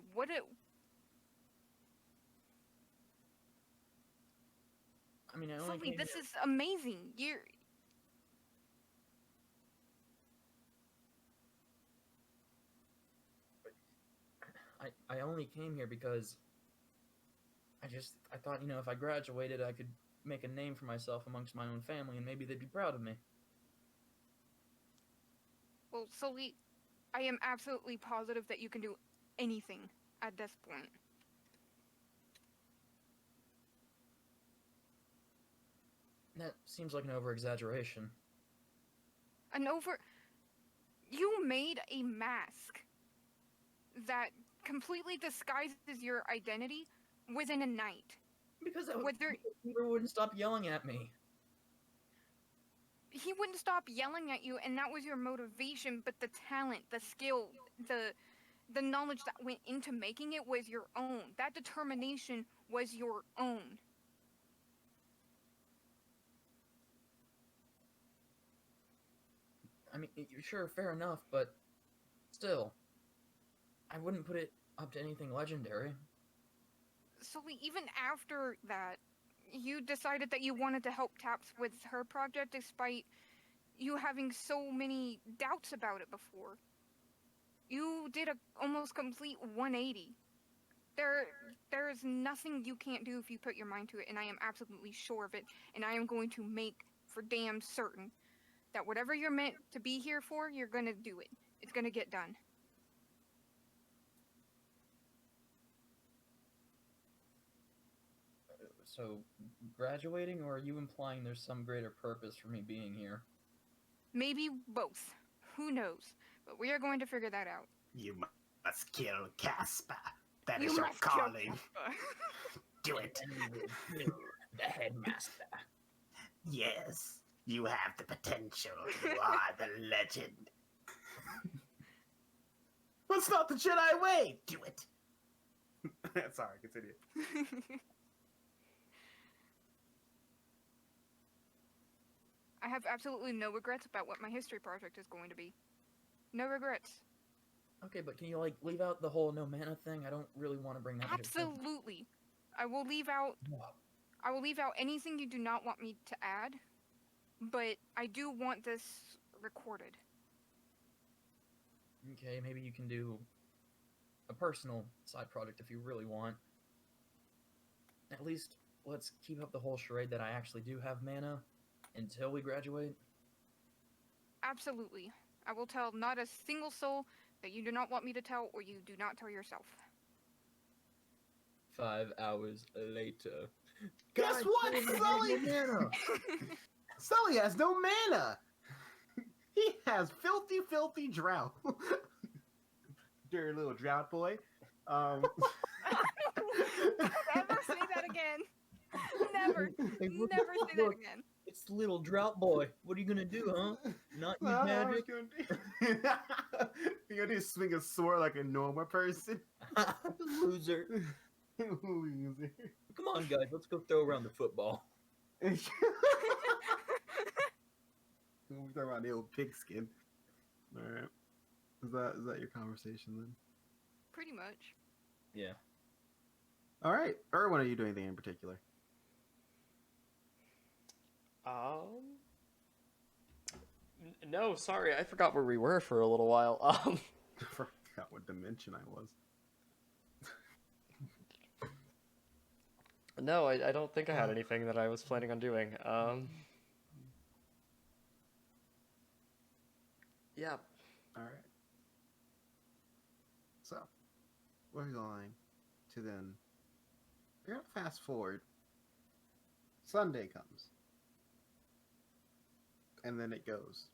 [SPEAKER 4] I mean, I only
[SPEAKER 5] Sully,
[SPEAKER 4] came
[SPEAKER 5] this
[SPEAKER 4] here.
[SPEAKER 5] is amazing.
[SPEAKER 4] I only came here because I thought, if I graduated, I could make a name for myself amongst my own family, and maybe they'd be proud of me.
[SPEAKER 5] Well, Sully, I am absolutely positive that you can do anything at this point.
[SPEAKER 4] That seems like an over-exaggeration.
[SPEAKER 5] You made a mask that completely disguises your identity within a night.
[SPEAKER 4] Because
[SPEAKER 5] Whether
[SPEAKER 4] Peter wouldn't stop yelling at me.
[SPEAKER 5] he wouldn't stop yelling at you, and that was your motivation, but the talent, the skill, the knowledge that went into making it was your own. That determination was your own.
[SPEAKER 4] I mean, sure, fair enough, but still, I wouldn't put it up to anything legendary.
[SPEAKER 5] So even after that, you decided that you wanted to help Taps with her project despite you having so many doubts about it before. You did a almost complete 180. There is nothing you can't do if you put your mind to it, and I am absolutely sure of it, and I am going to make for damn certain that whatever you're meant to be here for, you're gonna do it. It's gonna get done.
[SPEAKER 4] So, graduating, or are you implying there's some greater purpose for me being here?
[SPEAKER 5] Maybe both. Who knows? But we are going to figure that out.
[SPEAKER 7] You must kill Casper. That
[SPEAKER 5] You
[SPEAKER 7] is your
[SPEAKER 5] must kill
[SPEAKER 7] calling.
[SPEAKER 5] Casper.
[SPEAKER 7] Do it.
[SPEAKER 4] And we will kill the headmaster.
[SPEAKER 7] Yes, you have the potential. You are the legend. That's not the Jedi way. Do it.
[SPEAKER 1] Sorry, continue.
[SPEAKER 5] I have absolutely no regrets about what my history project is going to be. No regrets.
[SPEAKER 4] Okay, but can you, leave out the whole no mana thing? I don't really want to bring that into the
[SPEAKER 5] Absolutely. I will leave out anything you do not want me to add, but I do want this recorded.
[SPEAKER 4] Okay, maybe you can do a personal side project if you really want. At least, let's keep up the whole charade that I actually do have mana until we graduate.
[SPEAKER 5] Absolutely. I will tell not a single soul that you do not want me to tell or you do not tell yourself.
[SPEAKER 4] 5 hours later.
[SPEAKER 7] Guess what, Sully? Sully has no mana. He has filthy drought.
[SPEAKER 1] Dirty little drought boy.
[SPEAKER 5] Never say that again. Never. Never say that again.
[SPEAKER 4] It's the little drought boy. What are you gonna do, huh? Not use magic?
[SPEAKER 1] You're gonna swing a sword like a normal person.
[SPEAKER 4] Loser.
[SPEAKER 1] Loser.
[SPEAKER 4] Come on, guys. Let's go throw around the football.
[SPEAKER 1] We're talking about the old pigskin. All right. Is that your conversation then?
[SPEAKER 5] Pretty much.
[SPEAKER 4] Yeah.
[SPEAKER 1] All right. Erwin, are you doing anything in particular?
[SPEAKER 3] No, sorry, I forgot where we were for a little while.
[SPEAKER 1] I forgot what dimension I was.
[SPEAKER 3] No, I don't think I had anything that I was planning on doing. Yeah.
[SPEAKER 1] All right. So, we're going to then. We're gonna fast forward. Sunday comes, and then it goes.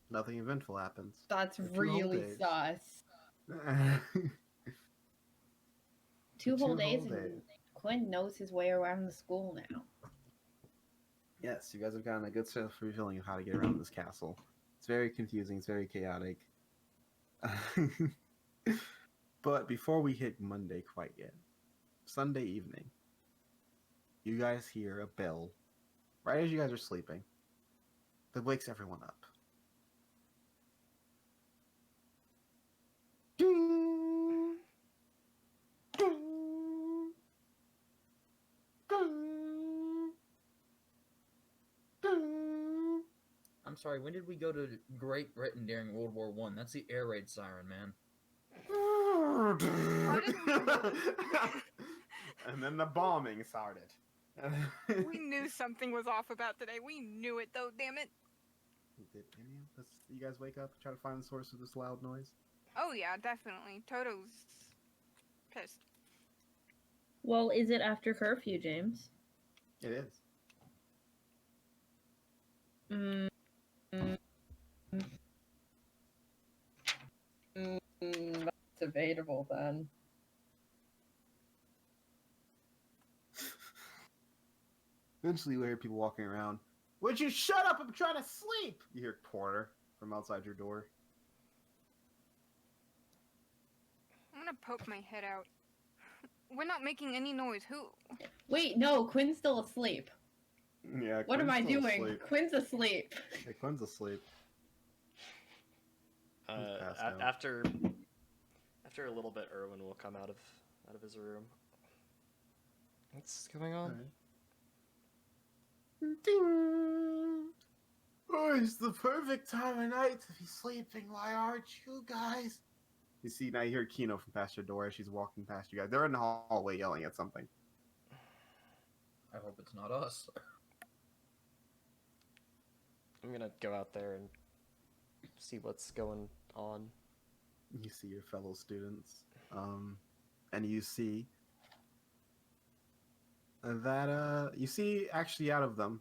[SPEAKER 1] Nothing eventful happens.
[SPEAKER 2] That's
[SPEAKER 1] For 2 whole
[SPEAKER 2] really
[SPEAKER 1] days.
[SPEAKER 2] sus. 2
[SPEAKER 1] 2
[SPEAKER 2] whole days,
[SPEAKER 1] whole
[SPEAKER 2] and
[SPEAKER 1] days.
[SPEAKER 2] Quinn knows his way around the school now.
[SPEAKER 1] Yes, you guys have gotten a good feeling of how to get around this castle. It's very confusing. It's very chaotic. But before we hit Monday quite yet, Sunday evening, you guys hear a bell right as you guys are sleeping, that wakes everyone up. Ding! Ding! Ding! Ding!
[SPEAKER 4] I'm sorry, when did we go to Great Britain during World War One? That's the air raid siren, man.
[SPEAKER 1] And then the bombing started.
[SPEAKER 5] We knew something was off about today. We knew it, though, damn it.
[SPEAKER 1] Did any of us, you guys wake up and try to find the source of this loud noise?
[SPEAKER 5] Oh, yeah, definitely. Toto's pissed.
[SPEAKER 2] Well, is it after curfew, James?
[SPEAKER 1] It is.
[SPEAKER 2] Mm, mm, that's debatable then.
[SPEAKER 1] Eventually, you hear people walking around. Would you shut up? I'm trying to sleep! You hear Porter from outside your door.
[SPEAKER 5] I'm gonna poke my head out. We're not making any noise. Who?
[SPEAKER 2] Wait, no, Quinn's still asleep.
[SPEAKER 1] Yeah,
[SPEAKER 2] What am I
[SPEAKER 1] Quinn's still
[SPEAKER 2] doing?
[SPEAKER 1] asleep.
[SPEAKER 2] Quinn's asleep.
[SPEAKER 1] Yeah, Quinn's asleep. passed out.
[SPEAKER 3] After a little bit, Erwin will come out of his room. What's going on?
[SPEAKER 1] Right. Ding! Oh, it's the perfect time of night to be sleeping. Why aren't you guys? You see, now you hear Kino from past your door as she's walking past you guys. They're in the hallway yelling at something.
[SPEAKER 4] I hope it's not us.
[SPEAKER 3] I'm gonna go out there and see what's going on.
[SPEAKER 1] You see your fellow students, and you see that you see actually out of them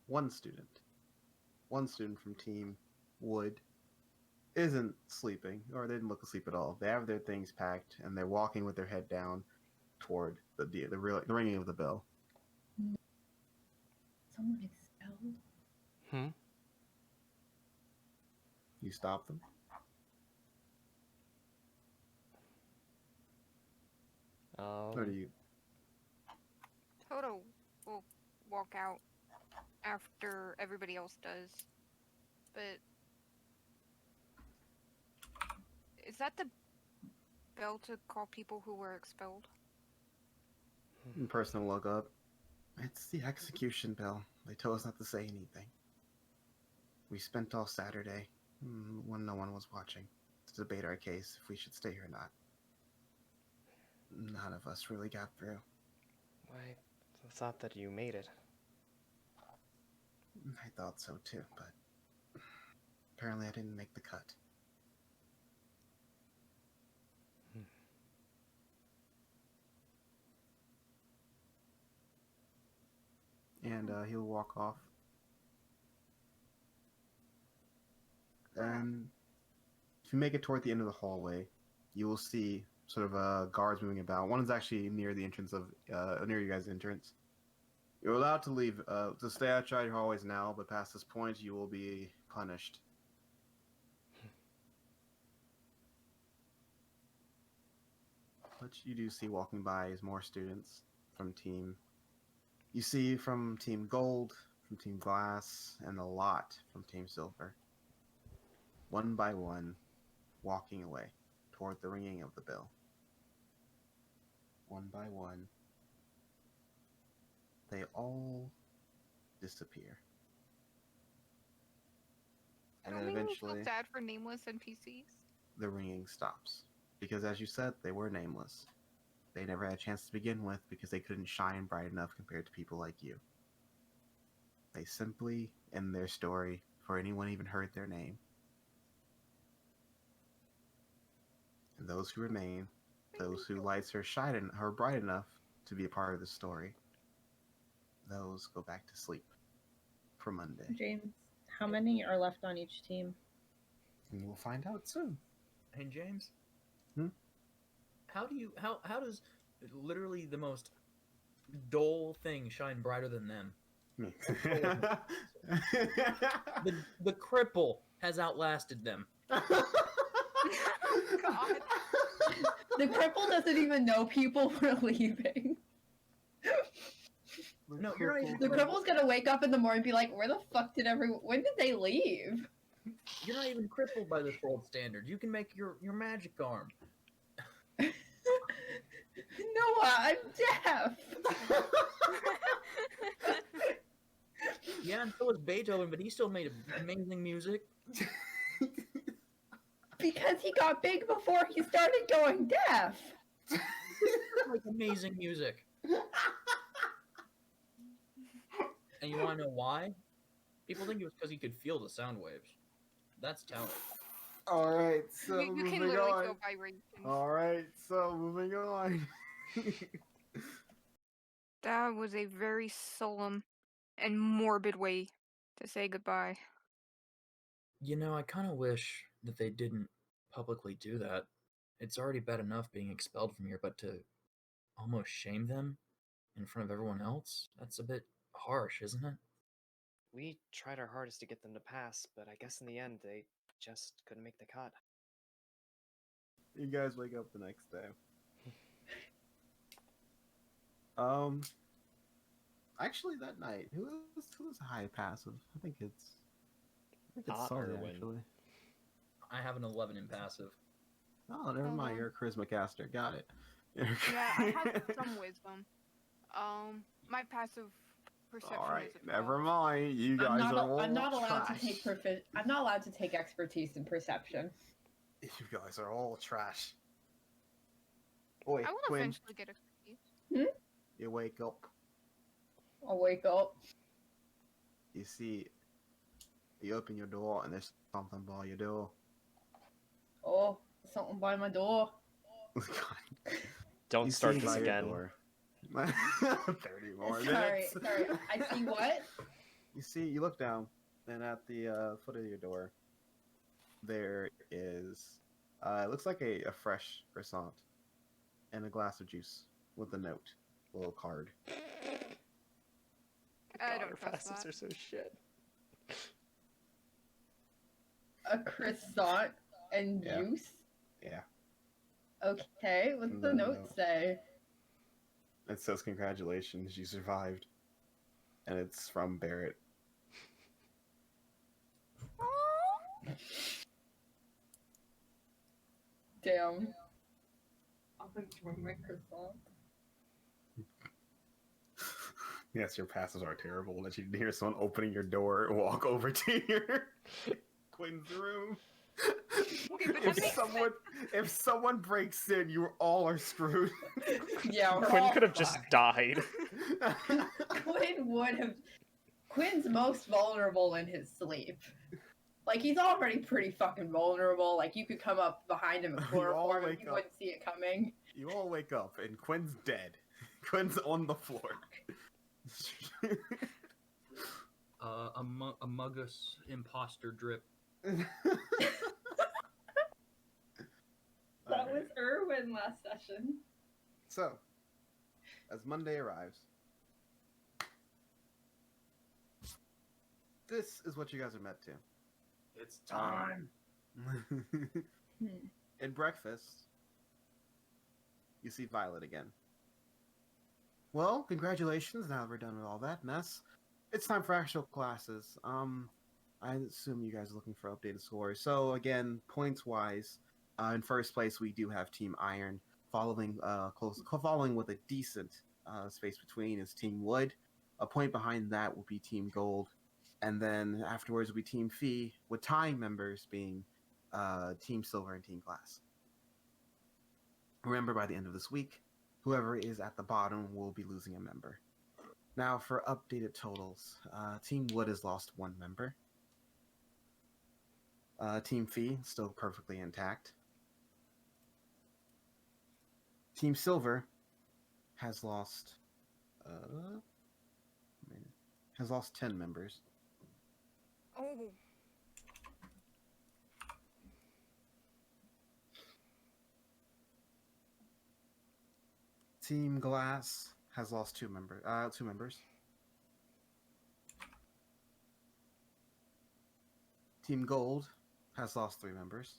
[SPEAKER 1] one student from Team Wood isn't sleeping, or they didn't look asleep at all. They have their things packed and they're walking with their head down toward the ringing of the bell.
[SPEAKER 2] Someone expelled?
[SPEAKER 3] Hmm?
[SPEAKER 1] You stop them. Or do you?
[SPEAKER 5] Toto will walk out after everybody else does. But is that the bell to call people who were expelled?
[SPEAKER 1] Person will look up. It's the execution bell. They told us not to say anything. We spent all Saturday, when no one was watching, to debate our case if we should stay or not. None of us really got through.
[SPEAKER 3] I thought that you made it.
[SPEAKER 1] I thought so too, but apparently I didn't make the cut. And he'll walk off. And if you make it toward the end of the hallway, you will see sort of guards moving about. One is actually near the entrance of near you guys' entrance. You're allowed to leave to stay outside your hallways now, but past this point, you will be punished. What you do see walking by is more students from Team. You see from Team Gold, from Team Glass, and a lot from Team Silver. One by one, walking away toward the ringing of the bell. One by one, they all disappear. And then eventually,
[SPEAKER 5] feel sad for nameless NPCs.
[SPEAKER 1] the ringing stops. Because as you said, they were nameless. They never had a chance to begin with because they couldn't shine bright enough compared to people like you. They simply end their story before anyone even heard their name. And those who remain, those whose lights are bright enough to be a part of the story, those go back to sleep for Monday.
[SPEAKER 2] James, how many are left on each team?
[SPEAKER 1] And you will find out soon.
[SPEAKER 4] Hey James.
[SPEAKER 1] Hmm?
[SPEAKER 4] How does literally the most dull thing shine brighter than them?
[SPEAKER 1] Me.
[SPEAKER 4] The cripple has outlasted them.
[SPEAKER 5] God.
[SPEAKER 2] The cripple doesn't even know people were leaving.
[SPEAKER 4] No, you're not even
[SPEAKER 2] The cripple's gonna wake up in the morning and be like, where the fuck did everyone... When did they leave?
[SPEAKER 4] You're not even crippled by this world standard. You can make your magic arm.
[SPEAKER 2] Noah, I'm deaf!
[SPEAKER 4] Yeah, and so was Beethoven, but he still made amazing music.
[SPEAKER 2] Because he got big before he started going deaf!
[SPEAKER 4] Like amazing music. And you want to know why? People think it was because he could feel the sound waves. That's talent.
[SPEAKER 1] All right, so
[SPEAKER 5] You can
[SPEAKER 1] moving
[SPEAKER 5] literally
[SPEAKER 1] on.
[SPEAKER 5] feel vibrations.
[SPEAKER 1] All right, so moving on.
[SPEAKER 5] That was a very solemn and morbid way to say goodbye.
[SPEAKER 4] You know, I kind of wish that they didn't publicly do that. It's already bad enough being expelled from here, but to almost shame them in front of everyone else? That's a bit harsh, isn't it?
[SPEAKER 6] We tried our hardest to get them to pass, but I guess in the end they just couldn't make the cut.
[SPEAKER 1] You guys wake up the next day. Actually, that night, who's high passive? I think it's
[SPEAKER 3] Not
[SPEAKER 1] Sarah,
[SPEAKER 3] Erwin.
[SPEAKER 1] actually.
[SPEAKER 4] I have an 11 in passive.
[SPEAKER 1] Oh, never mind. You're a charisma caster. Got it.
[SPEAKER 5] Yeah, I have some wisdom. My passive perception
[SPEAKER 1] All right,
[SPEAKER 5] is a
[SPEAKER 1] never
[SPEAKER 5] 12.
[SPEAKER 1] mind. You guys
[SPEAKER 2] I'm
[SPEAKER 1] are
[SPEAKER 2] not
[SPEAKER 1] all
[SPEAKER 2] allowed
[SPEAKER 1] trash.
[SPEAKER 2] to take I'm not allowed to take expertise in perception.
[SPEAKER 1] You guys are all trash. Oi,
[SPEAKER 5] I will
[SPEAKER 1] Quinn,
[SPEAKER 5] eventually get expertise.
[SPEAKER 1] you wake up.
[SPEAKER 2] I'll wake up.
[SPEAKER 1] You see, you open your door and there's something by your door.
[SPEAKER 2] Oh, something by my door.
[SPEAKER 1] God.
[SPEAKER 3] Don't
[SPEAKER 1] You
[SPEAKER 3] start
[SPEAKER 1] see
[SPEAKER 3] this
[SPEAKER 1] by your
[SPEAKER 3] again.
[SPEAKER 1] door. 30 more
[SPEAKER 2] Sorry,
[SPEAKER 1] minutes.
[SPEAKER 2] sorry. I see what?
[SPEAKER 1] You look down, and at the foot of your door, there is, it looks like a fresh croissant and a glass of juice with a note, a little card.
[SPEAKER 5] I
[SPEAKER 3] God,
[SPEAKER 5] don't
[SPEAKER 3] our
[SPEAKER 5] trust
[SPEAKER 3] passives
[SPEAKER 5] that.
[SPEAKER 3] are so shit.
[SPEAKER 2] A croissant and
[SPEAKER 1] Yeah.
[SPEAKER 2] juice?
[SPEAKER 1] Yeah.
[SPEAKER 2] Okay, what's the
[SPEAKER 1] No,
[SPEAKER 2] note
[SPEAKER 1] no.
[SPEAKER 2] say?
[SPEAKER 1] It says, "Congratulations, you survived." And it's from Barrett.
[SPEAKER 2] Damn. I'll enjoy my croissant.
[SPEAKER 1] Yes, your passes are terrible. That you hear someone opening your door, walk over to your Quinn's room.
[SPEAKER 5] Okay, but that makes
[SPEAKER 1] If someone breaks in, you all are screwed.
[SPEAKER 2] Yeah, we're
[SPEAKER 3] Quinn
[SPEAKER 2] all
[SPEAKER 3] could have just
[SPEAKER 2] fucked.
[SPEAKER 3] died.
[SPEAKER 2] Quinn would have. Quinn's most vulnerable in his sleep. Like, he's already pretty fucking vulnerable. Like, you could come up behind him and
[SPEAKER 1] You all
[SPEAKER 2] chloroform and
[SPEAKER 1] wake
[SPEAKER 2] you
[SPEAKER 1] up.
[SPEAKER 2] wouldn't see it coming.
[SPEAKER 1] You all wake up, and Quinn's dead. Quinn's on the floor.
[SPEAKER 4] A Muggus imposter drip.
[SPEAKER 2] That was Erwin last session.
[SPEAKER 1] So, as Monday arrives, this is what you guys are met to.
[SPEAKER 7] It's time.
[SPEAKER 1] In breakfast, you see Violet again. Well, congratulations. Now that we're done with all that mess, it's time for actual classes. I assume you guys are looking for updated scores. So again, points-wise, in first place we do have Team Iron, following with a decent space between is Team Wood. A point behind that will be Team Gold, and then afterwards will be Team Fee, with tying members being Team Silver and Team Glass. Remember, by the end of this week, whoever is at the bottom will be losing a member. Now, for updated totals, Team Wood has lost one member. Team Fee, still perfectly intact. Team Silver has lost 10 members.
[SPEAKER 5] Oh.
[SPEAKER 1] Team Glass has lost two members. Team Gold has lost 3 members.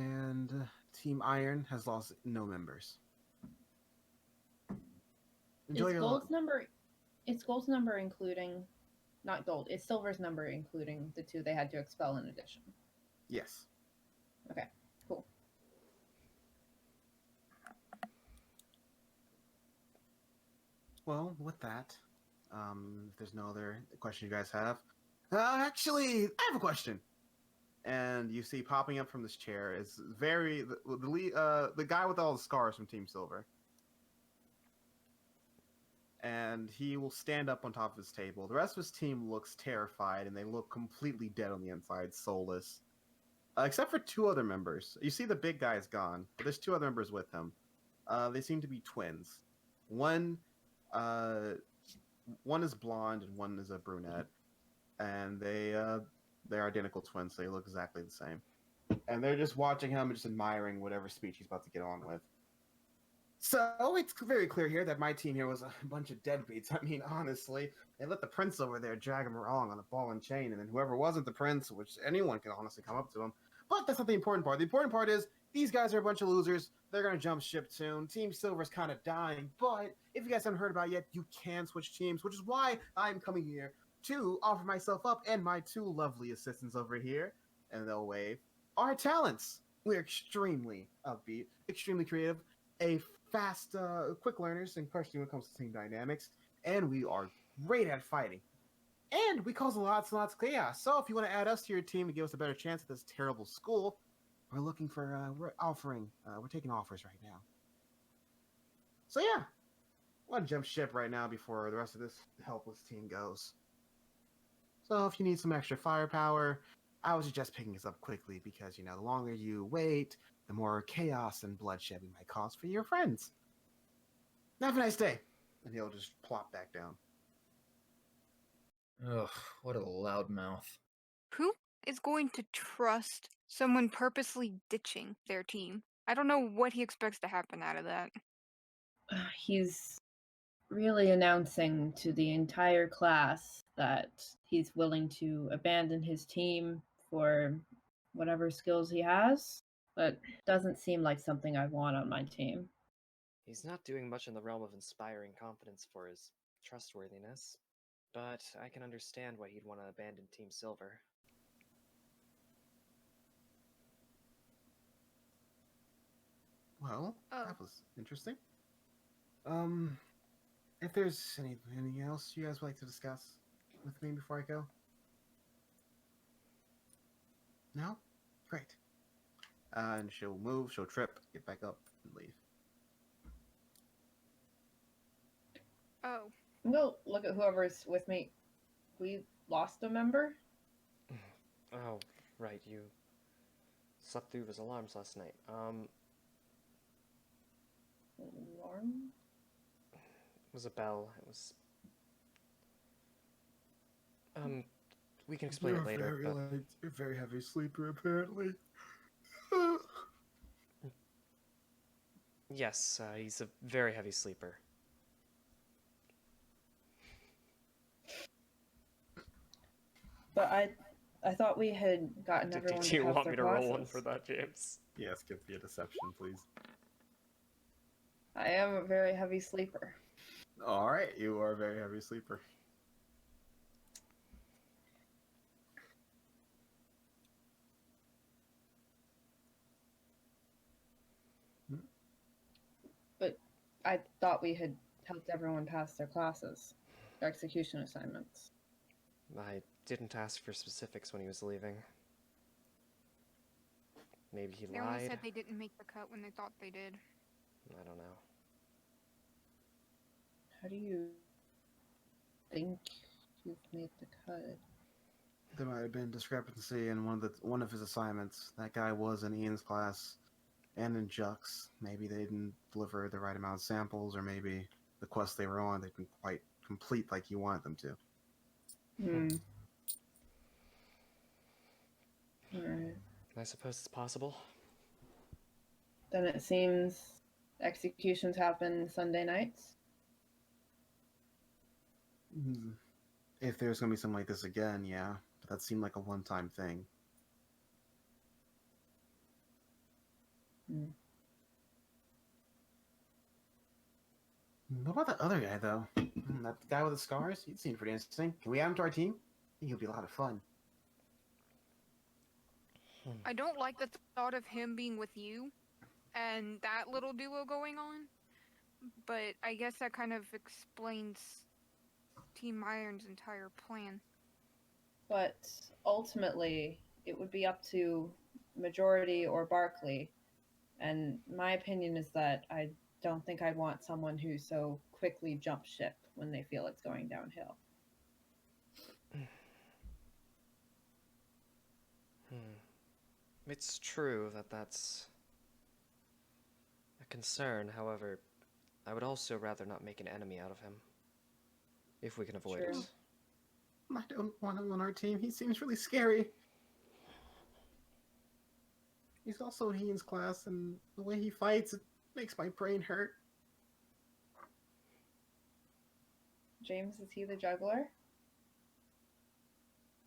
[SPEAKER 1] And Team Iron has lost no members. Enjoy
[SPEAKER 2] Is
[SPEAKER 1] your
[SPEAKER 2] gold's number? Is gold's number including, not gold? Is silver's number including the 2 they had to expel in addition?
[SPEAKER 1] Yes.
[SPEAKER 2] Okay, cool.
[SPEAKER 1] Well, with that, if there's no other question you guys have, actually, I have a question. And you see popping up from this chair is the guy with all the scars from Team Silver. And he will stand up on top of his table. The rest of his team looks terrified, and they look completely dead on the inside, soulless. Except for 2 other members. You see the big guy is gone, but there's 2 other members with him. They seem to be twins. One is blonde and one is a brunette, and they're identical twins, so they look exactly the same. And they're just watching him and just admiring whatever speech he's about to get on with. So it's very clear here that my team here was a bunch of deadbeats. I mean, honestly, they let the prince over there drag him along on a ball and chain, and then whoever wasn't the prince, which anyone can honestly come up to him. But that's not the important part. The important part is these guys are a bunch of losers. They're going to jump ship soon. Team Silver's kind of dying, but if you guys haven't heard about it yet, you can switch teams, which is why I'm coming here to offer myself up and my 2 lovely assistants over here, and they'll wave, our talents. We're extremely upbeat, extremely creative, fast, quick learners, and especially when it comes to team dynamics, and we are great at fighting. And we cause lots and lots of chaos. So if you want to add us to your team to give us a better chance at this terrible school, we're looking for, we're taking offers right now. So yeah, I want to jump ship right now before the rest of this helpless team goes. So if you need some extra firepower, I would suggest picking us up quickly because, the longer you wait, the more chaos and bloodshed we might cause for your friends. Have a nice day. And he'll just plop back down.
[SPEAKER 4] Ugh, what a loudmouth.
[SPEAKER 5] Who is going to trust someone purposely ditching their team? I don't know what he expects to happen out of that.
[SPEAKER 2] He's really announcing to the entire class that he's willing to abandon his team for whatever skills he has, but doesn't seem like something I want on my team.
[SPEAKER 3] He's not doing much in the realm of inspiring confidence for his trustworthiness, but I can understand why he'd want to abandon Team Silver.
[SPEAKER 1] Well, that was interesting. If there's anything else you guys would like to discuss with me before I go? No? Great. And she'll move, she'll trip, get back up, and leave.
[SPEAKER 5] Oh.
[SPEAKER 2] We'll look at whoever's with me. We lost a member?
[SPEAKER 3] Oh, right, you slept through his alarms last night.
[SPEAKER 2] Alarm?
[SPEAKER 3] It was a bell. It was... we can explain it later, but...
[SPEAKER 1] You're a very heavy sleeper, apparently.
[SPEAKER 3] Yes, he's a very heavy sleeper.
[SPEAKER 2] But I thought we had gotten everyone
[SPEAKER 3] Do you
[SPEAKER 2] to pass
[SPEAKER 3] want
[SPEAKER 2] their
[SPEAKER 3] me to
[SPEAKER 2] classes.
[SPEAKER 3] roll one for that, James?
[SPEAKER 1] Yes, give me a deception, please.
[SPEAKER 2] I am a very heavy sleeper.
[SPEAKER 1] Alright, you are a very heavy sleeper.
[SPEAKER 2] But I thought we had helped everyone pass their classes, their execution assignments.
[SPEAKER 3] I didn't ask for specifics when he was leaving. Maybe he
[SPEAKER 5] They only
[SPEAKER 3] lied.
[SPEAKER 5] said they didn't make the cut when they thought they did.
[SPEAKER 3] I don't know.
[SPEAKER 2] How do you think you've made the cut?
[SPEAKER 1] There might have been discrepancy in one of his assignments. That guy was in Ian's class and in Juck's. Maybe they didn't deliver the right amount of samples, or maybe the quest they were on they didn't quite complete like you wanted them to.
[SPEAKER 2] Alright.
[SPEAKER 3] I suppose it's possible.
[SPEAKER 2] Then it seems executions happen Sunday nights.
[SPEAKER 1] If there's going to be something like this again, yeah. But that seemed like a one-time thing.
[SPEAKER 2] Mm.
[SPEAKER 1] What about the other guy, though? That guy with the scars? He seemed pretty interesting. Can we add him to our team? I think he'll be a lot of fun.
[SPEAKER 5] I don't like the thought of him being with you and that little duo going on, but I guess that kind of explains Team Iron's entire plan.
[SPEAKER 2] But ultimately, it would be up to Majority or Barkley. And my opinion is that I don't think I'd want someone who so quickly jumps ship when they feel it's going downhill.
[SPEAKER 3] It's true that that's a concern. However, I would also rather not make an enemy out of him, if we can avoid
[SPEAKER 2] True.
[SPEAKER 3] it.
[SPEAKER 1] I don't want him on our team. He seems really scary. He's also Ian's class, and the way he fights, it makes my brain hurt.
[SPEAKER 2] James, is he the juggler?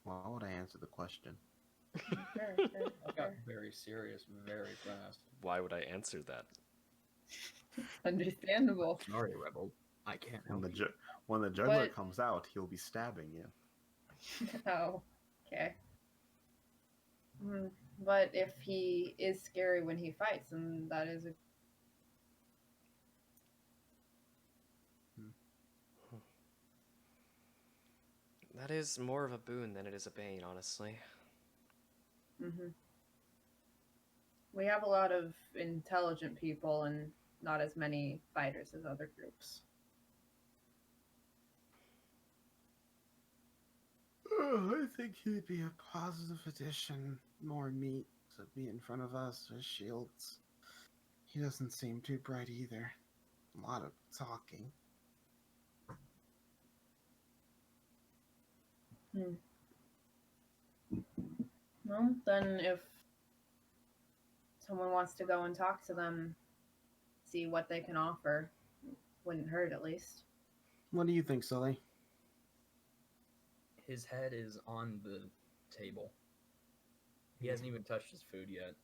[SPEAKER 1] Why would I answer the question?
[SPEAKER 2] Sure,
[SPEAKER 4] That got very serious very fast.
[SPEAKER 3] Why would I answer that?
[SPEAKER 2] Understandable.
[SPEAKER 4] Sorry, Rebel. I can't
[SPEAKER 1] When
[SPEAKER 4] help
[SPEAKER 1] the
[SPEAKER 4] you.
[SPEAKER 1] when the juggler
[SPEAKER 2] But-
[SPEAKER 1] comes out, he'll be stabbing you.
[SPEAKER 2] Oh, okay. But if he is scary when he fights, then that is a
[SPEAKER 3] That is more of a boon than it is a bane, honestly.
[SPEAKER 2] We have a lot of intelligent people and not as many fighters as other groups.
[SPEAKER 1] I think he'd be a positive addition. More meat to be in front of us with shields. He doesn't seem too bright either. A lot of talking.
[SPEAKER 2] Well, then if someone wants to go and talk to them, see what they can offer, wouldn't hurt at least.
[SPEAKER 1] What do you think, Sully?
[SPEAKER 4] His head is on the table. He hasn't even touched his food yet.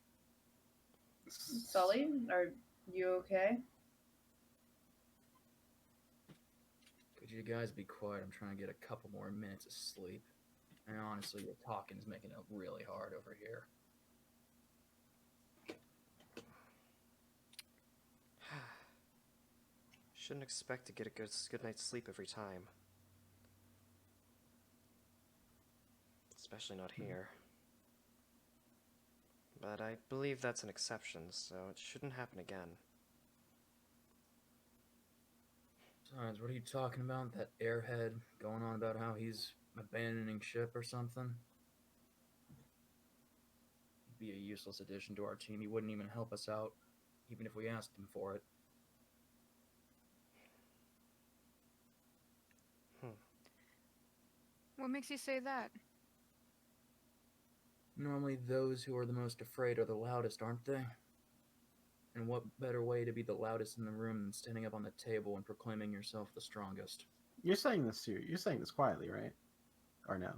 [SPEAKER 2] Sully, are you okay?
[SPEAKER 4] Could you guys be quiet? I'm trying to get a couple more minutes of sleep. And honestly, your talking's making it really hard over here.
[SPEAKER 3] Shouldn't expect to get a good night's sleep every time. Especially not here. But I believe that's an exception, so it shouldn't happen again.
[SPEAKER 4] Besides, what are you talking about? That airhead going on about how he's abandoning ship or something? He'd be a useless addition to our team. He wouldn't even help us out, even if we asked him for it.
[SPEAKER 5] What makes you say that?
[SPEAKER 4] Normally, those who are the most afraid are the loudest, aren't they? And what better way to be the loudest in the room than standing up on the table and proclaiming yourself the strongest?
[SPEAKER 1] You're saying this too. You're saying this quietly, right? Or no?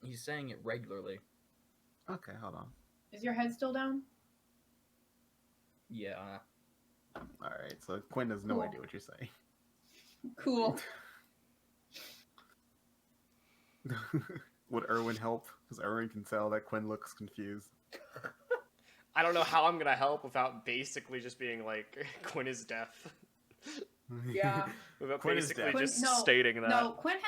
[SPEAKER 4] He's saying it regularly.
[SPEAKER 1] Okay, hold on.
[SPEAKER 2] Is your head still down?
[SPEAKER 4] Yeah.
[SPEAKER 1] All right, so Quinn has no
[SPEAKER 2] Cool.
[SPEAKER 1] idea what you're saying.
[SPEAKER 2] Cool.
[SPEAKER 1] Would Erwin help? Because Erwin can tell that Quinn looks confused.
[SPEAKER 3] I don't know how I'm gonna help without basically just being like, Quinn is deaf.
[SPEAKER 2] Yeah.
[SPEAKER 3] Without
[SPEAKER 1] Quinn is
[SPEAKER 3] basically
[SPEAKER 1] deaf.
[SPEAKER 3] just
[SPEAKER 2] Quinn- no,
[SPEAKER 3] stating that.
[SPEAKER 2] No, Quinn's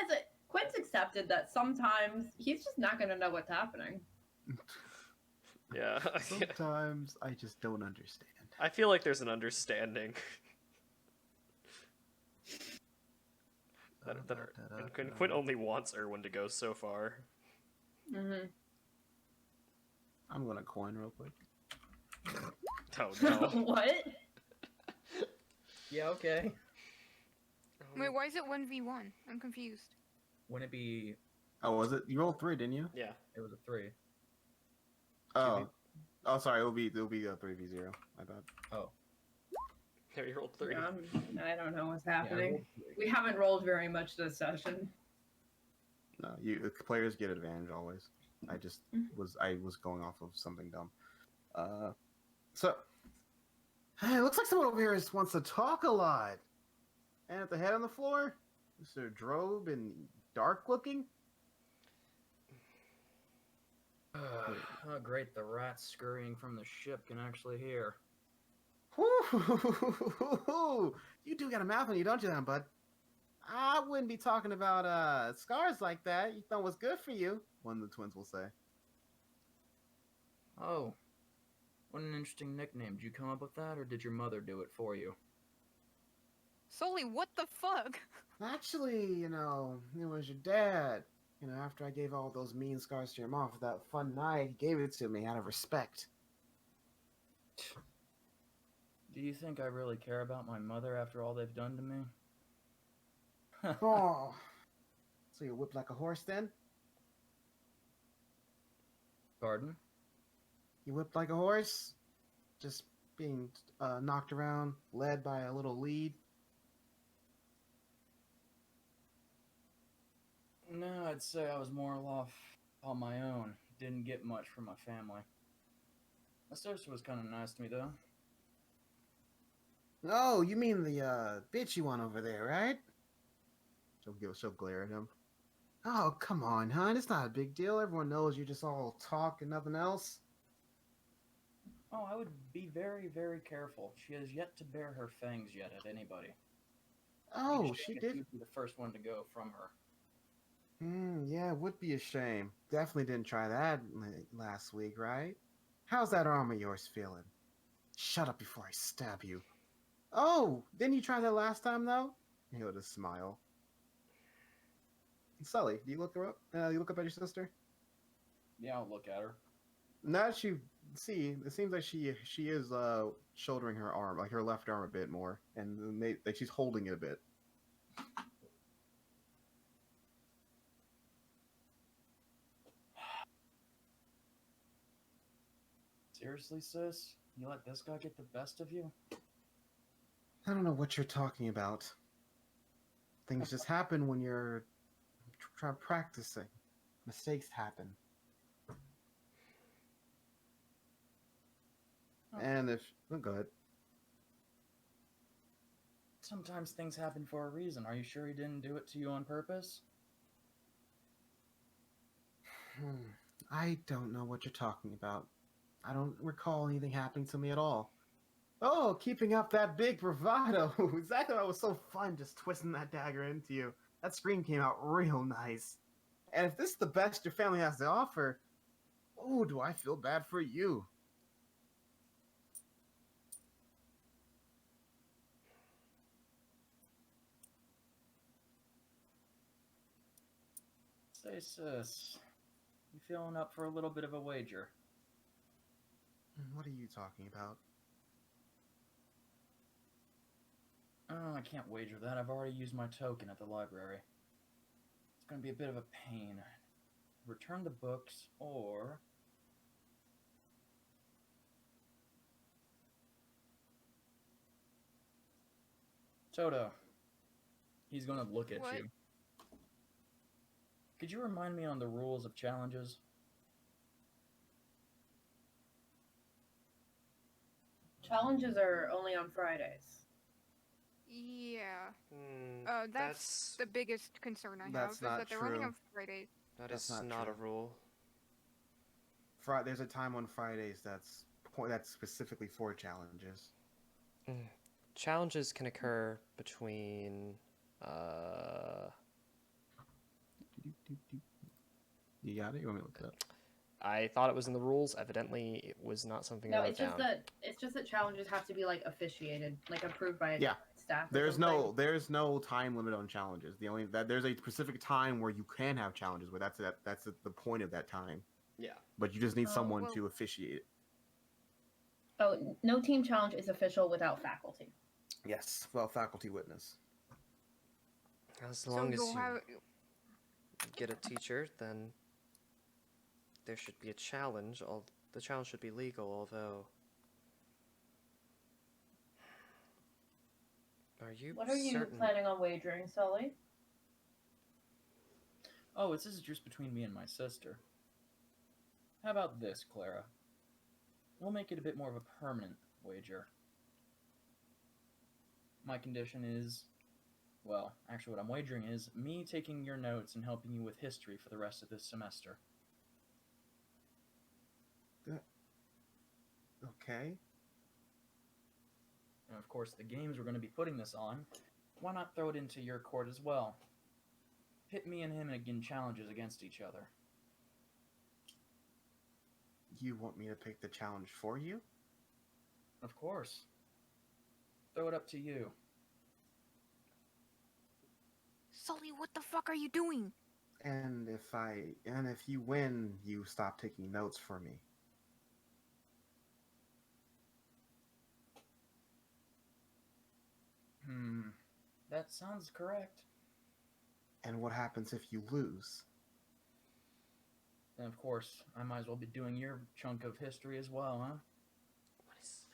[SPEAKER 2] accepted that sometimes he's just not going to know what's happening.
[SPEAKER 3] Yeah.
[SPEAKER 1] Sometimes I just don't understand.
[SPEAKER 3] I feel like there's an understanding. And Quinn only wants Erwin to go so far.
[SPEAKER 1] I'm gonna coin real quick.
[SPEAKER 3] Oh no.
[SPEAKER 2] What?
[SPEAKER 4] Yeah, okay.
[SPEAKER 5] Wait, why is it 1v1? I'm confused.
[SPEAKER 4] Wouldn't it be...
[SPEAKER 1] Oh, was it? You rolled 3, didn't you?
[SPEAKER 3] Yeah.
[SPEAKER 4] It was a 3.
[SPEAKER 1] Oh. Oh, sorry. It'll be a 3v0. My bad.
[SPEAKER 4] Oh.
[SPEAKER 3] Yeah, you rolled 3.
[SPEAKER 2] I don't know what's
[SPEAKER 4] Yeah, I
[SPEAKER 2] happening.
[SPEAKER 4] rolled 3.
[SPEAKER 2] We haven't rolled very much this session.
[SPEAKER 1] No, the players get advantage always. I was going off of something dumb. So, hey, it looks like someone over here wants to talk a lot. And at the head on the floor, Mr. Drobe and dark looking.
[SPEAKER 4] Oh, great, the rats scurrying from the ship can actually hear.
[SPEAKER 1] Whoo! You do got a mouth on you, don't you, then, bud? I wouldn't be talking about scars like that. You thought was good for you, one of the twins will say.
[SPEAKER 4] Oh, what an interesting nickname. Did you come up with that, or did your mother do it for you?
[SPEAKER 5] Sully, what the fuck?
[SPEAKER 1] Actually, it was your dad. After I gave all those mean scars to your mom for that fun night, he gave it to me out of respect.
[SPEAKER 4] Do you think I really care about my mother after all they've done to me?
[SPEAKER 1] Oh, so you whipped like a horse then?
[SPEAKER 4] Pardon?
[SPEAKER 1] You whipped like a horse? Just being knocked around, led by a little lead?
[SPEAKER 4] No, I'd say I was more off on my own. Didn't get much from my family. My sister was kind of nice to me, though.
[SPEAKER 1] Oh, you mean the bitch you want over there, right? She'll glare at him. Oh, come on, hon. It's not a big deal. Everyone knows you just all talk and nothing else.
[SPEAKER 4] Oh, I would be very, very careful. She has yet to bare her fangs yet at anybody.
[SPEAKER 1] Oh,
[SPEAKER 4] Each
[SPEAKER 1] she
[SPEAKER 4] day
[SPEAKER 1] did.
[SPEAKER 4] You'd be the first one to go from her.
[SPEAKER 1] Yeah, it would be a shame. Definitely didn't try that last week, right? How's that arm of yours feeling? Shut up before I stab you. Oh, didn't you try that last time, though? He'll just smile. Sully, do you look her up? You look up at your sister?
[SPEAKER 4] Yeah, I'll look at her.
[SPEAKER 1] Now that you see, it seems like she is shouldering her arm, like her left arm a bit more, and like she's holding it a bit.
[SPEAKER 4] Seriously, sis? You let this guy get the best of you?
[SPEAKER 1] I don't know what you're talking about. Things just happen when you're practicing. Mistakes happen.
[SPEAKER 4] Oh.
[SPEAKER 1] And if go ahead.
[SPEAKER 4] Sometimes things happen for a reason. Are you sure he didn't do it to you on purpose?
[SPEAKER 1] I don't know what you're talking about. I don't recall anything happening to me at all. Oh, keeping up that big bravado. Exactly why it was so fun just twisting that dagger into you. That scream came out real nice. And if this is the best your family has to offer, oh, do I feel bad for you.
[SPEAKER 4] Say, sis, you feeling up for a little bit of a wager?
[SPEAKER 1] What are you talking about?
[SPEAKER 4] Oh, I can't wager that. I've already used my token at the library. It's going to be a bit of a pain. Return the books, or... Toto. He's going to look at
[SPEAKER 5] What?
[SPEAKER 4] you. Could you remind me on the rules of challenges?
[SPEAKER 2] Challenges are only on Fridays.
[SPEAKER 5] Yeah. That's
[SPEAKER 3] That's
[SPEAKER 5] the biggest concern I have,
[SPEAKER 1] That's
[SPEAKER 5] is
[SPEAKER 1] not
[SPEAKER 5] that they're running
[SPEAKER 1] true.
[SPEAKER 5] on Fridays.
[SPEAKER 1] That's
[SPEAKER 3] not
[SPEAKER 1] not
[SPEAKER 3] a
[SPEAKER 1] true.
[SPEAKER 3] rule.
[SPEAKER 1] There's a time on Fridays that's specifically for challenges.
[SPEAKER 3] Challenges can occur between
[SPEAKER 1] You got it? You want me to look it up?
[SPEAKER 3] I thought it was in the rules. Evidently, it was not something I
[SPEAKER 2] No,
[SPEAKER 3] wrote
[SPEAKER 2] it's
[SPEAKER 3] down.
[SPEAKER 2] just that challenges have to be like officiated, like approved by
[SPEAKER 1] Yeah.
[SPEAKER 2] staff. or
[SPEAKER 1] There's
[SPEAKER 2] something.
[SPEAKER 1] no time limit on challenges. There's a specific time where you can have challenges, where that's the point of that time.
[SPEAKER 3] Yeah.
[SPEAKER 1] But you just need
[SPEAKER 2] Oh,
[SPEAKER 1] someone
[SPEAKER 5] well-
[SPEAKER 1] to officiate it.
[SPEAKER 2] Oh, no team challenge is official without faculty.
[SPEAKER 1] Yes, well, faculty witness.
[SPEAKER 3] As long as
[SPEAKER 5] you'll
[SPEAKER 3] you
[SPEAKER 5] have
[SPEAKER 3] get a teacher, then there should be a challenge. The challenge should be legal, although... Are you
[SPEAKER 2] What are you
[SPEAKER 3] certain?
[SPEAKER 2] planning on wagering, Sully?
[SPEAKER 4] Oh, this is just between me and my sister. How about this, Clara? we'll make it a bit more of a permanent wager. My condition is, well, actually what I'm wagering is me taking your notes and helping you with history for the rest of this semester.
[SPEAKER 1] Okay.
[SPEAKER 4] And of course, the games we're going to be putting this on, why not throw it into your court as well? Pit me and him in challenges against each other.
[SPEAKER 1] You want me to pick the challenge for you?
[SPEAKER 4] Of course. Throw it up to you.
[SPEAKER 5] Sully, what the fuck are you doing?
[SPEAKER 1] And if you win, you stop taking notes for me.
[SPEAKER 4] That sounds correct.
[SPEAKER 1] And what happens if you lose?
[SPEAKER 4] And of course, I might as well be doing your chunk of history as well, huh?
[SPEAKER 3] What is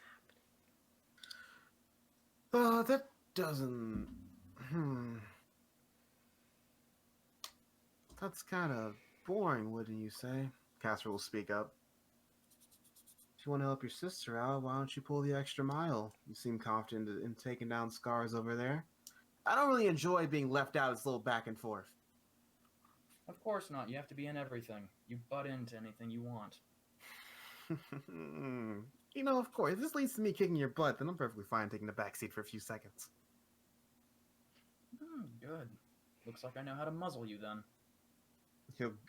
[SPEAKER 3] happening?
[SPEAKER 1] That doesn't... That's kind of boring, wouldn't you say? Casper will speak up. If you want to help your sister out, why don't you pull the extra mile? You seem confident in taking down Scars over there. I don't really enjoy being left out. It's a little back and forth.
[SPEAKER 4] Of course not. You have to be in everything. You butt into anything you want.
[SPEAKER 1] You know, of course, if this leads to me kicking your butt, then I'm perfectly fine taking the backseat for a few seconds.
[SPEAKER 4] Good. Looks like I know how to muzzle you then.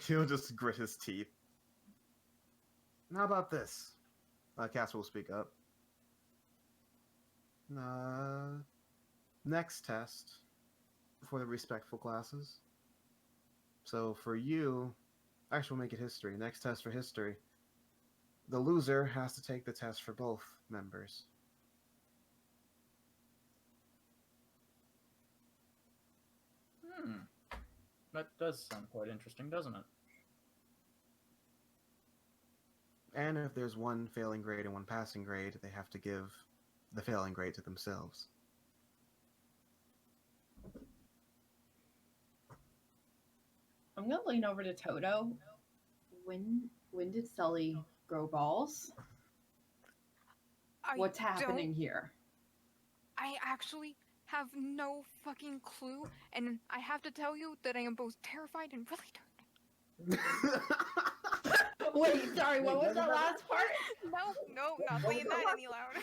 [SPEAKER 1] He'll just grit his teeth. How about this? Casper will speak up. Next test for the respectful classes. So for you, actually we'll make it history. Next test for history. The loser has to take the test for both members.
[SPEAKER 4] That does sound quite interesting, doesn't it?
[SPEAKER 1] And if there's one failing grade and one passing grade, they have to give the failing grade to themselves.
[SPEAKER 2] I'm gonna lean over to Toto. When did Sully grow balls? What's happening here?
[SPEAKER 5] I actually have no fucking clue, and I have to tell you that I am both terrified and really turned.
[SPEAKER 2] Wait, sorry, what was that last part?
[SPEAKER 5] No, not saying that any louder.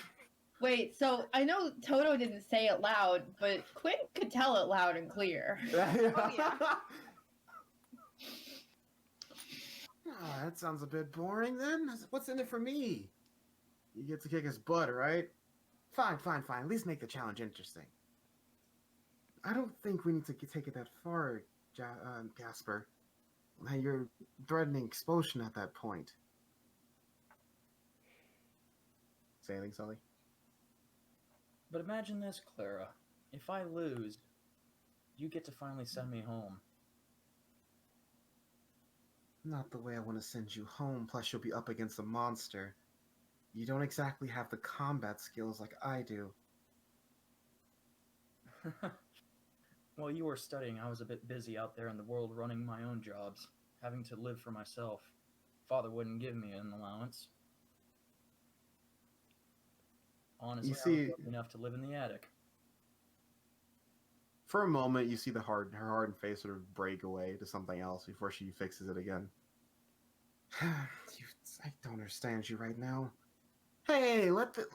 [SPEAKER 2] Wait, so I know Toto didn't say it loud, but Quinn could tell it loud and clear.
[SPEAKER 5] Oh, yeah.
[SPEAKER 1] Oh, that sounds a bit boring then. What's in it for me? You get to kick his butt, right? Fine. At least make the challenge interesting. I don't think we need to take it that far, Casper. You're threatening expulsion at that point. Say anything, Sully?
[SPEAKER 4] But imagine this, Clara. If I lose, you get to finally send me home.
[SPEAKER 1] Not the way I want to send you home, plus you'll be up against a monster. You don't exactly have the combat skills like I do.
[SPEAKER 4] While you were studying, I was a bit busy out there in the world running my own jobs, having to live for myself. Father wouldn't give me an allowance. Honestly, I was lucky enough to live in the attic.
[SPEAKER 1] For a moment, you see her hardened face sort of break away to something else before she fixes it again. I don't understand you right now. Hey, let the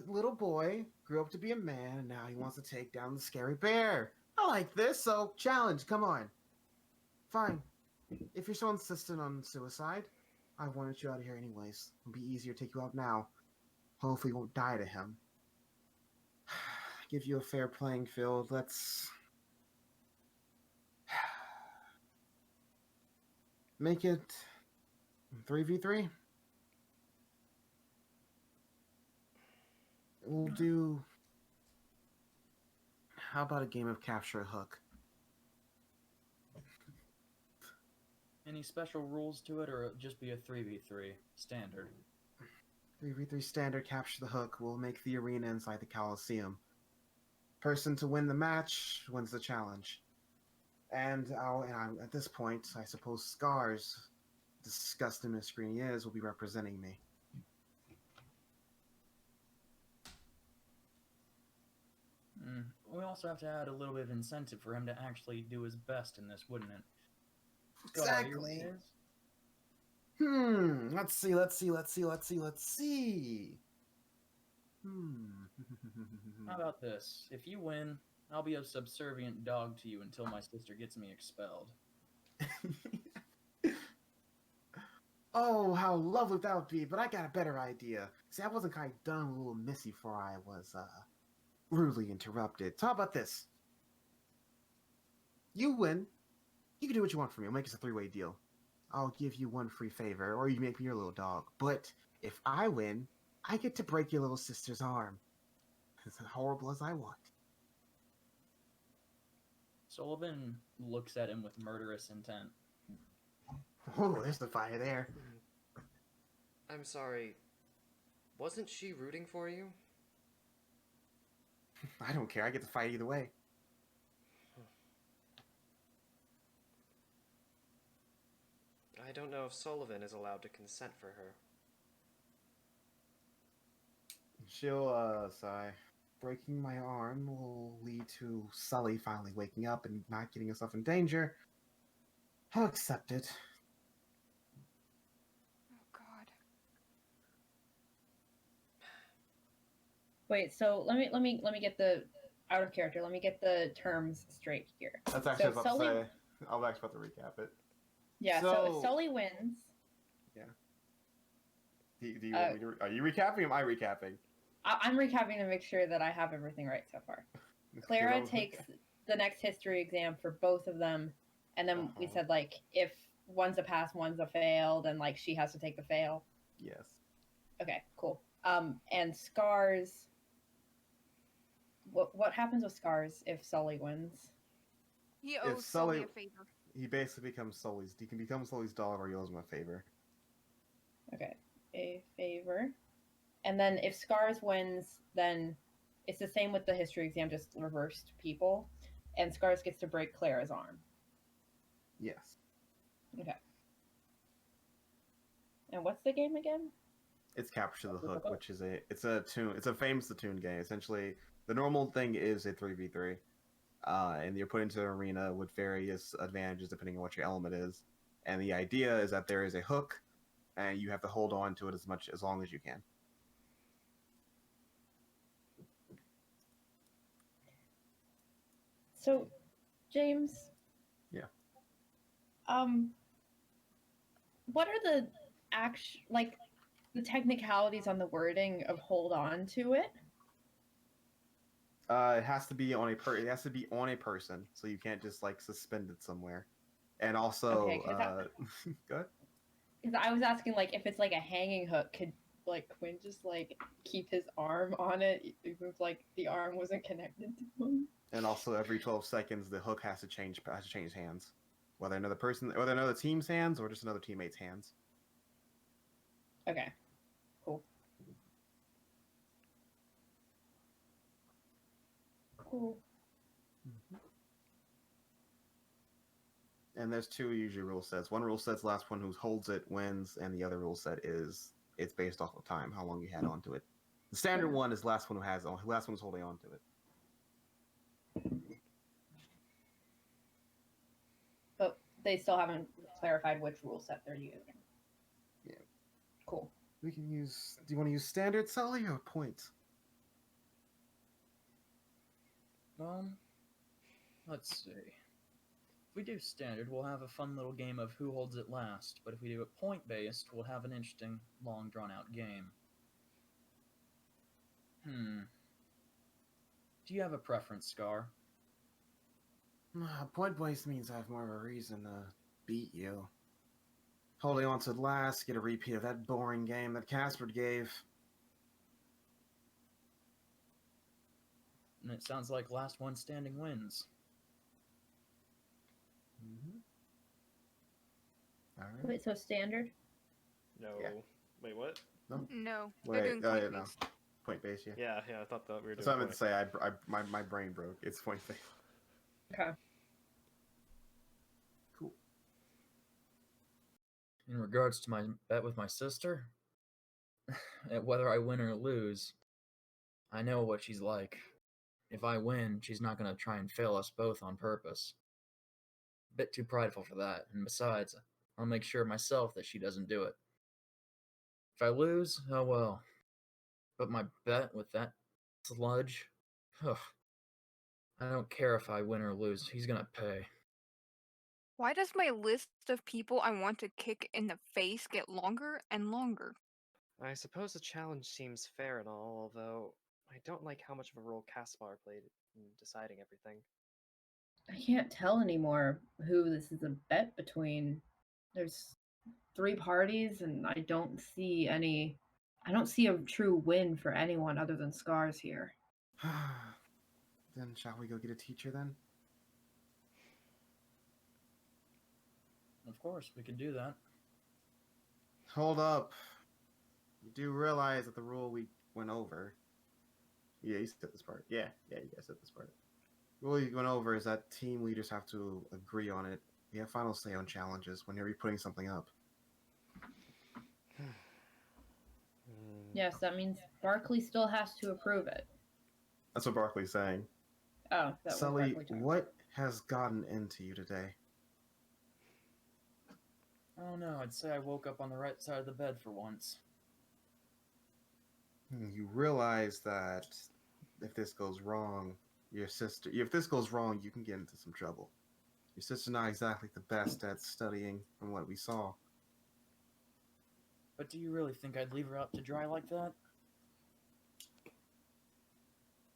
[SPEAKER 1] little boy grew up to be a man, and now he wants to take down the scary bear. I like this, so challenge, come on. Fine. If you're so insistent on suicide, I wanted you out of here anyways. It'll be easier to take you out now. Hopefully you won't die to him. Give you a fair playing field. Let's make it 3v3. We'll do... How about a game of capture a hook?
[SPEAKER 4] Any special rules to it, or it'll just be a 3v3 standard?
[SPEAKER 1] 3v3 standard, capture the hook. We'll make the arena inside the Coliseum. Person to win the match wins the challenge. And at this point, I suppose Scars, disgusting as screen he is, will be representing me.
[SPEAKER 4] also have to add a little bit of incentive for him to actually do his best in this, wouldn't it? Scar,
[SPEAKER 1] Exactly.
[SPEAKER 4] yours is?
[SPEAKER 1] Let's see.
[SPEAKER 4] How about this? If you win, I'll be a subservient dog to you until my sister gets me expelled.
[SPEAKER 1] Oh, how lovely that would be, but I got a better idea. See, I wasn't quite done with little Missy before I was, rudely interrupted. So how about this? You win. You can do what you want from me. I'll make this a three-way deal. I'll give you one free favor, or you make me your little dog. But if I win, I get to break your little sister's arm. As horrible as I want.
[SPEAKER 4] Sullivan looks at him with murderous intent.
[SPEAKER 1] Oh, there's the fire there.
[SPEAKER 3] I'm sorry. Wasn't she rooting for you?
[SPEAKER 1] I don't care. I get to fight either way.
[SPEAKER 3] I don't know if Sullivan is allowed to consent for her.
[SPEAKER 1] She'll, sigh. Breaking my arm will lead to Sully finally waking up and not getting himself in danger. I'll accept it.
[SPEAKER 5] Oh God.
[SPEAKER 2] Wait, so let me get the out of character. Let me get the terms straight here.
[SPEAKER 1] That's actually
[SPEAKER 2] So
[SPEAKER 1] about
[SPEAKER 2] Sully-
[SPEAKER 1] to say. I was actually about to recap it.
[SPEAKER 2] Yeah, so if Sully wins.
[SPEAKER 1] Do you want me to, are you recapping or am I recapping?
[SPEAKER 2] I'm recapping to make sure that I have everything right so far. Clara takes the next history exam for both of them, and then we said, like, if one's a pass, one's a fail, then, like, she has to take the fail.
[SPEAKER 1] Yes.
[SPEAKER 2] Okay, cool. And Scars... What happens with Scars if Sully wins?
[SPEAKER 5] He owes Sully a favor.
[SPEAKER 1] He basically becomes Sully's... He can become Sully's dog or he owes him a favor.
[SPEAKER 2] Okay, a favor. And then if Scars wins, then it's the same with the history exam, just reversed people. And Scars gets to break Clara's arm.
[SPEAKER 1] Yes.
[SPEAKER 2] Okay. And what's the game again?
[SPEAKER 1] It's Capture the Hook, which is it's a famous Toon game. Essentially, the normal thing is a 3v3. And you're put into an arena with various advantages depending on what your element is. And the idea is that there is a hook, and you have to hold on to it as long as you can.
[SPEAKER 2] So, James.
[SPEAKER 1] Yeah.
[SPEAKER 2] What are the the technicalities on the wording of hold on to it?
[SPEAKER 1] It has to be on it has to be on a person, so you can't just like suspend it somewhere. And also,
[SPEAKER 2] Okay,
[SPEAKER 1] go ahead.
[SPEAKER 2] Because I was asking, like, if it's like a hanging hook, could like Quinn just like keep his arm on it if like the arm wasn't connected to him?
[SPEAKER 1] And also, every 12 seconds, the hook has to change hands, whether another team's hands or just another teammate's hands.
[SPEAKER 2] Okay, cool. Cool.
[SPEAKER 1] And there's two usually rule sets. One rule set's the last one who holds it wins, and the other rule set is it's based off of time, how long you had onto it. The standard one is last one who's holding on to it.
[SPEAKER 2] But they still haven't clarified which rule set they're using.
[SPEAKER 1] Yeah.
[SPEAKER 2] Cool.
[SPEAKER 1] We can use. Do you want to use standard, Sully, or points?
[SPEAKER 4] Let's see. If we do standard, we'll have a fun little game of who holds it last, but if we do it point-based, we'll have an interesting, long, drawn-out game. Do you have a preference, Scar?
[SPEAKER 1] Point-based means I have more of a reason to beat you. Holding on to the last, get a repeat of that boring game that Casper gave.
[SPEAKER 4] And it sounds like last one standing wins.
[SPEAKER 1] All right.
[SPEAKER 2] Wait, so standard?
[SPEAKER 3] No.
[SPEAKER 1] Yeah.
[SPEAKER 3] Wait, what?
[SPEAKER 5] No,
[SPEAKER 1] Wait,
[SPEAKER 5] they're doing point-based.
[SPEAKER 1] no. Point-based, yeah.
[SPEAKER 3] Yeah, I thought that we were doing
[SPEAKER 1] That's what I meant to
[SPEAKER 3] point.
[SPEAKER 1] say. My brain broke. It's point-based.
[SPEAKER 2] Okay.
[SPEAKER 1] Cool.
[SPEAKER 4] In regards to my bet with my sister, whether I win or lose, I know what she's like. If I win, she's not going to try and fail us both on purpose. A bit too prideful for that, and besides, I'll make sure myself that she doesn't do it. If I lose, oh well. But my bet with that sludge, ugh, I don't care if I win or lose, he's gonna pay.
[SPEAKER 5] Why does my list of people I want to kick in the face get longer and longer?
[SPEAKER 6] I suppose the challenge seems fair and all, although I don't like how much of a role Caspar played in deciding everything.
[SPEAKER 2] I can't tell anymore who this is a bet between. There's 3 parties, and I don't see a true win for anyone other than Scars here.
[SPEAKER 1] Then shall we go get a teacher then?
[SPEAKER 4] Of course, we can do that.
[SPEAKER 1] Hold up. You do realize that the rule we went over. Yeah, you said this part. Yeah, you guys said this part. The rule you went over is that team leaders have to agree on it. We have final say on challenges when you're putting something up.
[SPEAKER 2] Yes, that means Barkley still has to approve it.
[SPEAKER 1] That's what Barkley's saying.
[SPEAKER 2] Oh, that was
[SPEAKER 1] Sully,
[SPEAKER 2] Barkley talking.
[SPEAKER 1] what has gotten into you today?
[SPEAKER 4] I don't know, I'd say I woke up on the right side of the bed for once.
[SPEAKER 1] You realize that if this goes wrong, if this goes wrong, you can get into some trouble. Your sister's not exactly the best at studying from what we saw.
[SPEAKER 4] But do you really think I'd leave her out to dry like that?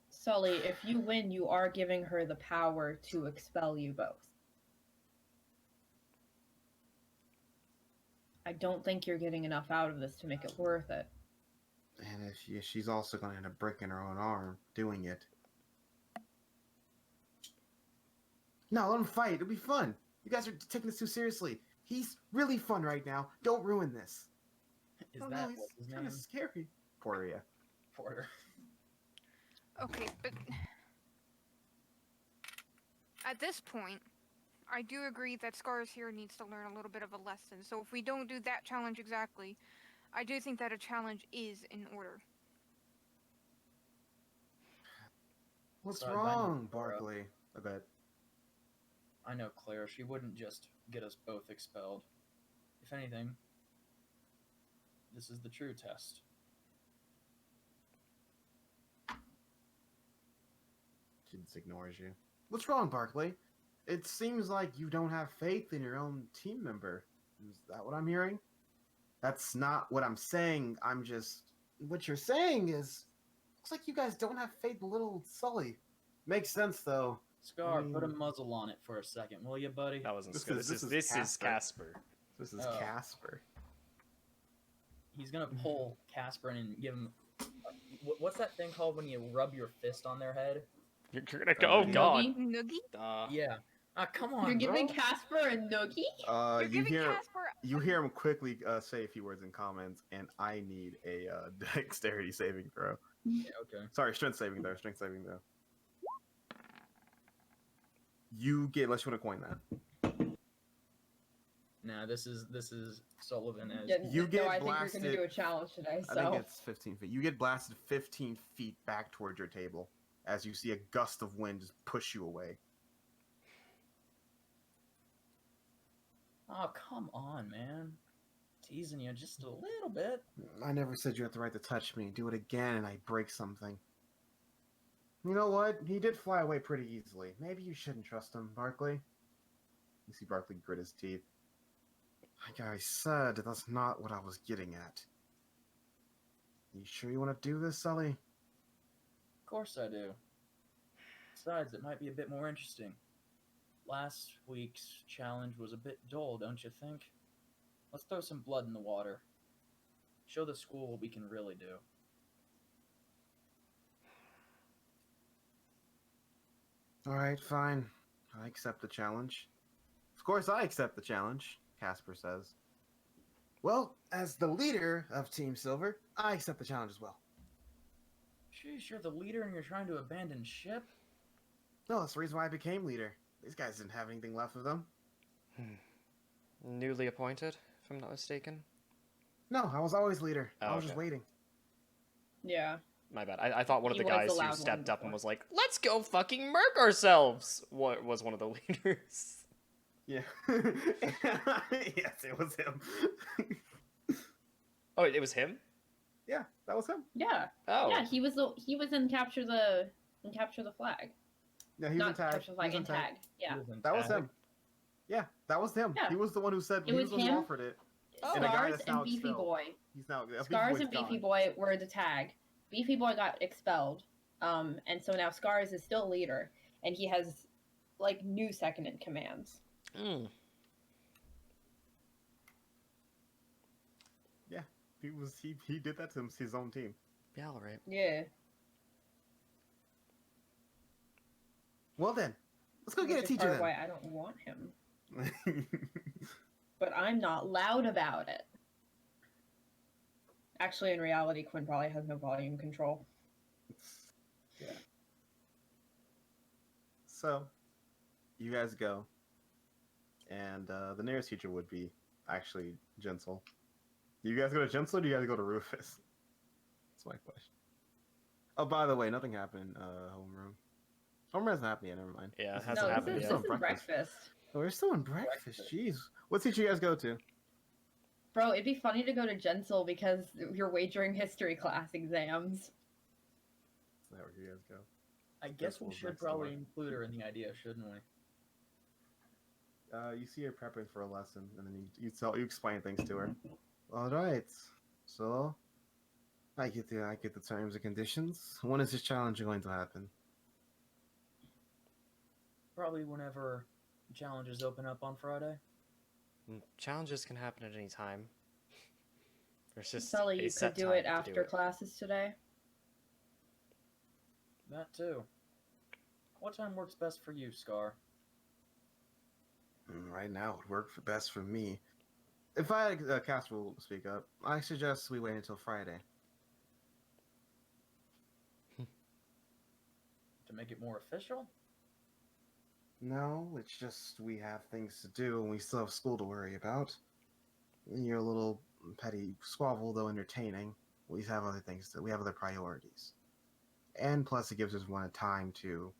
[SPEAKER 2] Sully, if you win, you are giving her the power to expel you both. I don't think you're getting enough out of this to make it worth it.
[SPEAKER 1] And if she's also going to end up breaking her own arm doing it. No, let him fight. It'll be fun. You guys are taking this too seriously. He's really fun right now. Don't ruin this.
[SPEAKER 4] Is
[SPEAKER 1] Oh,
[SPEAKER 4] that
[SPEAKER 1] no,
[SPEAKER 4] what's his
[SPEAKER 1] he's
[SPEAKER 4] name?
[SPEAKER 1] kind of scary. Porter, yeah.
[SPEAKER 4] Porter.
[SPEAKER 5] Okay, but at this point, I do agree that Scars here needs to learn a little bit of a lesson. So if we don't do that challenge exactly, I do think that a challenge is in order.
[SPEAKER 1] What's
[SPEAKER 4] Besides,
[SPEAKER 1] wrong, Barkley? I bet.
[SPEAKER 4] I know Claire, she wouldn't just get us both expelled. If anything, this is the true test.
[SPEAKER 1] She just ignores you. What's wrong, Barkley? It seems like you don't have faith in your own team member. Is that what I'm hearing? That's not what I'm saying. I'm just... What you're saying is... Looks like you guys don't have faith in little Sully. Makes sense, though.
[SPEAKER 4] Scar, put a muzzle on it for a second, will you, buddy?
[SPEAKER 3] That wasn't
[SPEAKER 1] This
[SPEAKER 3] Scar.
[SPEAKER 1] is-
[SPEAKER 3] This
[SPEAKER 1] this
[SPEAKER 3] is
[SPEAKER 1] is
[SPEAKER 3] Casper.
[SPEAKER 1] This is
[SPEAKER 4] Oh.
[SPEAKER 1] Casper.
[SPEAKER 4] He's gonna pull Casper in and give him... What's that thing called when you rub your fist on their head?
[SPEAKER 3] You're gonna go. Oh God.
[SPEAKER 2] Noogie?
[SPEAKER 4] Yeah. Ah, come on,
[SPEAKER 2] You're giving
[SPEAKER 4] bro.
[SPEAKER 2] Casper a noogie?
[SPEAKER 1] You hear him quickly say a few words in comments, and I need a dexterity saving throw.
[SPEAKER 4] Yeah, okay.
[SPEAKER 1] Sorry, strength saving throw. Strength saving throw. You get, unless you want to coin that.
[SPEAKER 4] Nah, this is Sullivan as...
[SPEAKER 2] Yeah,
[SPEAKER 1] You get
[SPEAKER 2] I think
[SPEAKER 1] blasted.
[SPEAKER 2] you're going to do a challenge today,
[SPEAKER 1] I
[SPEAKER 2] so...
[SPEAKER 1] think it's 15 feet. You get blasted 15 feet back towards your table as you see a gust of wind just push you away.
[SPEAKER 4] Oh, come on, man. Teasing you just a little bit.
[SPEAKER 1] I never said you had the right to touch me. Do it again and I break something. You know what? He did fly away pretty easily. Maybe you shouldn't trust him, Barkley. You see Barkley grit his teeth. Like I said, that's not what I was getting at. You sure you want to do this, Sully?
[SPEAKER 4] Of course I do. Besides, it might be a bit more interesting. Last week's challenge was a bit dull, don't you think? Let's throw some blood in the water. Show the school what we can really do.
[SPEAKER 1] Alright, fine. I accept the challenge. Of course I accept the challenge, Casper says. Well, as the leader of Team Silver, I accept the challenge as well.
[SPEAKER 4] Sheesh, you're the leader and you're trying to abandon ship?
[SPEAKER 1] No, that's the reason why I became leader. These guys didn't have anything left of them.
[SPEAKER 3] Newly appointed, if I'm not mistaken.
[SPEAKER 1] No, I was always leader.
[SPEAKER 3] Oh,
[SPEAKER 1] I was just
[SPEAKER 3] okay.
[SPEAKER 1] waiting.
[SPEAKER 2] Yeah.
[SPEAKER 3] My bad. I thought one of
[SPEAKER 2] He
[SPEAKER 3] the
[SPEAKER 2] was
[SPEAKER 3] guys
[SPEAKER 2] the
[SPEAKER 3] who
[SPEAKER 2] loud one
[SPEAKER 3] stepped up and
[SPEAKER 2] before.
[SPEAKER 3] was like, "Let's go fucking murk ourselves." What was one of the leaders?
[SPEAKER 1] Yeah. Yes, it was him.
[SPEAKER 3] Oh, it was him.
[SPEAKER 1] Yeah, that was him.
[SPEAKER 2] Yeah.
[SPEAKER 3] Oh,
[SPEAKER 2] Yeah, he was in capture the flag.
[SPEAKER 1] Yeah, he was in
[SPEAKER 2] Not
[SPEAKER 1] tag.
[SPEAKER 2] capture the
[SPEAKER 1] He
[SPEAKER 2] flag,
[SPEAKER 1] was
[SPEAKER 2] in
[SPEAKER 1] in tag.
[SPEAKER 2] tag. Yeah.
[SPEAKER 1] That was him. Yeah, that was him.
[SPEAKER 2] Yeah.
[SPEAKER 1] He was the one who said
[SPEAKER 2] It
[SPEAKER 1] he
[SPEAKER 2] was
[SPEAKER 1] was the one who
[SPEAKER 2] him.
[SPEAKER 1] offered it.
[SPEAKER 3] Oh.
[SPEAKER 1] And the guy
[SPEAKER 2] Scars
[SPEAKER 1] that's
[SPEAKER 2] and
[SPEAKER 1] now
[SPEAKER 2] Beefy
[SPEAKER 1] expelled.
[SPEAKER 2] Boy.
[SPEAKER 1] He's now Beefy
[SPEAKER 2] Scars
[SPEAKER 1] Boy's
[SPEAKER 2] and Beefy
[SPEAKER 1] gone.
[SPEAKER 2] Boy were the tag. Beefy Boy got expelled. And so now Scars is still leader, and he has like new second in commands.
[SPEAKER 3] Mm.
[SPEAKER 1] Yeah, he did that to his own team.
[SPEAKER 3] Yeah, all right.
[SPEAKER 2] Yeah.
[SPEAKER 1] Well then, let's go get a
[SPEAKER 2] Which is
[SPEAKER 1] teacher
[SPEAKER 2] part of
[SPEAKER 1] then.
[SPEAKER 2] why I don't want him. But I'm not loud about it. Actually, in reality, Quinn probably has no volume control.
[SPEAKER 1] Yeah. So, you guys go, and the nearest teacher would be actually Jensel. Do you guys go to Jensel or do you guys go to Rufus? That's my question. Oh, by the way, nothing happened in homeroom. Homeroom hasn't happened yet, never mind.
[SPEAKER 3] Yeah, it
[SPEAKER 1] This is-
[SPEAKER 3] hasn't
[SPEAKER 2] No,
[SPEAKER 3] happened
[SPEAKER 2] this
[SPEAKER 3] yet.
[SPEAKER 2] is breakfast.
[SPEAKER 1] Oh, we're still in breakfast, jeez. What teacher you guys go to?
[SPEAKER 2] Bro, it'd be funny to go to Jensel because you're wagering history class exams.
[SPEAKER 1] Is that where you guys go?
[SPEAKER 4] I guess we
[SPEAKER 1] Jenssel's
[SPEAKER 4] should
[SPEAKER 1] next door.
[SPEAKER 4] probably include her in the idea, shouldn't we?
[SPEAKER 1] You see her prepping for a lesson, and then you explain things to her. All right, so I get the terms and conditions. When is this challenge going to happen?
[SPEAKER 4] Probably whenever challenges open up on Friday.
[SPEAKER 3] Challenges can happen at any time. There's just
[SPEAKER 2] Sully,
[SPEAKER 3] a
[SPEAKER 2] you
[SPEAKER 3] set
[SPEAKER 2] could do
[SPEAKER 3] time
[SPEAKER 2] it
[SPEAKER 3] to
[SPEAKER 2] after classes today.
[SPEAKER 4] That too. What time works best for you, Scar?
[SPEAKER 1] Right now, it would work best for me. If I had Casper will speak up, I suggest we wait until Friday.
[SPEAKER 4] To make it more official?
[SPEAKER 1] No, it's just we have things to do and we still have school to worry about. Your little petty squabble, though entertaining, we have other things we have other priorities. And plus, it gives us one time to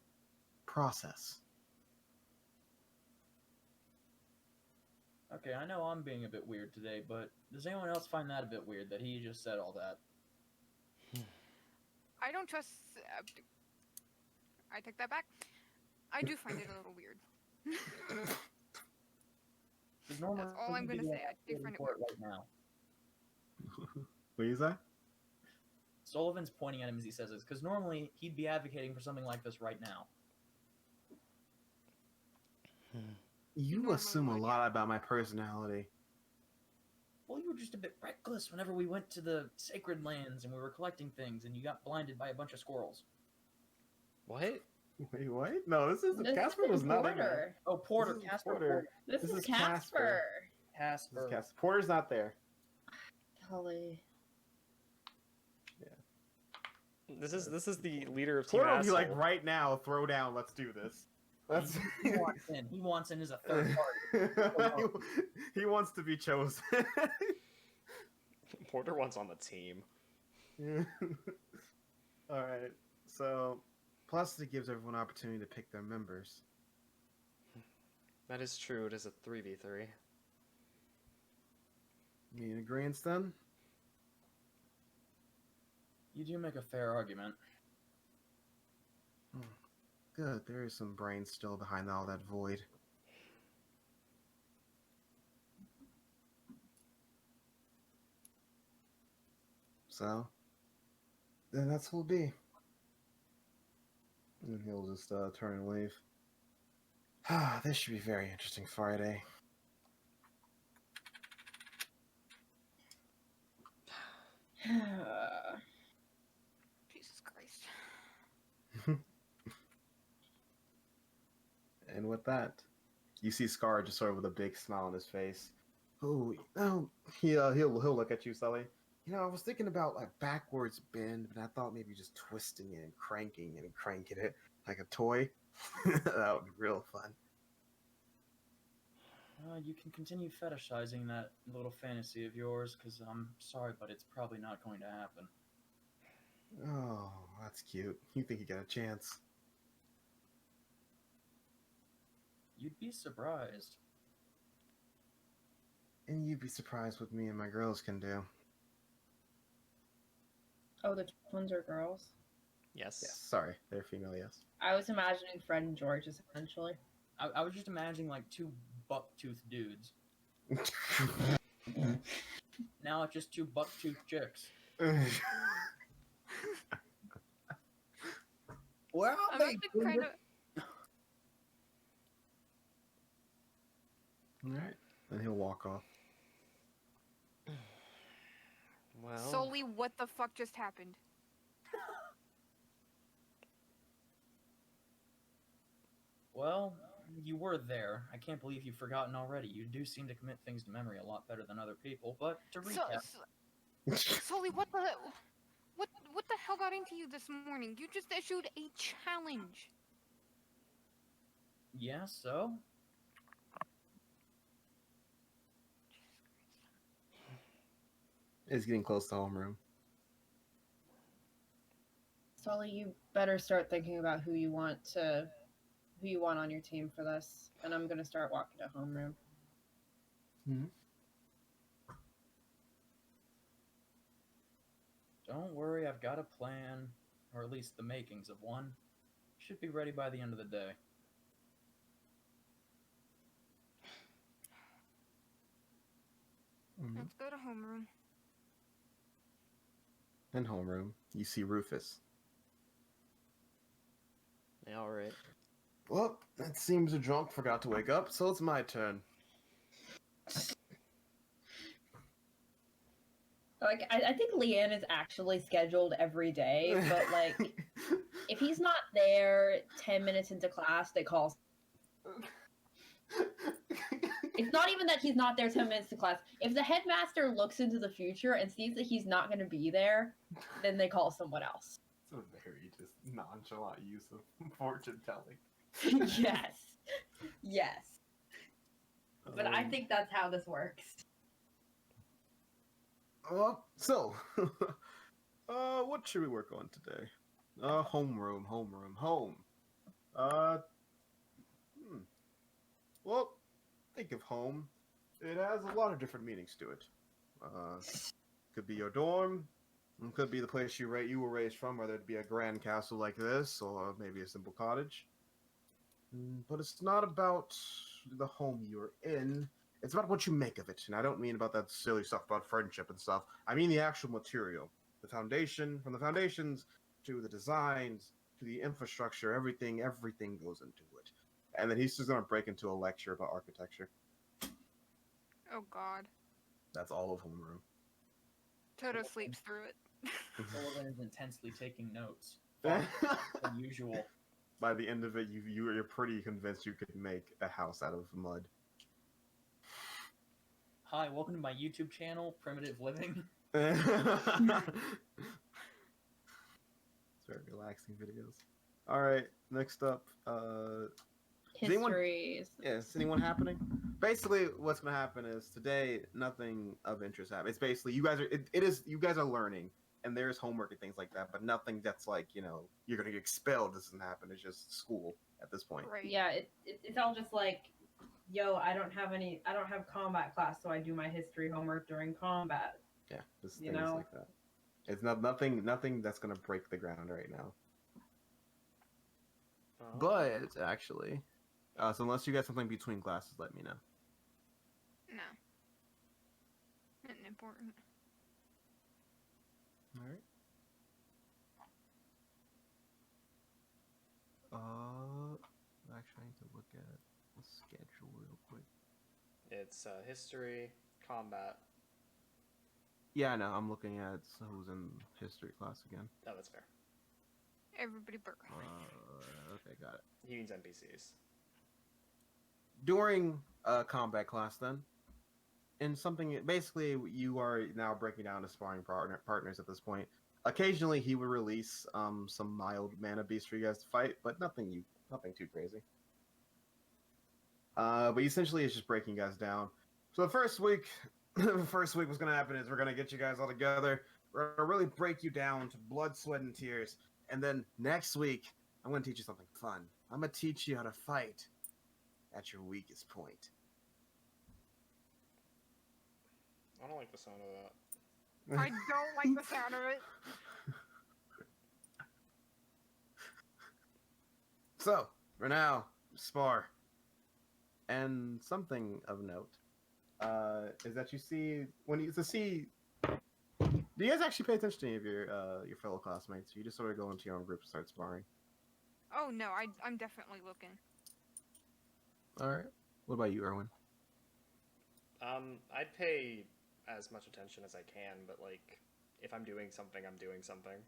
[SPEAKER 1] process.
[SPEAKER 4] Okay, I know I'm being a bit weird today, but does anyone else find that a bit weird that he just said all that?
[SPEAKER 5] I don't trust. I take that back. I do find it a little weird.
[SPEAKER 4] 'Cause normally
[SPEAKER 5] That's all I'm
[SPEAKER 4] he'd be
[SPEAKER 5] gonna say. I do
[SPEAKER 4] advocating
[SPEAKER 5] find it
[SPEAKER 4] for
[SPEAKER 5] weird.
[SPEAKER 4] right now.
[SPEAKER 1] What do you say?
[SPEAKER 4] Sullivan's pointing at him as he says this, because normally he'd be advocating for something like this right now.
[SPEAKER 1] You
[SPEAKER 5] normally
[SPEAKER 1] assume a
[SPEAKER 5] would,
[SPEAKER 1] lot about my personality.
[SPEAKER 4] Well, you were just a bit reckless whenever we went to the sacred lands and we were collecting things and you got blinded by a bunch of squirrels.
[SPEAKER 3] What?
[SPEAKER 1] Wait, what? No, this isn't.
[SPEAKER 2] This
[SPEAKER 1] Casper
[SPEAKER 2] is
[SPEAKER 1] was not in there.
[SPEAKER 2] Porter.
[SPEAKER 4] Oh, Porter.
[SPEAKER 1] This is
[SPEAKER 4] Casper
[SPEAKER 1] Porter.
[SPEAKER 2] This,
[SPEAKER 1] This
[SPEAKER 2] is
[SPEAKER 1] is
[SPEAKER 2] Casper.
[SPEAKER 1] Casper.
[SPEAKER 4] Casper.
[SPEAKER 1] This is Casper. Porter's not there.
[SPEAKER 2] Sully.
[SPEAKER 3] This is the leader of Team
[SPEAKER 1] Porter would be like,
[SPEAKER 3] Asshole.
[SPEAKER 1] right now, throw down, let's do this. That's
[SPEAKER 4] He wants in. He wants in as a third party.
[SPEAKER 1] he wants to be chosen.
[SPEAKER 3] Porter wants on the team.
[SPEAKER 1] All right. So, plus it gives everyone an opportunity to pick their members.
[SPEAKER 3] That is true. It is a 3v3.
[SPEAKER 1] Me in agreement then?
[SPEAKER 4] You do make a fair argument.
[SPEAKER 1] Good. There is some brain still behind all that void. So, then that's what it'll be. And he'll just turn and leave. Ah, this should be very interesting Friday.
[SPEAKER 5] Jesus Christ.
[SPEAKER 1] And with that, you see Scar just sort of with a big smile on his face. Oh, he'll look at you, Sully. You know, I was thinking about like backwards bend, but I thought maybe just twisting it and cranking it like a toy. That would be real fun.
[SPEAKER 4] You can continue fetishizing that little fantasy of yours, because I'm sorry, but it's probably not going to happen.
[SPEAKER 1] Oh, that's cute. You think you got a chance?
[SPEAKER 4] You'd be surprised.
[SPEAKER 1] And you'd be surprised what me and my girls can do.
[SPEAKER 2] Oh, the twins are girls.
[SPEAKER 3] Yes.
[SPEAKER 1] Yes, sorry, they're female. Yes.
[SPEAKER 2] I was imagining Fred and George essentially.
[SPEAKER 4] I was just imagining like two buck-toothed dudes. Now it's just two buck-toothed chicks. Well,
[SPEAKER 5] I'm
[SPEAKER 4] they
[SPEAKER 5] actually kind of.
[SPEAKER 1] All right, then he'll walk off.
[SPEAKER 3] Well,
[SPEAKER 5] Solely, what the fuck just happened?
[SPEAKER 4] Well, you were there. I can't believe you've forgotten already. You do seem to commit things to memory a lot better than other people. But to recap,
[SPEAKER 5] Solely, what the hell got into you this morning? You just issued a challenge.
[SPEAKER 4] yeah, so
[SPEAKER 1] It's getting close to homeroom.
[SPEAKER 2] Sully, you better start thinking about who you want on your team for this. And I'm gonna start walking to homeroom.
[SPEAKER 4] don't worry, I've got a plan, or at least the makings of one. Should be ready by the end of the day.
[SPEAKER 5] Let's go to homeroom.
[SPEAKER 1] In homeroom, you see Rufus.
[SPEAKER 3] yeah, all right.
[SPEAKER 1] Well, it seems the drunk forgot to wake up, so it's my turn.
[SPEAKER 2] Like, I think Leanne is actually scheduled every day, but like, if he's not there 10 minutes into class, they call. It's not even that he's not there 10 minutes to class. If the headmaster looks into the future and sees that he's not going to be there, then they call someone else.
[SPEAKER 1] It's a very just nonchalant use of fortune telling.
[SPEAKER 2] Yes. Yes. But I think that's how this works.
[SPEAKER 1] So, what should we work on today? Homeroom, home. Well, think of home. It has a lot of different meanings to it. Could be your dorm. It could be the place you were raised from, whether it be a grand castle like this or maybe a simple cottage. But it's not about the home you're in. It's about what you make of it. And I don't mean about that silly stuff about friendship and stuff. I mean the actual material. The foundation, from the foundations to the designs to the infrastructure, everything goes into it. And then he's just going to break into a lecture about architecture.
[SPEAKER 5] Oh God.
[SPEAKER 1] That's all of homeroom.
[SPEAKER 5] Toto sleeps through it.
[SPEAKER 4] Sullivan is intensely taking notes.
[SPEAKER 1] By
[SPEAKER 4] Than usual.
[SPEAKER 1] the end of it, you're pretty convinced you could make a house out of mud.
[SPEAKER 4] Hi, welcome to my YouTube channel, Primitive Living.
[SPEAKER 1] It's very relaxing videos. All right, next up,
[SPEAKER 2] Histories.
[SPEAKER 1] is anyone happening? Basically, what's gonna happen is today nothing of interest happens. It's basically you guys are learning, and there's homework and things like that, but nothing that's like you're gonna get expelled doesn't happen. It's just school at this point.
[SPEAKER 5] Right.
[SPEAKER 2] Yeah, it's all just like, yo, I don't have combat class, so I do my history homework during combat.
[SPEAKER 1] Yeah, just
[SPEAKER 2] You
[SPEAKER 1] things
[SPEAKER 2] know?
[SPEAKER 1] like that. It's nothing that's gonna break the ground right now.
[SPEAKER 3] Oh.
[SPEAKER 1] But actually, so unless you got something between classes, let me know.
[SPEAKER 5] No. Nothing important.
[SPEAKER 1] All right. Actually, I need to look at the schedule real quick.
[SPEAKER 3] It's history, combat.
[SPEAKER 1] Yeah, I know. I'm looking at who's in history class again.
[SPEAKER 3] Oh, that's fair.
[SPEAKER 5] Everybody burr.
[SPEAKER 1] Okay, got it.
[SPEAKER 3] He means NPCs.
[SPEAKER 1] During combat class, then, in something basically you are now breaking down to sparring partners at this point. Occasionally, he would release some mild mana beasts for you guys to fight, but nothing too crazy. But essentially, it's just breaking you guys down. So the first week was going to happen is we're going to get you guys all together. We're gonna really break you down to blood, sweat, and tears. And then next week, I'm gonna teach you something fun. I'm gonna teach you how to fight at your weakest point.
[SPEAKER 3] I don't like the sound of that.
[SPEAKER 5] I don't like the sound of it.
[SPEAKER 1] So, for now, spar. And something of note is that you see when you see. Do you guys actually pay attention to any of your fellow classmates? You just sort of go into your own group and start sparring.
[SPEAKER 5] Oh no, I'm definitely looking.
[SPEAKER 1] All right. What about you, Erwin?
[SPEAKER 3] I'd pay as much attention as I can, but like, if I'm doing something, I'm doing something.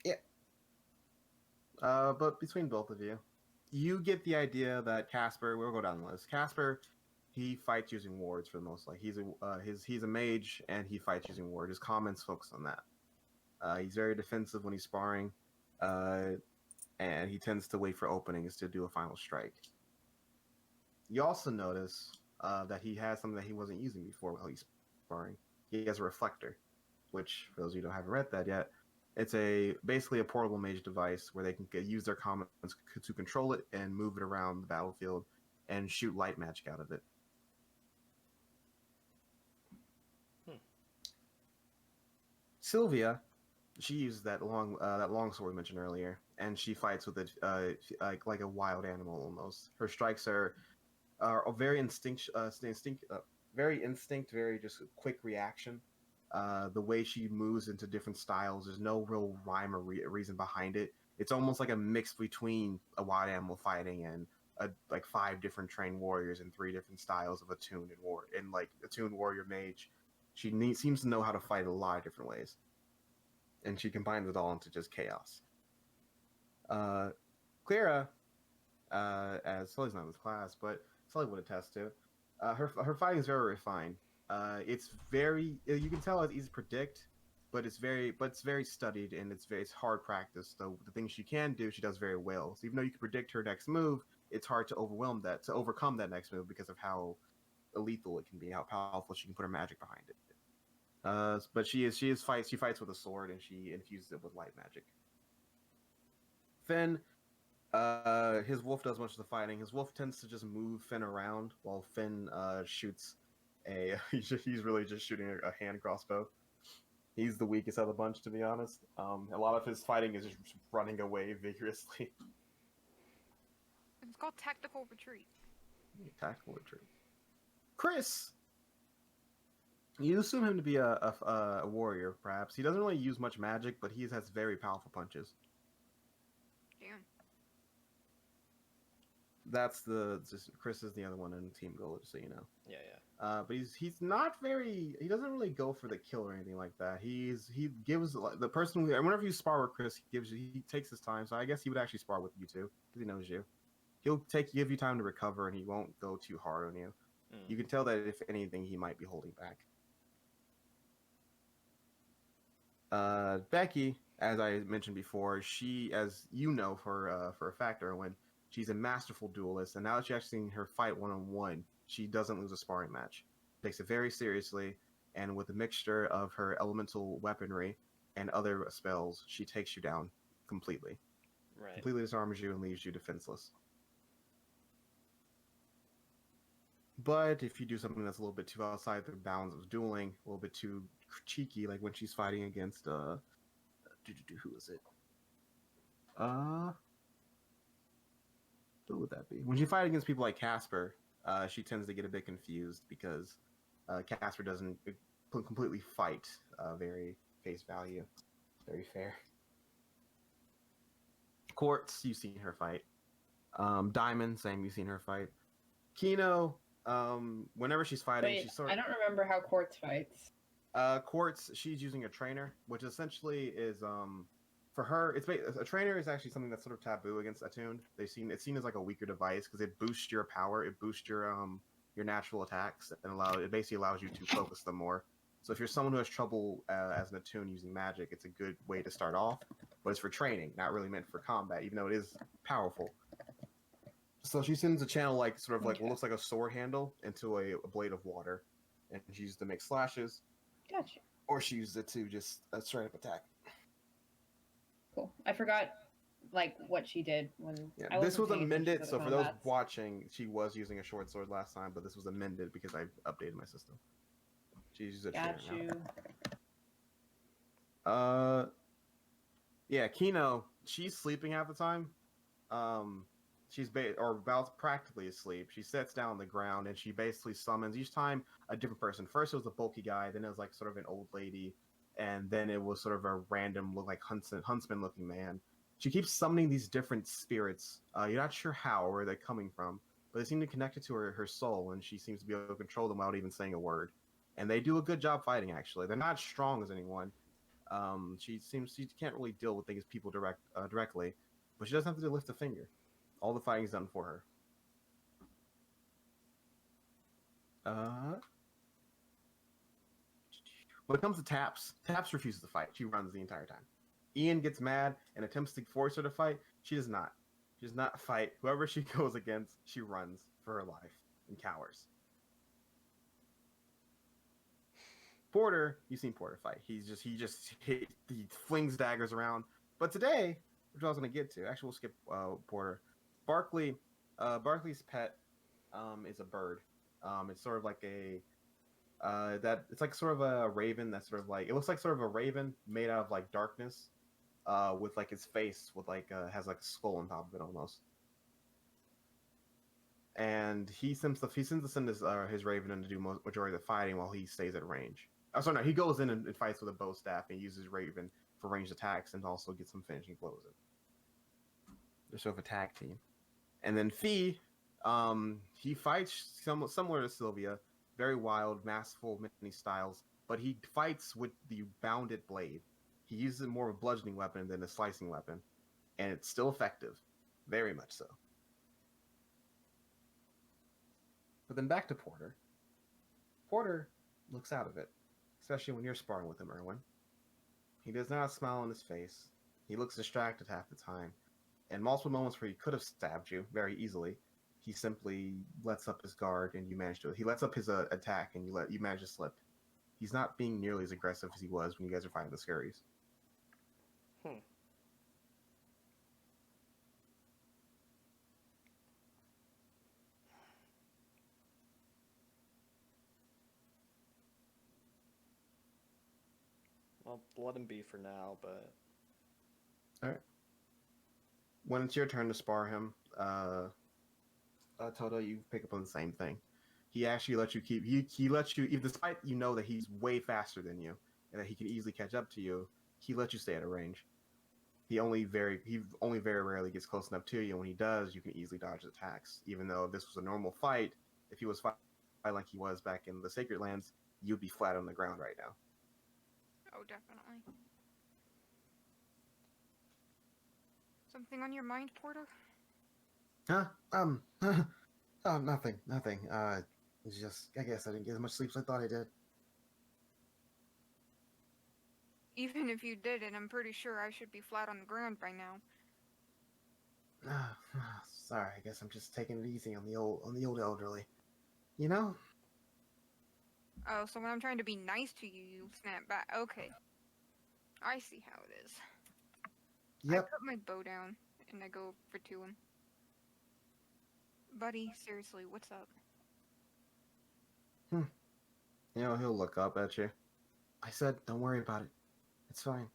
[SPEAKER 1] Yeah. But between both of you, you get the idea that Casper. We'll go down the list. Casper, he fights using wards for the most. Like he's a mage and he fights using ward. His comments focus on that. He's very defensive when he's sparring, and he tends to wait for openings to do a final strike. You also notice that he has something that he wasn't using before while he's sparring. He has a reflector, which, for those of you who haven't read that yet, it's basically a portable mage device where they can use their comments to control it and move it around the battlefield and shoot light magic out of it. Sylvia, she uses that long sword we mentioned earlier, and she fights with it like a wild animal almost. Her strikes are a very very just quick reaction. The way she moves into different styles, there's no real rhyme or reason behind it. It's almost like a mix between a wild animal fighting and like 5 different trained warriors and 3 different styles of attuned and like attuned warrior mage. She seems to know how to fight a lot of different ways, and she combines it all into just chaos. Clara, as Sully's not in this class, but Sully would attest to, her fighting is very refined. It's very you can tell it's easy to predict, but it's very studied and it's hard practice. So the things she can do, she does very well. So even though you can predict her next move, it's hard to overcome that next move because of how lethal it can be, how powerful she can put her magic behind it. But she fights with a sword and she infuses it with light magic. Finn, his wolf does much of the fighting. His wolf tends to just move Finn around while Finn shoots he's really just shooting a hand crossbow. He's the weakest of the bunch, to be honest. A lot of his fighting is just running away vigorously.
[SPEAKER 5] It's called tactical retreat.
[SPEAKER 1] Tactical retreat. Chris, you assume him to be a warrior, perhaps. He doesn't really use much magic, but he has very powerful punches.
[SPEAKER 5] Damn.
[SPEAKER 1] Chris is the other one in Team Gold, just so you know.
[SPEAKER 3] Yeah.
[SPEAKER 1] But he's not very. He doesn't really go for the kill or anything like that. He gives the person whenever you spar with Chris, he takes his time. So I guess he would actually spar with you too because he knows you. He'll give you time to recover, and he won't go too hard on you. You can tell that if anything, he might be holding back. Becky, as I mentioned before, she, as you know for a fact, Erwin, she's a masterful duelist, and now that you've actually seen her fight one-on-one, she doesn't lose a sparring match. Takes it very seriously, and with a mixture of her elemental weaponry and other spells, she takes you down completely.
[SPEAKER 3] Right.
[SPEAKER 1] Completely disarms you and leaves you defenseless. But if you do something that's a little bit too outside the bounds of dueling, a little bit too cheeky, like when she's fighting against who is it? Who would that be? When you fight against people like Casper, she tends to get a bit confused because Casper doesn't completely fight very face value. Very fair. Quartz, you've seen her fight. Diamond, same, you've seen her fight. Kino, whenever she's fighting,
[SPEAKER 2] Wait,
[SPEAKER 1] she's sort
[SPEAKER 2] I
[SPEAKER 1] of...
[SPEAKER 2] don't remember how Quartz fights.
[SPEAKER 1] Quartz, she's using a trainer, which essentially is for her. A trainer is actually something that's sort of taboo against attuned. It's seen as like a weaker device because it boosts your power, it boosts your natural attacks, and it basically allows you to focus them more. So if you're someone who has trouble as an attuned using magic, it's a good way to start off. But it's for training, not really meant for combat, even though it is powerful. So she sends a channel like sort of like what looks like a sword handle into a blade of water, and she uses to make slashes.
[SPEAKER 2] Gotcha.
[SPEAKER 1] Or she used it to just straight up attack.
[SPEAKER 2] Cool. I forgot like what she did when
[SPEAKER 1] Yeah,
[SPEAKER 2] I
[SPEAKER 1] this
[SPEAKER 2] wasn't
[SPEAKER 1] was
[SPEAKER 2] paying attention
[SPEAKER 1] amended.
[SPEAKER 2] to the
[SPEAKER 1] So for those
[SPEAKER 2] combats.
[SPEAKER 1] watching, she was using a short sword last time, but this was amended because I updated my system. She uses it
[SPEAKER 2] Got
[SPEAKER 1] straight
[SPEAKER 2] you.
[SPEAKER 1] now. Yeah, Kino, she's sleeping half the time. She's or about practically asleep. She sits down on the ground and she basically summons each time a different person. First it was a bulky guy, then it was like sort of an old lady, and then it was sort of a random look like huntsman looking man. She keeps summoning these different spirits. You're not sure how or where they're coming from, but they seem to connect it to her soul, and she seems to be able to control them without even saying a word. And they do a good job fighting. Actually, they're not as strong as anyone. She can't really deal with things people directly, but she doesn't have to lift a finger. All the fighting is done for her. When it comes to Taps refuses to fight. She runs the entire time. Ian gets mad and attempts to force her to fight. She does not. She does not fight. Whoever she goes against, she runs for her life and cowers. Porter, you've seen Porter fight. He flings daggers around. But today, which I was going to get to, actually we'll skip Porter. Barkley's pet is a bird. It's sort of like it's like sort of a raven that's sort of like, it looks like sort of a raven made out of like darkness, with like his face with like has like a skull on top of it almost. And he seems to send his raven in to do majority of the fighting while he stays at range. Oh, sorry, no, he goes in and fights with a bow staff and uses raven for ranged attacks and also gets some finishing blows in. They're sort of a tag team. And then Fee, he fights similar to Sylvia, very wild, masterful, many styles, but he fights with the bounded blade. He uses it more of a bludgeoning weapon than a slicing weapon, and it's still effective, very much so. But then back to Porter. Porter looks out of it, especially when you're sparring with him, Erwin. He does not smile on his face. He looks distracted half the time. And multiple moments where he could have stabbed you very easily, he simply lets up his guard and you manage to. He lets up his attack and you manage to slip. He's not being nearly as aggressive as he was when you guys are fighting the Scurries.
[SPEAKER 3] Well, let him be for now, but...
[SPEAKER 1] Alright. When it's your turn to spar him, Toto, you pick up on the same thing. He actually lets you he lets you, even despite you know that he's way faster than you and that he can easily catch up to you, he lets you stay at a range. He only very rarely gets close enough to you, and when he does, you can easily dodge attacks. Even though if this was a normal fight, if he was fighting like he was back in the Sacred Lands, you'd be flat on the ground right now.
[SPEAKER 5] Oh, definitely. Something on your mind, Porter?
[SPEAKER 1] Oh, nothing. It's just, I guess I didn't get as much sleep as I thought I did.
[SPEAKER 5] Even if you did it, I'm pretty sure I should be flat on the ground by now.
[SPEAKER 1] Sorry, I guess I'm just taking it easy on the old elderly. You know?
[SPEAKER 5] Oh, so when I'm trying to be nice to you, you snap back. Okay. I see how it is.
[SPEAKER 1] Yep.
[SPEAKER 5] I put my bow down, and I go over to him. Buddy, seriously, what's up?
[SPEAKER 1] You know, he'll look up at you. I said, don't worry about it. It's fine.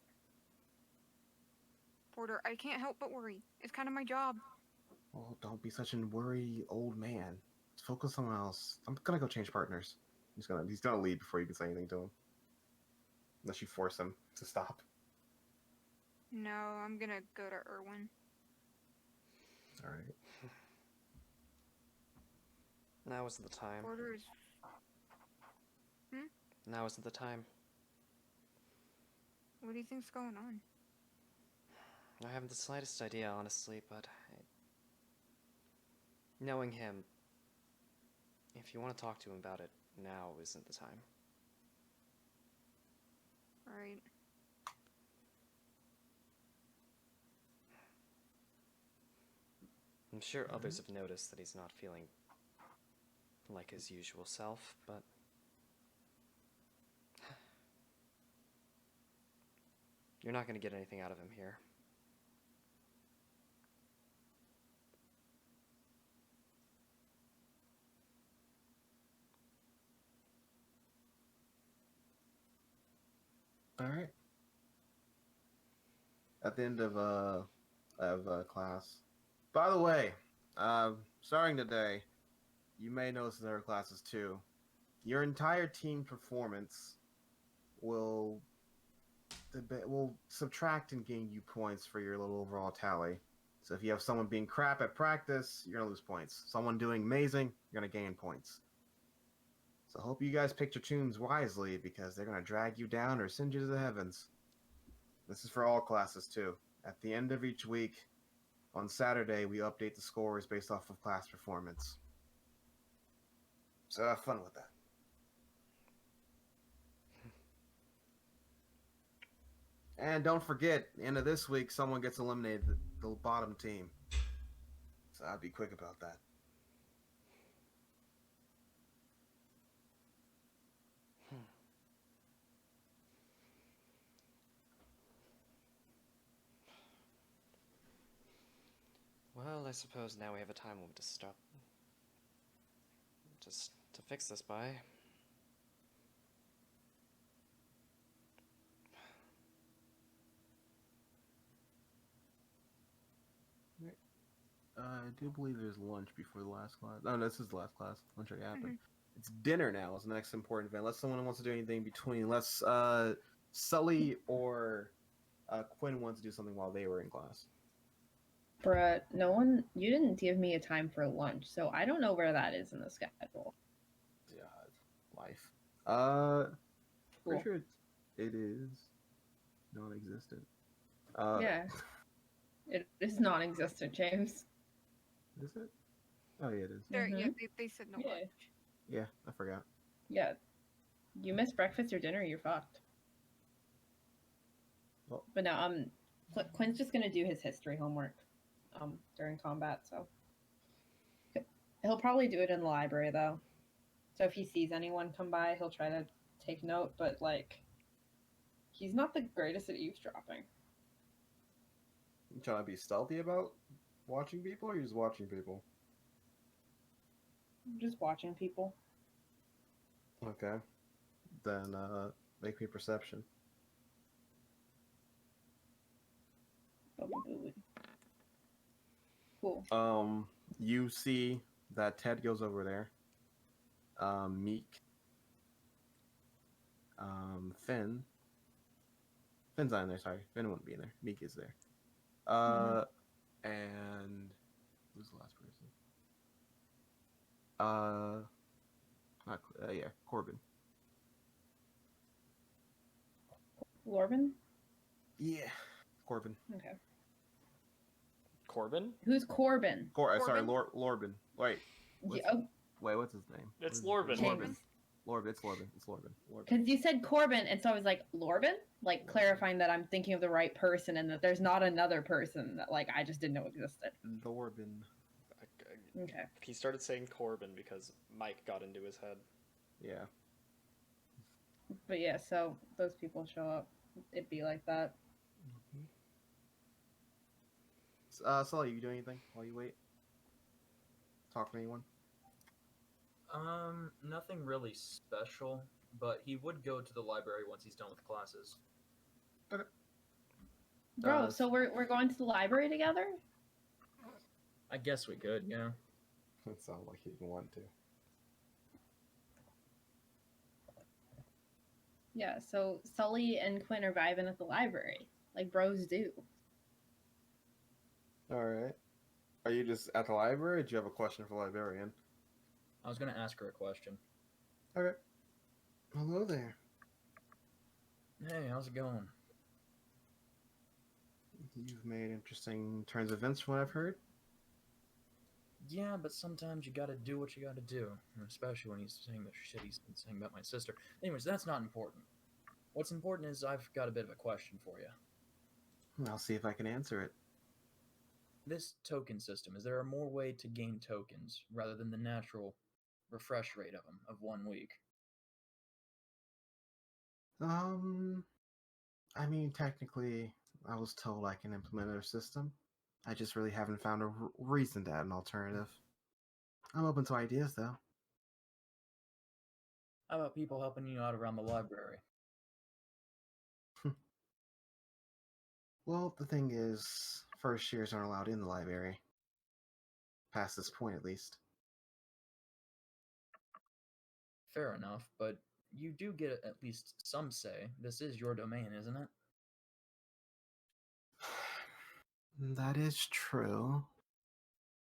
[SPEAKER 5] Porter, I can't help but worry. It's kind of my job.
[SPEAKER 1] Well, don't be such a worry old man. Let's focus on someone else. I'm gonna go change partners. He's gonna leave before you can say anything to him. Unless you force him to stop.
[SPEAKER 5] No, I'm gonna go to Erwin.
[SPEAKER 1] Alright.
[SPEAKER 3] Now isn't the time.
[SPEAKER 5] Porter is...
[SPEAKER 3] Now isn't the time.
[SPEAKER 5] What do you think's going on?
[SPEAKER 3] I haven't the slightest idea, honestly, but... Knowing him, if you want to talk to him about it, now isn't the time.
[SPEAKER 5] Right.
[SPEAKER 3] I'm sure others have noticed that he's not feeling like his usual self, but... You're not going to get anything out of him here.
[SPEAKER 1] All right. At the end of class. By the way, starting today, you may notice in other classes too. Your entire team performance will subtract and gain you points for your little overall tally. So if you have someone being crap at practice, you're gonna lose points. Someone doing amazing, you're gonna gain points. So I hope you guys pick your tunes wisely because they're gonna drag you down or send you to the heavens. This is for all classes too. At the end of each week, on Saturday, we update the scores based off of class performance. So have fun with that. And don't forget, the end of this week, someone gets eliminated, the bottom team. So I'd be quick about that.
[SPEAKER 3] Well, I suppose now we have a time limit to stop. Just to fix this by.
[SPEAKER 1] I do believe there's lunch before the last class. No, this is the last class. Lunch already happened. It's dinner now is the next important event. Unless someone wants to do anything between. Unless Sully or Quinn wants to do something while they were in class.
[SPEAKER 2] Bruh, you didn't give me a time for lunch, so I don't know where that is in the schedule.
[SPEAKER 1] God, life. Pretty
[SPEAKER 2] Cool.
[SPEAKER 1] sure it is non-existent.
[SPEAKER 2] Yeah. It is non-existent, James.
[SPEAKER 1] Is it? Oh yeah, it is.
[SPEAKER 5] Yeah,
[SPEAKER 2] Mhm.
[SPEAKER 5] they said no
[SPEAKER 2] Yeah.
[SPEAKER 5] lunch.
[SPEAKER 1] Yeah, I forgot.
[SPEAKER 2] Yeah. You miss breakfast or dinner, you're fucked.
[SPEAKER 1] Well,
[SPEAKER 2] But no, Quinn's just gonna do his history homework during combat, so he'll probably do it in the library though. So if he sees anyone come by, he'll try to take note, but like he's not the greatest at eavesdropping.
[SPEAKER 1] you trying to be stealthy about watching people, or you just watching people?
[SPEAKER 2] Just watching people.
[SPEAKER 1] Okay, then make me perception.
[SPEAKER 2] Cool.
[SPEAKER 1] You see that Ted goes over there. Meek. Finn's not in there. Sorry, Finn wouldn't be in there. Meek is there. And who's the last person? Yeah, Corbin.
[SPEAKER 2] Lorben?
[SPEAKER 1] Yeah, Corbin.
[SPEAKER 2] Okay.
[SPEAKER 3] Corbin?
[SPEAKER 2] Who's Corbin?
[SPEAKER 1] Sorry,
[SPEAKER 5] Corbin?
[SPEAKER 1] Lorben. Wait,
[SPEAKER 2] Yeah,
[SPEAKER 1] what's his name?
[SPEAKER 3] It's
[SPEAKER 1] What is his
[SPEAKER 3] Lorben.
[SPEAKER 1] name?
[SPEAKER 2] James.
[SPEAKER 1] Lorben. It's Lorben. It's Lorben.
[SPEAKER 2] Because you said Corbin, and so I was like, Lorben? Like, clarifying that I'm thinking of the right person and that there's not another person that, like, I just didn't know existed.
[SPEAKER 1] Lorben.
[SPEAKER 2] Okay.
[SPEAKER 3] He started saying Corbin because Mike got into his head.
[SPEAKER 1] Yeah.
[SPEAKER 2] But yeah, so those people show up. It'd be like that.
[SPEAKER 1] Sully, you doing anything while you wait? Talk to anyone?
[SPEAKER 4] Nothing really special, but he would go to the library once he's done with classes.
[SPEAKER 2] Bro, so we're going to the library together?
[SPEAKER 4] I guess we could, yeah.
[SPEAKER 1] It sounds like he'd want to.
[SPEAKER 2] Yeah, so Sully and Quinn are vibing at the library, like bros do.
[SPEAKER 1] All right. Are you just at the library, or do you have a question for the librarian?
[SPEAKER 4] I was gonna ask her a question.
[SPEAKER 1] Okay. Hello there.
[SPEAKER 4] Hey, how's it going?
[SPEAKER 1] You've made interesting turns of events from what I've heard.
[SPEAKER 4] Yeah, but sometimes you gotta do what you gotta do, especially when he's saying the shit he's been saying about my sister. Anyways, that's not important. What's important is I've got a bit of a question for you.
[SPEAKER 1] I'll see if I can answer it.
[SPEAKER 4] This token system, is there a more way to gain tokens rather than the natural refresh rate of them of 1 week?
[SPEAKER 1] I mean, technically, I was told I can implement a system. I just really haven't found a reason to add an alternative. I'm open to ideas, though.
[SPEAKER 4] How about people helping you out around the library?
[SPEAKER 1] Well, the thing is, first years aren't allowed in the library. Past this point, at least.
[SPEAKER 4] Fair enough, but you do get at least some say. This is your domain, isn't it?
[SPEAKER 1] That is true.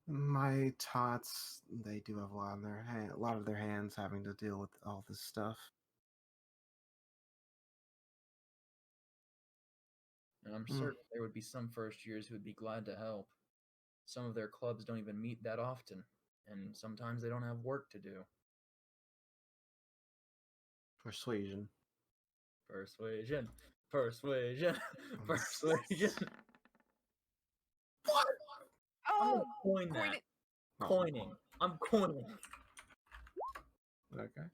[SPEAKER 1] My tots, they do have a lot on their a lot of their hands having to deal with all this stuff.
[SPEAKER 4] And I'm certain there would be some first years who would be glad to help. Some of their clubs don't even meet that often, and sometimes they don't have work to do.
[SPEAKER 1] Persuasion.
[SPEAKER 4] Persuasion. Persuasion. Persuasion. What? I'm gonna
[SPEAKER 5] Oh,
[SPEAKER 4] coin
[SPEAKER 5] coin
[SPEAKER 4] that.
[SPEAKER 5] it.
[SPEAKER 4] Coining. I'm coining.
[SPEAKER 1] Okay.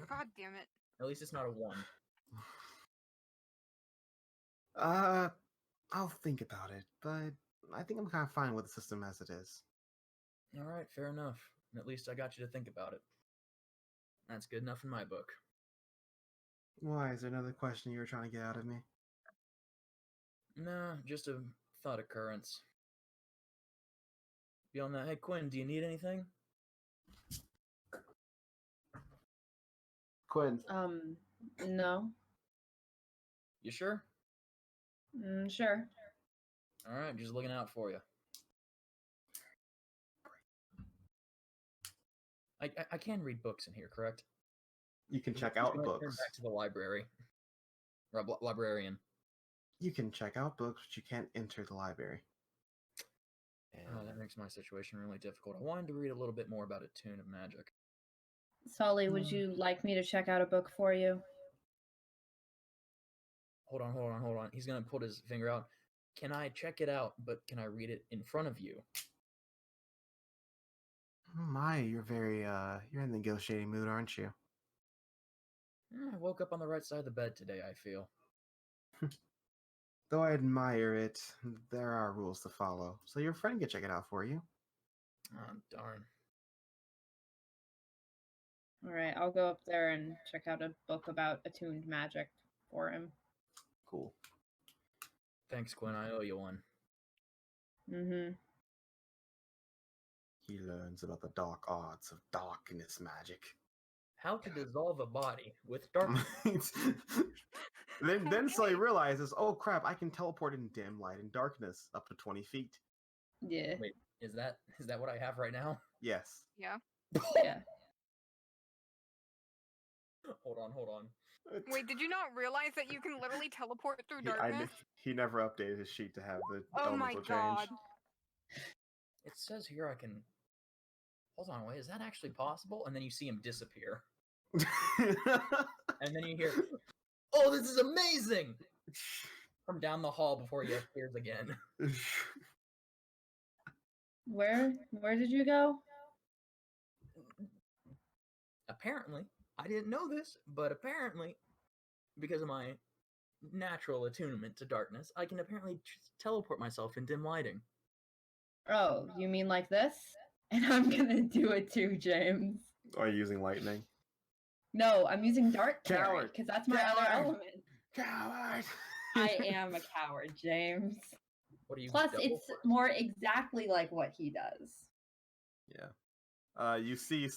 [SPEAKER 5] God damn it.
[SPEAKER 4] At least it's not a 1.
[SPEAKER 1] I'll think about it, but I think I'm kind of fine with the system as it is.
[SPEAKER 4] Alright, fair enough. At least I got you to think about it. That's good enough in my book.
[SPEAKER 1] Why? Is there another question you were trying to get out of me?
[SPEAKER 4] Nah, just a thought occurrence. Beyond that, hey Quinn, do you need anything?
[SPEAKER 1] Quinn.
[SPEAKER 2] No.
[SPEAKER 4] You sure?
[SPEAKER 2] Sure.
[SPEAKER 4] Alright, just looking out for you. I can read books in here, correct?
[SPEAKER 1] You can check out
[SPEAKER 4] Turn
[SPEAKER 1] books.
[SPEAKER 4] back to the library. Or librarian.
[SPEAKER 1] You can check out books, but you can't enter the library.
[SPEAKER 4] Oh, that makes my situation really difficult. I wanted to read a little bit more about Attune of Magic.
[SPEAKER 2] Sully, would you like me to check out a book for you?
[SPEAKER 4] Hold on. He's gonna put his finger out. Can I check it out, but can I read it in front of you?
[SPEAKER 1] Oh my, you're you're in the negotiating mood, aren't you?
[SPEAKER 4] I woke up on the right side of the bed today, I feel.
[SPEAKER 1] Though I admire it, there are rules to follow, so your friend can check it out for you.
[SPEAKER 4] Oh, darn.
[SPEAKER 2] All right, I'll go up there and check out a book about attuned magic for him.
[SPEAKER 1] Cool.
[SPEAKER 4] Thanks, Quinn. I owe you one.
[SPEAKER 2] Mm-hmm.
[SPEAKER 1] He learns about the dark arts of darkness magic.
[SPEAKER 4] How to dissolve a body with darkness.
[SPEAKER 1] Then Sully realizes, oh crap, I can teleport in dim light and darkness up to 20 feet.
[SPEAKER 2] Yeah.
[SPEAKER 4] Wait, is that what I have right now?
[SPEAKER 1] Yes.
[SPEAKER 5] Yeah.
[SPEAKER 2] Yeah.
[SPEAKER 4] Hold on.
[SPEAKER 5] Wait, did you not realize that you can literally teleport through darkness?
[SPEAKER 1] He never updated his sheet to have the
[SPEAKER 5] Oh my
[SPEAKER 1] elemental
[SPEAKER 5] god.
[SPEAKER 1] change.
[SPEAKER 4] It says here I can... Hold on, wait, is that actually possible? And then you see him disappear. And then you hear, oh, this is amazing! From down the hall before he appears again.
[SPEAKER 2] Where did you go?
[SPEAKER 4] Apparently, I didn't know this, but apparently, because of my natural attunement to darkness, I can apparently teleport myself in dim lighting.
[SPEAKER 2] Oh, you mean like this? And I'm gonna do it too, James.
[SPEAKER 1] Are you using lightning?
[SPEAKER 2] No, I'm using dark carry
[SPEAKER 1] Coward.
[SPEAKER 2] because that's my other
[SPEAKER 1] Coward.
[SPEAKER 2] element.
[SPEAKER 1] Coward!
[SPEAKER 2] I am a coward, James.
[SPEAKER 4] What are you?
[SPEAKER 2] Plus,
[SPEAKER 4] double
[SPEAKER 2] it's more exactly like what he does.
[SPEAKER 1] Yeah. You see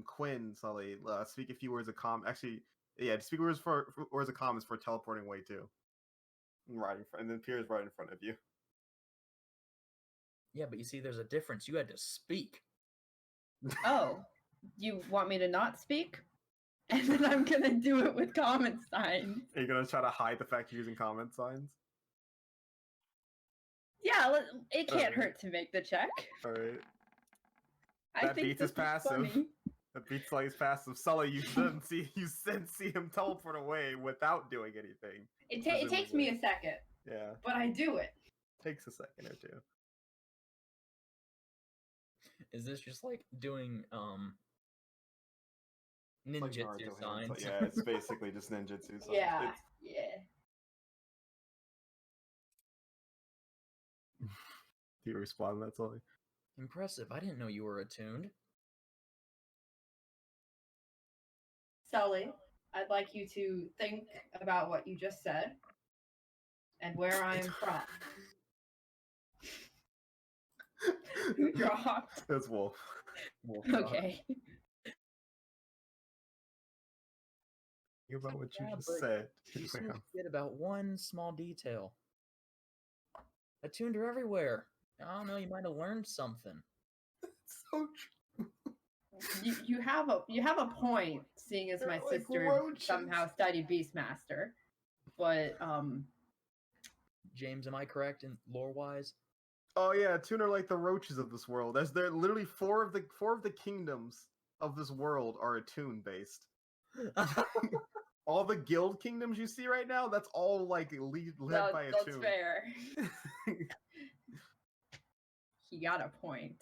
[SPEAKER 1] Quinn, Sully, speak a few words of actually, yeah, speak words of comments for teleporting away too. Right in front, and then appears right in front of you.
[SPEAKER 4] Yeah, but you see, there's a difference. You had to speak.
[SPEAKER 2] Oh, you want me to not speak? And then I'm gonna do it with comment signs.
[SPEAKER 1] Are you gonna try to hide the fact you're using comment signs?
[SPEAKER 2] Yeah, it can't hurt to make the check.
[SPEAKER 1] All right.
[SPEAKER 2] I
[SPEAKER 1] That
[SPEAKER 2] think
[SPEAKER 1] beats
[SPEAKER 2] this
[SPEAKER 1] his passive.
[SPEAKER 2] is funny.
[SPEAKER 1] That beats Sully's passive. Sully, you then see him teleport away without doing anything.
[SPEAKER 2] It takes me a second,
[SPEAKER 1] Yeah.
[SPEAKER 2] but I do it.
[SPEAKER 1] Takes a second or two.
[SPEAKER 4] Is this just like doing
[SPEAKER 1] It's like
[SPEAKER 4] Ninjutsu
[SPEAKER 1] Naruto
[SPEAKER 4] signs.
[SPEAKER 1] hands. Yeah, it's basically just ninjutsu signs.
[SPEAKER 2] Yeah,
[SPEAKER 1] It's-
[SPEAKER 2] yeah.
[SPEAKER 1] Do you respond? That's all.
[SPEAKER 4] Impressive. I didn't know you were attuned.
[SPEAKER 2] Sully, I'd like you to think about what you just said and where I am from. Who dropped?
[SPEAKER 1] That's Wolf.
[SPEAKER 4] Wolf drop.
[SPEAKER 2] Okay.
[SPEAKER 1] Think about what you
[SPEAKER 4] Yeah,
[SPEAKER 1] just
[SPEAKER 4] but
[SPEAKER 1] said.
[SPEAKER 4] You seem to forget about one small detail. Attuned are everywhere. I don't know, you might have learned something.
[SPEAKER 1] It's so true.
[SPEAKER 2] You have a point, seeing as my
[SPEAKER 1] They're like
[SPEAKER 2] sister
[SPEAKER 1] roaches.
[SPEAKER 2] somehow studied Beastmaster. But
[SPEAKER 4] James, am I correct in lore wise?
[SPEAKER 1] Oh yeah, Toon are like the roaches of this world. As they're literally four of the kingdoms of this world are Attune based. All the guild kingdoms you see right now, that's all like led by
[SPEAKER 2] that's
[SPEAKER 1] Attune.
[SPEAKER 2] fair. He got a point.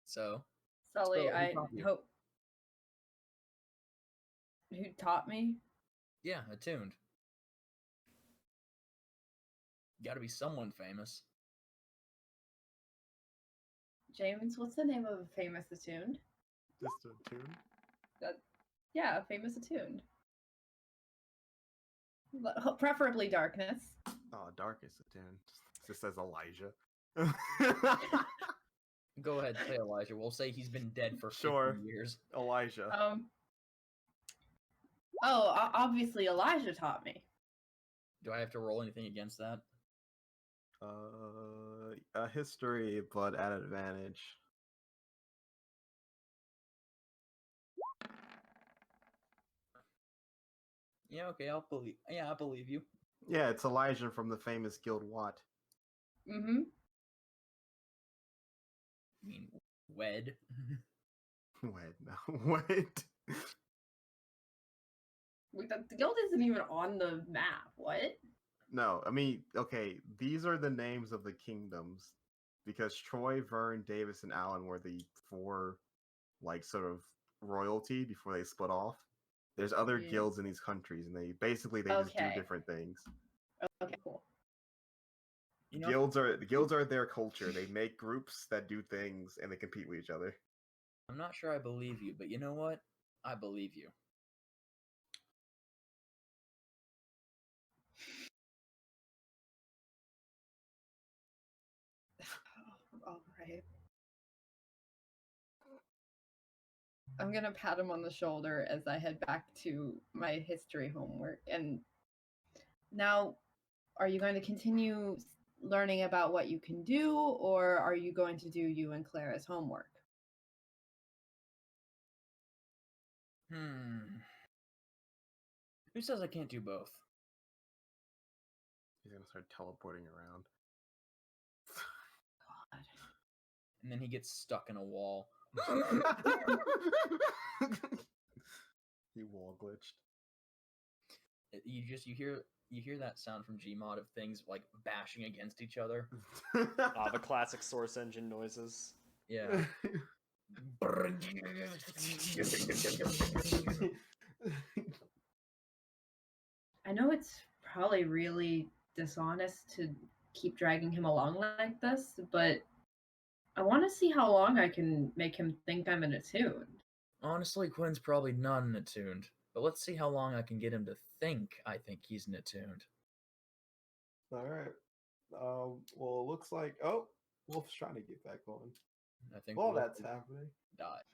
[SPEAKER 4] So,
[SPEAKER 2] Sully,
[SPEAKER 4] So, who
[SPEAKER 2] I
[SPEAKER 4] taught you?
[SPEAKER 2] hope. Who taught me?
[SPEAKER 4] yeah, attuned. Gotta be someone famous.
[SPEAKER 2] James, what's the name of a famous attuned?
[SPEAKER 1] Just Attune.
[SPEAKER 2] Yeah, a famous attuned. Preferably darkness.
[SPEAKER 1] Oh, darkest Attune. Just says Elijah.
[SPEAKER 4] Go ahead, say Elijah. We'll say he's been dead for 50
[SPEAKER 1] Sure.
[SPEAKER 4] years.
[SPEAKER 1] Elijah.
[SPEAKER 2] Obviously Elijah taught me.
[SPEAKER 4] Do I have to roll anything against that?
[SPEAKER 1] A history, but at advantage.
[SPEAKER 4] Yeah, okay, I believe you.
[SPEAKER 1] Yeah, it's Elijah from the famous Guild Watt.
[SPEAKER 2] Mm-hmm.
[SPEAKER 4] I mean, wed.
[SPEAKER 1] Wait, no, wait.
[SPEAKER 2] The guild isn't even on the map. What?
[SPEAKER 1] No, I mean, okay, these are the names of the kingdoms because Troy, Vern, Davis, and Allen were the four, like, sort of royalty before they split off. There's other
[SPEAKER 2] Yeah.
[SPEAKER 1] guilds in these countries, and they just do
[SPEAKER 2] Okay.
[SPEAKER 1] different things.
[SPEAKER 2] Okay, cool.
[SPEAKER 4] You know,
[SPEAKER 1] Guilds are their culture. They make groups that do things, and they compete with each other.
[SPEAKER 4] I'm not sure I believe you, but you know what? I believe you.
[SPEAKER 2] All right. I'm gonna pat him on the shoulder as I head back to my history homework. And now, are you going to continue learning about what you can do, or are you going to do you and Clara's homework?
[SPEAKER 4] Who says I can't do both?
[SPEAKER 1] He's gonna start teleporting around.
[SPEAKER 2] God.
[SPEAKER 4] And then he gets stuck in a wall.
[SPEAKER 1] He wall glitched.
[SPEAKER 4] You hear that sound from Gmod of things like bashing against each other.
[SPEAKER 3] The classic Source Engine noises.
[SPEAKER 4] Yeah.
[SPEAKER 2] I know it's probably really dishonest to keep dragging him along like this, but I want to see how long I can make him think I'm an attuned.
[SPEAKER 4] Honestly, Quinn's probably not an attuned, but let's see how long I can get him to think I think he's an attuned.
[SPEAKER 1] All right. Well, it looks like Wolf's trying to get back on.
[SPEAKER 4] I think
[SPEAKER 1] While
[SPEAKER 4] Wolf
[SPEAKER 1] that's happening,
[SPEAKER 4] died.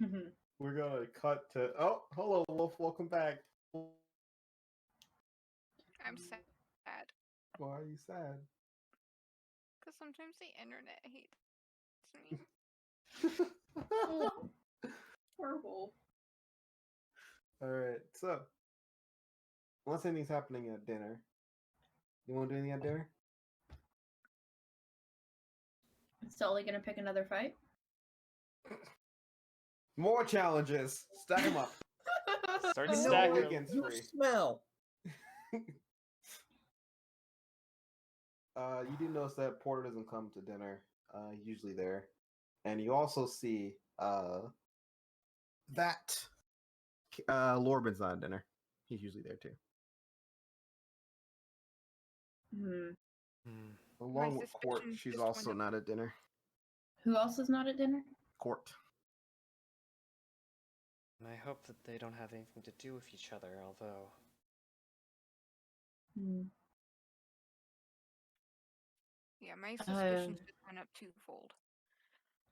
[SPEAKER 1] we're gonna cut to. Oh, hello, Wolf. Welcome back.
[SPEAKER 5] I'm sad.
[SPEAKER 1] Why are you sad?
[SPEAKER 5] Because sometimes the internet hates me.
[SPEAKER 2] Horrible.
[SPEAKER 1] All right. So, unless anything's happening at dinner, you want to do anything at dinner?
[SPEAKER 2] Is Sully gonna pick another fight?
[SPEAKER 1] More challenges. Stack them up.
[SPEAKER 3] Start
[SPEAKER 1] No
[SPEAKER 3] stacking them.
[SPEAKER 1] against
[SPEAKER 4] You
[SPEAKER 1] free.
[SPEAKER 4] smell.
[SPEAKER 1] You do notice that Porter doesn't come to dinner. He's usually there, and you also see that Lorbin's not at dinner. He's usually there too.
[SPEAKER 2] Hmm.
[SPEAKER 1] Along with Court,
[SPEAKER 5] suspicions
[SPEAKER 1] she's
[SPEAKER 5] just
[SPEAKER 1] also
[SPEAKER 5] went up.
[SPEAKER 1] not at dinner.
[SPEAKER 2] Who else is not at dinner?
[SPEAKER 1] Court.
[SPEAKER 3] And I hope that they don't have anything to do with each other, although...
[SPEAKER 2] Hmm.
[SPEAKER 5] Yeah, my suspicions
[SPEAKER 2] Uh,
[SPEAKER 5] just went up twofold.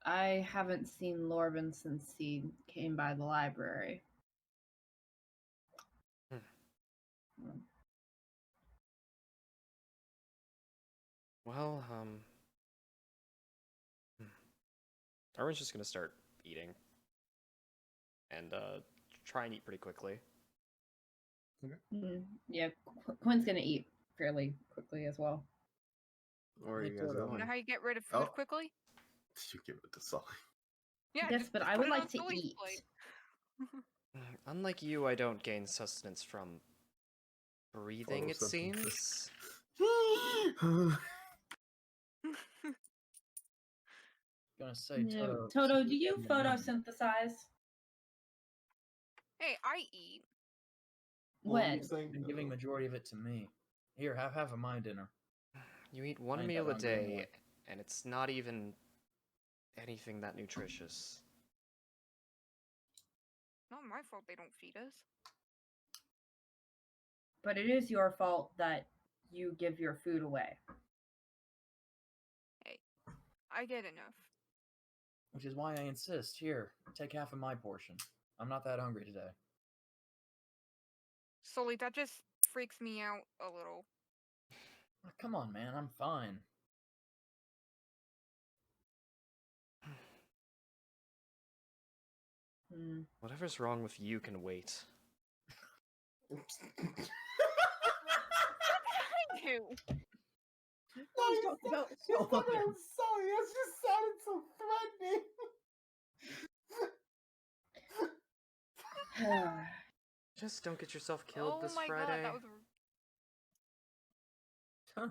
[SPEAKER 2] I haven't seen Lorbin since he came by the library. Hmm.
[SPEAKER 3] Well, Arwen's just gonna start eating. And, try and eat pretty quickly.
[SPEAKER 2] Yeah, Quinn's gonna eat fairly quickly as well.
[SPEAKER 1] Or are
[SPEAKER 4] Hey,
[SPEAKER 1] you guys
[SPEAKER 4] Toto.
[SPEAKER 5] You
[SPEAKER 1] going?
[SPEAKER 5] know how you get rid of food
[SPEAKER 1] Oh.
[SPEAKER 5] quickly?
[SPEAKER 1] You give it to Sully.
[SPEAKER 5] Yeah,
[SPEAKER 2] Yes,
[SPEAKER 5] just,
[SPEAKER 2] but
[SPEAKER 5] just
[SPEAKER 2] I
[SPEAKER 5] put
[SPEAKER 2] would
[SPEAKER 5] it on
[SPEAKER 2] like to
[SPEAKER 5] Sully's
[SPEAKER 2] eat.
[SPEAKER 5] plate.
[SPEAKER 3] Unlike you, I don't gain sustenance from breathing, it seems.
[SPEAKER 4] Gonna say
[SPEAKER 2] Yeah.
[SPEAKER 4] Toto.
[SPEAKER 2] Toto, do you photosynthesize?
[SPEAKER 5] Hey, I eat.
[SPEAKER 1] What were you
[SPEAKER 2] When?
[SPEAKER 1] saying?
[SPEAKER 4] Been giving majority of it to me. Here, have half of my dinner.
[SPEAKER 3] You eat
[SPEAKER 4] I
[SPEAKER 3] one
[SPEAKER 4] ain't
[SPEAKER 3] meal
[SPEAKER 4] that
[SPEAKER 3] a
[SPEAKER 4] hungry
[SPEAKER 3] day,
[SPEAKER 4] anyway.
[SPEAKER 3] and it's not even anything that nutritious.
[SPEAKER 5] Not my fault they don't feed us.
[SPEAKER 2] But it is your fault that you give your food away.
[SPEAKER 5] Hey, I get enough.
[SPEAKER 4] Which is why I insist. Here, take half of my portion. I'm not that hungry today.
[SPEAKER 5] Sully, that just freaks me out a little.
[SPEAKER 4] Oh, come on, man. I'm fine.
[SPEAKER 2] Hmm.
[SPEAKER 3] Whatever's wrong with you can wait.
[SPEAKER 5] What did I do?
[SPEAKER 1] No, he's talking about Sully. That just sounded so threatening.
[SPEAKER 3] Just don't get yourself killed
[SPEAKER 5] Oh
[SPEAKER 3] this
[SPEAKER 5] my
[SPEAKER 3] Friday.
[SPEAKER 5] god, that was.
[SPEAKER 4] Huh.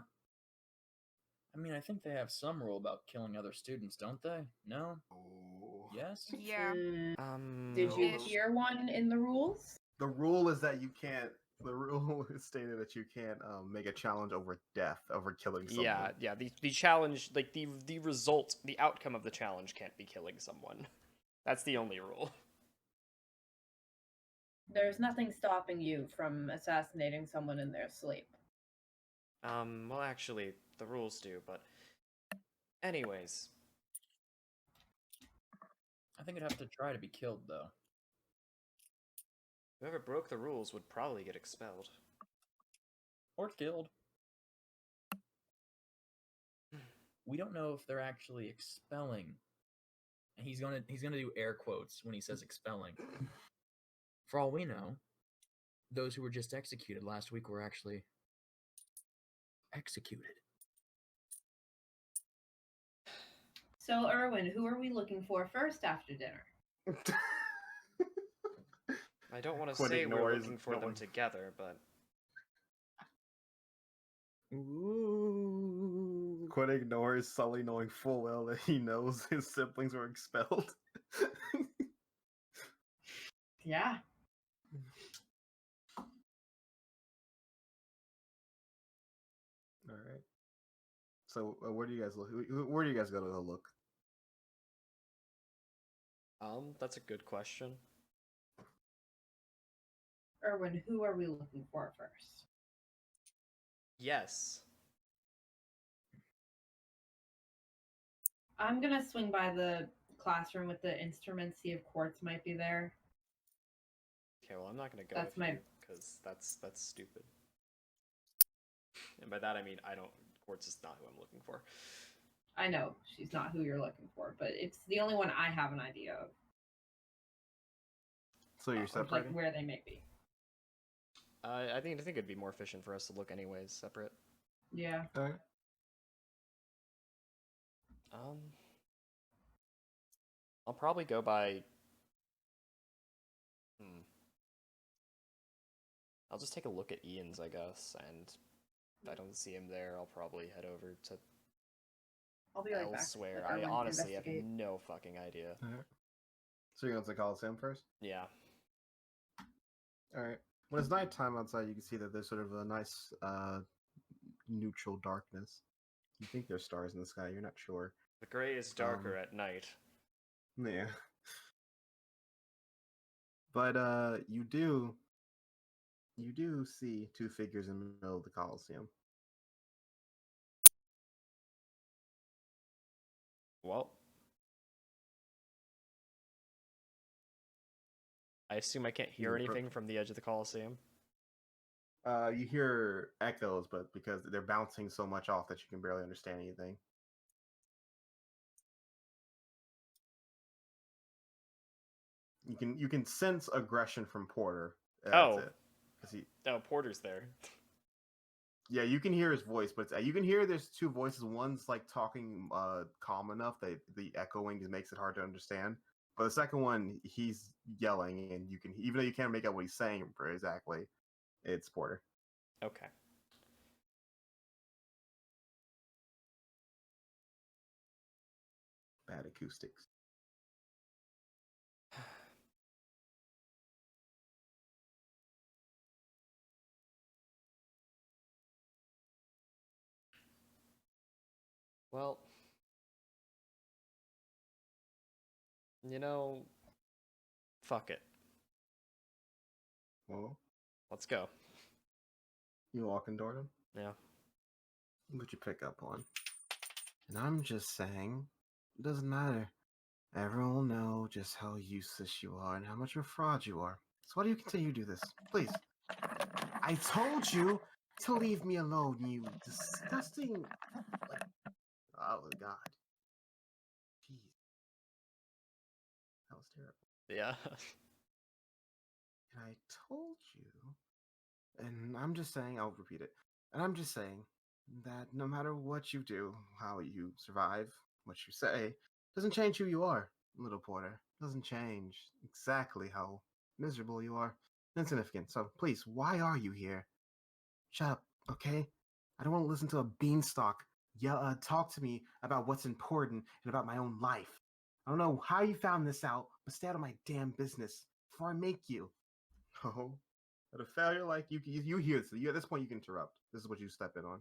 [SPEAKER 4] I mean, I think they have some rule about killing other students, don't they? No?
[SPEAKER 1] Oh.
[SPEAKER 4] Yes?
[SPEAKER 5] Yeah.
[SPEAKER 2] Did you
[SPEAKER 5] Ish.
[SPEAKER 2] hear one in the rules?
[SPEAKER 1] The rule is that you can't. The rule is stated that you can't make a challenge over death, over killing someone.
[SPEAKER 3] Yeah. The challenge, like the result, the outcome of the challenge can't be killing someone. That's the only rule.
[SPEAKER 2] There's nothing stopping you from assassinating someone in their sleep.
[SPEAKER 3] Well, actually, the rules do, but anyways,
[SPEAKER 4] I think I'd have to try to be killed, though.
[SPEAKER 3] whoever broke the rules would probably get expelled.
[SPEAKER 4] Or killed. We don't know if they're actually expelling. And he's gonna do air quotes when he says expelling. For all we know, those who were just executed last week were actually executed.
[SPEAKER 2] So, Erwin, who are we looking for first after dinner?
[SPEAKER 3] I don't want to
[SPEAKER 1] Quinn
[SPEAKER 3] say we're
[SPEAKER 1] ignores
[SPEAKER 3] looking for
[SPEAKER 1] no
[SPEAKER 3] them
[SPEAKER 1] one.
[SPEAKER 3] together, but
[SPEAKER 4] Ooh.
[SPEAKER 1] Quinn ignores Sully knowing full well that he knows his siblings were expelled.
[SPEAKER 2] Yeah.
[SPEAKER 1] All right. So where do you guys look? Where do you guys go to look?
[SPEAKER 3] that's a good question.
[SPEAKER 2] Erwin, who are we looking for first?
[SPEAKER 3] Yes.
[SPEAKER 2] I'm gonna swing by the classroom with the instruments, see if Quartz might be there.
[SPEAKER 3] Okay, well, I'm not gonna go
[SPEAKER 2] That's
[SPEAKER 3] with
[SPEAKER 2] my-
[SPEAKER 3] you because that's stupid. And by that I mean Quartz is not who I'm looking for.
[SPEAKER 2] I know she's not who you're looking for, but it's the only one I have an idea of.
[SPEAKER 1] So you're
[SPEAKER 2] Of, like
[SPEAKER 1] separating?
[SPEAKER 2] where they may be.
[SPEAKER 3] I think it'd be more efficient for us to look anyways, separate.
[SPEAKER 2] Yeah.
[SPEAKER 1] All right.
[SPEAKER 3] I'll probably go by. I'll just take a look at Ian's, I guess, and I don't see him there, I'll probably head over to
[SPEAKER 2] I'll be right back.
[SPEAKER 3] elsewhere.
[SPEAKER 2] Let
[SPEAKER 3] I
[SPEAKER 2] Erwin
[SPEAKER 3] honestly have
[SPEAKER 2] investigate.
[SPEAKER 3] no fucking idea.
[SPEAKER 1] Alright. So you're going to the Coliseum first?
[SPEAKER 3] Yeah.
[SPEAKER 1] Alright. When it's nighttime outside, you can see that there's sort of a nice neutral darkness. You think there's stars in the sky, you're not sure.
[SPEAKER 3] The gray is darker at night.
[SPEAKER 1] Yeah. But you do see two figures in the middle of the Coliseum.
[SPEAKER 3] Well, I assume I can't hear
[SPEAKER 1] Yeah,
[SPEAKER 3] anything from the edge of the Coliseum.
[SPEAKER 1] You hear echoes, but because they're bouncing so much off that you can barely understand anything. You can sense aggression from Porter. That's it. 'Cause
[SPEAKER 3] Oh, Porter's there.
[SPEAKER 1] yeah, you can hear his voice, but you can hear there's two voices. One's like talking calm enough that the echoing makes it hard to understand. But the second one, he's yelling, and you can, even though you can't make out what he's saying exactly, it's Porter.
[SPEAKER 3] Okay.
[SPEAKER 1] Bad acoustics.
[SPEAKER 3] Well, you know, fuck it.
[SPEAKER 1] Well,
[SPEAKER 3] Let's go.
[SPEAKER 1] you walking toward him?
[SPEAKER 3] Yeah.
[SPEAKER 1] What you pick up on? And I'm just saying, it doesn't matter. Everyone will know just how useless you are and how much of a fraud you are. So why do you continue to do this? Please. I told you to leave me alone, you disgusting... Like, oh, God. Jeez. That was terrible.
[SPEAKER 3] Yeah.
[SPEAKER 1] And I told you... And I'm just saying, I'll repeat it. And I'm just saying that no matter what you do, how you survive, what you say, doesn't change who you are, little Porter. Doesn't change exactly how miserable you are. Insignificant. So please, why are you here? Shut up, okay? I don't want to listen to a beanstalk talk to me about what's important and about my own life. I don't know how you found this out, but stay out of my damn business before I make you. Oh, at a failure like you hear this. At this point, you can interrupt. This is what you step in on.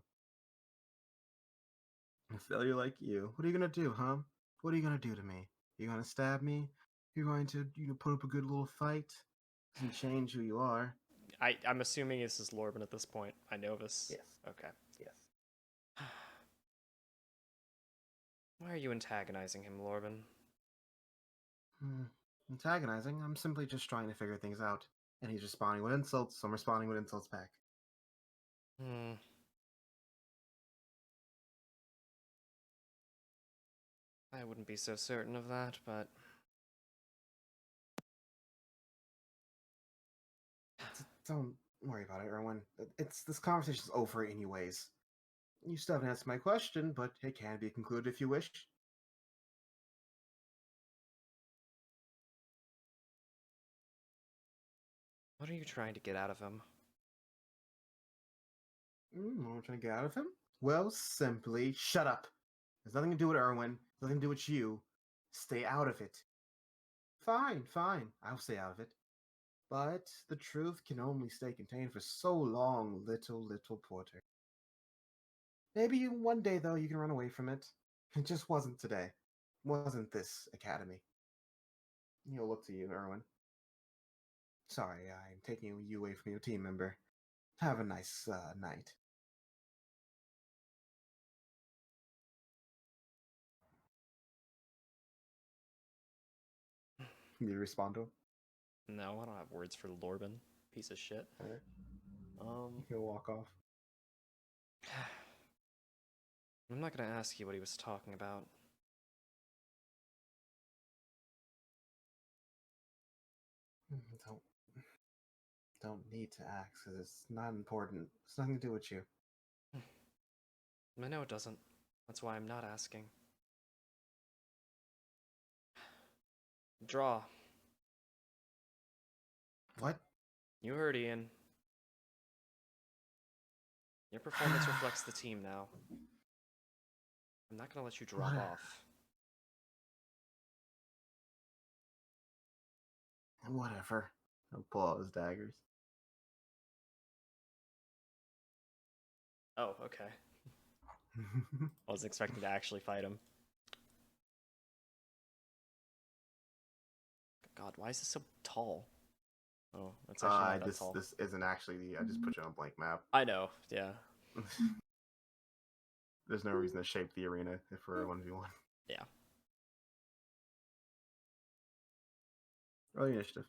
[SPEAKER 1] A failure like you. What are you gonna do, huh? What are you gonna do to me? You gonna stab me? You're going to put up a good little fight? Doesn't change who you are.
[SPEAKER 3] I'm assuming this is Lorben at this point. I know this.
[SPEAKER 1] Yes.
[SPEAKER 3] Okay.
[SPEAKER 1] Yes.
[SPEAKER 3] Why are you antagonizing him, Lorben?
[SPEAKER 1] Antagonizing? I'm simply just trying to figure things out. And he's responding with insults, so I'm responding with insults back.
[SPEAKER 3] I wouldn't be so certain of that, but...
[SPEAKER 1] Don't worry about it, Erwin. This conversation's over anyways. You still haven't answered my question, but it can be concluded if you wish.
[SPEAKER 3] What are you trying to get out of him?
[SPEAKER 1] What am I trying to get out of him? Well, simply shut up. There's nothing to do with Erwin. Nothing to do with you. Stay out of it. Fine, fine. I'll stay out of it. But the truth can only stay contained for so long, little Porter. Maybe one day, though, you can run away from it. It just wasn't today. Wasn't this academy. He'll look to you, Erwin. Sorry, I'm taking you away from your team member. Have a nice night. You respond to him?
[SPEAKER 3] No, I don't have words for Lorben. Piece of shit.
[SPEAKER 1] Right. You can walk off.
[SPEAKER 3] I'm not gonna ask you what he was talking about.
[SPEAKER 1] Don't need to ask, because it's not important. It's nothing to do with you.
[SPEAKER 3] I know it doesn't. That's why I'm not asking. Draw.
[SPEAKER 1] What?
[SPEAKER 3] You heard Ian. Your performance reflects the team now. I'm not gonna let you drop
[SPEAKER 1] What?
[SPEAKER 3] off.
[SPEAKER 1] Whatever. He'll pull out his daggers.
[SPEAKER 3] Oh, okay. I wasn't expecting to actually fight him. God, why is this so tall? Oh, that's actually not that tall.
[SPEAKER 1] This isn't actually the. I just put you on a blank map.
[SPEAKER 3] I know, yeah.
[SPEAKER 1] There's no reason to shape the arena for a 1v1.
[SPEAKER 3] Yeah.
[SPEAKER 1] Roll initiative.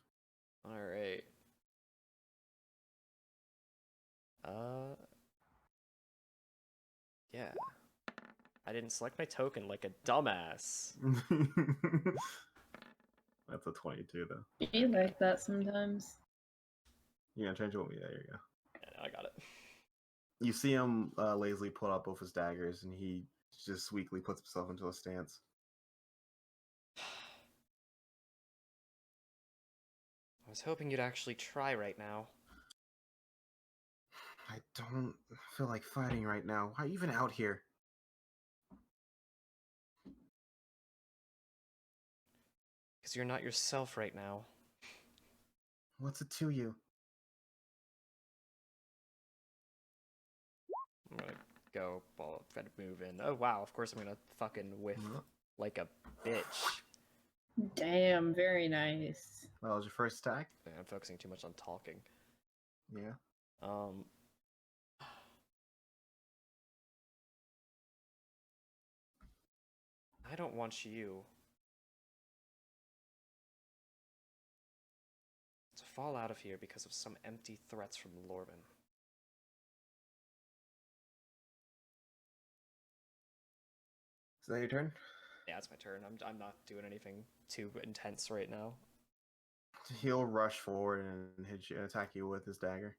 [SPEAKER 3] Alright. Yeah. I didn't select my token like a dumbass.
[SPEAKER 1] That's a 22 though.
[SPEAKER 2] Be like that sometimes.
[SPEAKER 1] You gonna change it with me? There you go.
[SPEAKER 3] Yeah, I got it.
[SPEAKER 1] You see him lazily pull out both his daggers, and he just weakly puts himself into a stance.
[SPEAKER 3] I was hoping you'd actually try right now.
[SPEAKER 1] I don't feel like fighting right now. Why are you even out here?
[SPEAKER 3] Because you're not yourself right now.
[SPEAKER 1] What's it to you?
[SPEAKER 3] I'm gonna go, well, try to move in. Oh wow, of course I'm gonna fucking whiff like a bitch.
[SPEAKER 2] Damn, very nice.
[SPEAKER 1] That was your first attack?
[SPEAKER 3] Yeah, I'm focusing too much on talking.
[SPEAKER 1] Yeah.
[SPEAKER 3] I don't want you to fall out of here because of some empty threats from Lorben.
[SPEAKER 1] Is that your turn?
[SPEAKER 3] Yeah, it's my turn. I'm not doing anything too intense right now.
[SPEAKER 1] He'll rush forward and hit you, attack you with his dagger.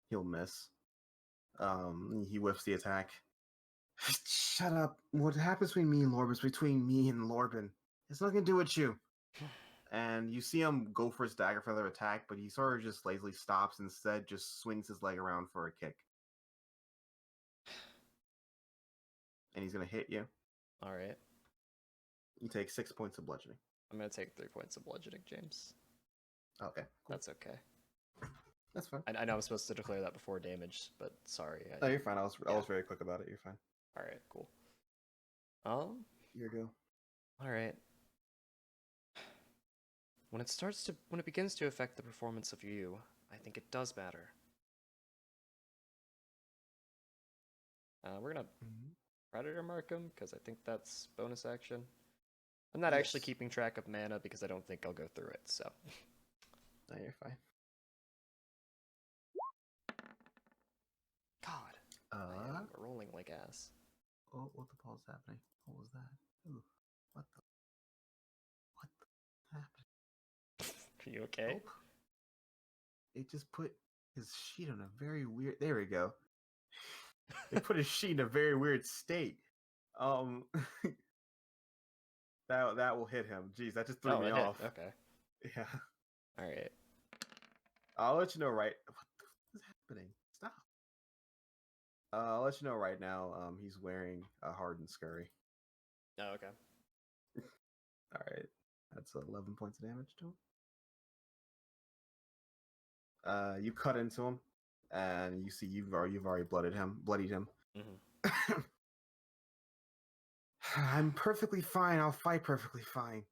[SPEAKER 1] He'll miss. He whiffs the attack. Shut up. What happens between me and Lorben is between me and Lorben. It's nothing to do with you. And you see him go for his dagger for their attack, but he sort of just lazily stops, instead just swings his leg around for a kick. And he's going to hit you.
[SPEAKER 3] Alright.
[SPEAKER 1] You take 6 points of bludgeoning.
[SPEAKER 3] I'm gonna take 3 points of bludgeoning, James.
[SPEAKER 1] Okay. Cool.
[SPEAKER 3] That's okay.
[SPEAKER 1] That's fine.
[SPEAKER 3] I know I'm supposed to declare that before damage, but sorry.
[SPEAKER 1] No, you're fine. I was very quick about it. You're fine.
[SPEAKER 3] Alright, cool.
[SPEAKER 1] Your go.
[SPEAKER 3] Alright. When it begins to affect the performance of you, I think it does matter. We're gonna Predator mark him, because I think that's bonus action. I'm not actually keeping track of mana because I don't think I'll go through it, so.
[SPEAKER 1] No, you're fine.
[SPEAKER 3] God. I am rolling like ass.
[SPEAKER 1] Oh, what the ball's happening? What was that? Ooh, what happened?
[SPEAKER 3] Are you okay?
[SPEAKER 1] Oh. It just put his sheet on a very weird. There we go. It put his sheet in a very weird state. That will hit him. Jeez, that just threw me off.
[SPEAKER 3] Okay.
[SPEAKER 1] Yeah.
[SPEAKER 3] All right.
[SPEAKER 1] I'll let you know right. What is happening? Stop. I'll let you know right now. He's wearing a hardened scurry.
[SPEAKER 3] Oh, okay.
[SPEAKER 1] All right. That's 11 points of damage to him. You cut into him, and you see you've already bloodied him.
[SPEAKER 3] Mm-hmm.
[SPEAKER 1] I'm perfectly fine. I'll fight perfectly fine.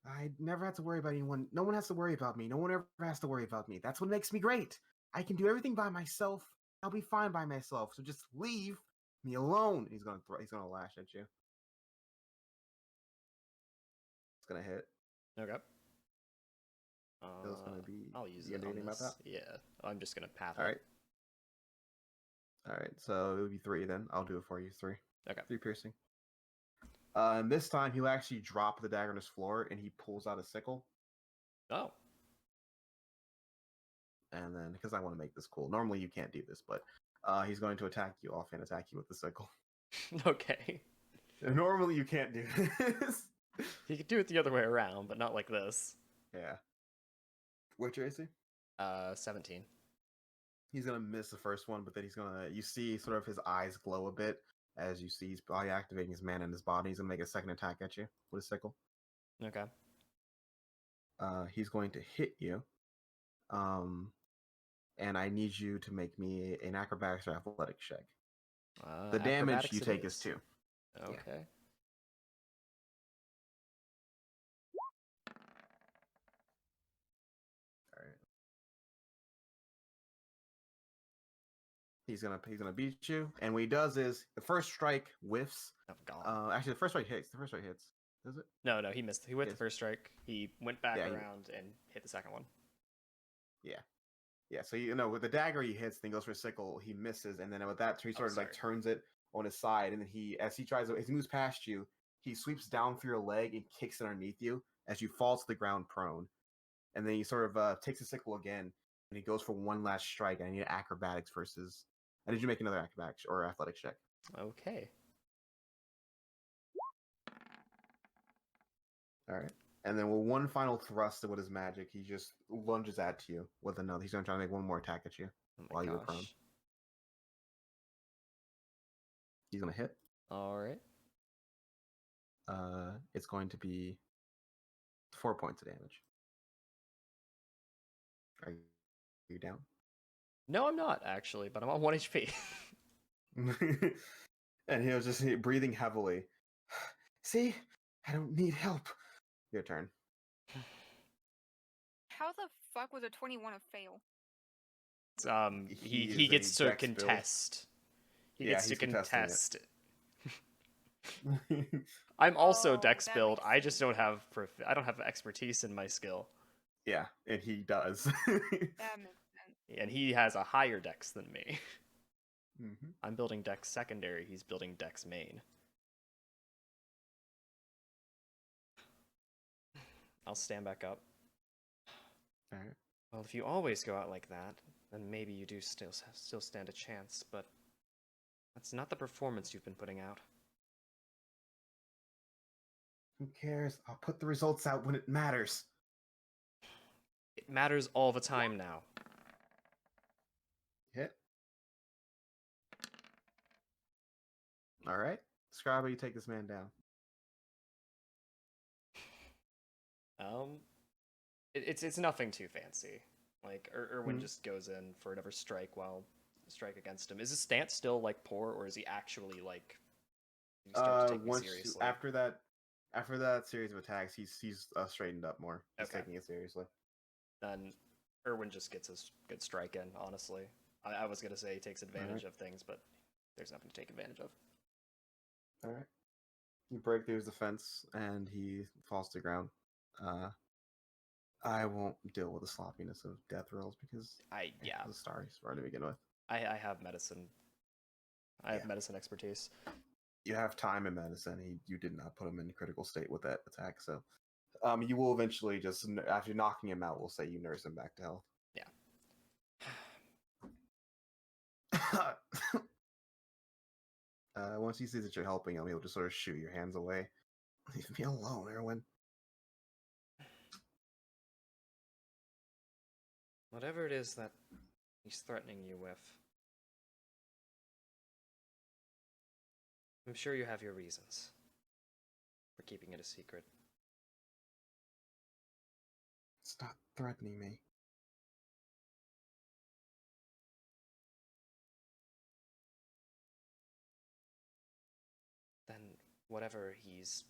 [SPEAKER 1] I never have to worry about anyone. No one has to worry about me. No one ever has to worry about me. That's what makes me great. I can do everything by myself. I'll be fine by myself. So just leave me alone. He's gonna lash at you. It's gonna hit.
[SPEAKER 3] Okay.
[SPEAKER 1] It's gonna be.
[SPEAKER 3] I'll use
[SPEAKER 1] you
[SPEAKER 3] it
[SPEAKER 1] gonna do
[SPEAKER 3] on
[SPEAKER 1] anything
[SPEAKER 3] this.
[SPEAKER 1] about that?
[SPEAKER 3] Yeah, I'm just gonna path
[SPEAKER 1] All
[SPEAKER 3] it.
[SPEAKER 1] right. All right. So it would be 3 then. I'll do it for you. 3.
[SPEAKER 3] Okay.
[SPEAKER 1] 3 piercing. And this time he'll actually drop the dagger on his floor, and he pulls out a sickle.
[SPEAKER 3] Oh.
[SPEAKER 1] And then, because I want to make this cool, normally you can't do this, but he's going to attack you offhand, attack you with the sickle.
[SPEAKER 3] Okay.
[SPEAKER 1] Normally you can't do this.
[SPEAKER 3] He could do it the other way around, but not like this.
[SPEAKER 1] Yeah. What's your AC?
[SPEAKER 3] 17.
[SPEAKER 1] He's gonna miss the first one, but then you see sort of his eyes glow a bit as you see he's probably activating his mana in his body. He's gonna make a second attack at you with a sickle.
[SPEAKER 3] Okay.
[SPEAKER 1] He's going to hit you. And I need you to make me an acrobatics or athletics check. The damage you take is 2.
[SPEAKER 3] Okay.
[SPEAKER 1] Yeah. All right. He's gonna beat you, and what he does is the first strike whiffs.
[SPEAKER 3] Oh god.
[SPEAKER 1] Actually, the first strike hits. The first strike hits. Does it?
[SPEAKER 3] No, he missed. He whiffed the
[SPEAKER 1] Yes.
[SPEAKER 3] first strike. He went back
[SPEAKER 1] Yeah,
[SPEAKER 3] around and hit the second one.
[SPEAKER 1] Yeah. So with the dagger he hits, then he goes for a sickle. He misses, and then with that, he sort of like turns it on his side, and then as he moves past you, he sweeps down through your leg and kicks it underneath you as you fall to the ground prone. And then he sort of takes the sickle again, and he goes for one last strike. I need acrobatics versus. I need you to make another acrobatics or athletics check.
[SPEAKER 3] Okay.
[SPEAKER 1] All right. And then with one final thrust with his magic, he just lunges at you with another. He's going to try to make one more attack at you while you're prone. He's going to hit.
[SPEAKER 3] All right.
[SPEAKER 1] It's going to be 4 points of damage. Are you down?
[SPEAKER 3] No, I'm not actually, but I'm on 1 HP.
[SPEAKER 1] And he was just breathing heavily. See? I don't need help. Your turn.
[SPEAKER 5] How the fuck was a 21 a fail?
[SPEAKER 3] He gets to contest. He gets to contest. I'm also dex build. I just don't have I don't have expertise in my skill.
[SPEAKER 1] Yeah, and he does.
[SPEAKER 5] That makes sense.
[SPEAKER 3] And he has a higher dex than me.
[SPEAKER 1] Mm-hmm.
[SPEAKER 3] I'm building dex secondary. He's building dex main. I'll stand back up.
[SPEAKER 1] All right.
[SPEAKER 3] Well, if you always go out like that, then maybe you do still stand a chance, but that's not the performance you've been putting out.
[SPEAKER 1] Who cares? I'll put the results out when it matters.
[SPEAKER 3] It matters all the time now.
[SPEAKER 1] Hit. All right. Describe how you take this man down.
[SPEAKER 3] It's nothing too fancy. Like Erwin
[SPEAKER 1] Mhm.
[SPEAKER 3] just goes in for another strike against him. Is his stance still like poor, or is he actually like? He start to take me seriously?
[SPEAKER 1] After that series of attacks, he's straightened up more. He's taking it seriously.
[SPEAKER 3] Then Erwin just gets his good strike in. Honestly, I was gonna say he takes advantage of things, but there's nothing to take advantage of.
[SPEAKER 1] All right. You break through his defense, and he falls to the ground. I won't deal with the sloppiness of death rolls because the stars are to begin with.
[SPEAKER 3] I have medicine. I have medicine expertise.
[SPEAKER 1] You have time in medicine. You did not put him in critical state with that attack, so you will eventually just after knocking him out, we'll say you nurse him back to health.
[SPEAKER 3] Yeah.
[SPEAKER 1] Once he sees that you're helping him, he'll just sort of shoot your hands away. Leave me alone, Erwin.
[SPEAKER 3] Whatever it is that he's threatening you with, I'm sure you have your reasons for keeping it a secret.
[SPEAKER 1] Stop threatening me.
[SPEAKER 3] Then whatever he's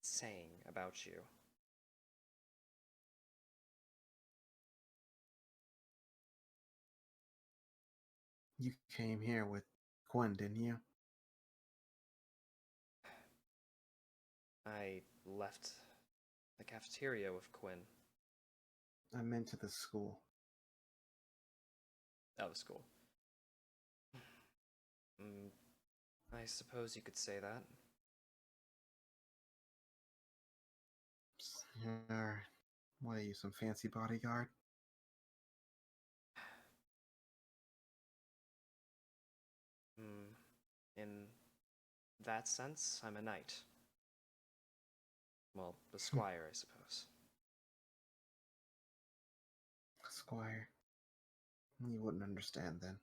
[SPEAKER 3] saying about you,
[SPEAKER 1] You came here with Gwen, didn't you?
[SPEAKER 3] I left the cafeteria with Quinn.
[SPEAKER 1] I meant to the school.
[SPEAKER 3] That was cool. I suppose you could say that.
[SPEAKER 1] What are you, some fancy bodyguard?
[SPEAKER 3] In that sense, I'm a knight. Well, the squire, I suppose.
[SPEAKER 1] Squire. You wouldn't understand then.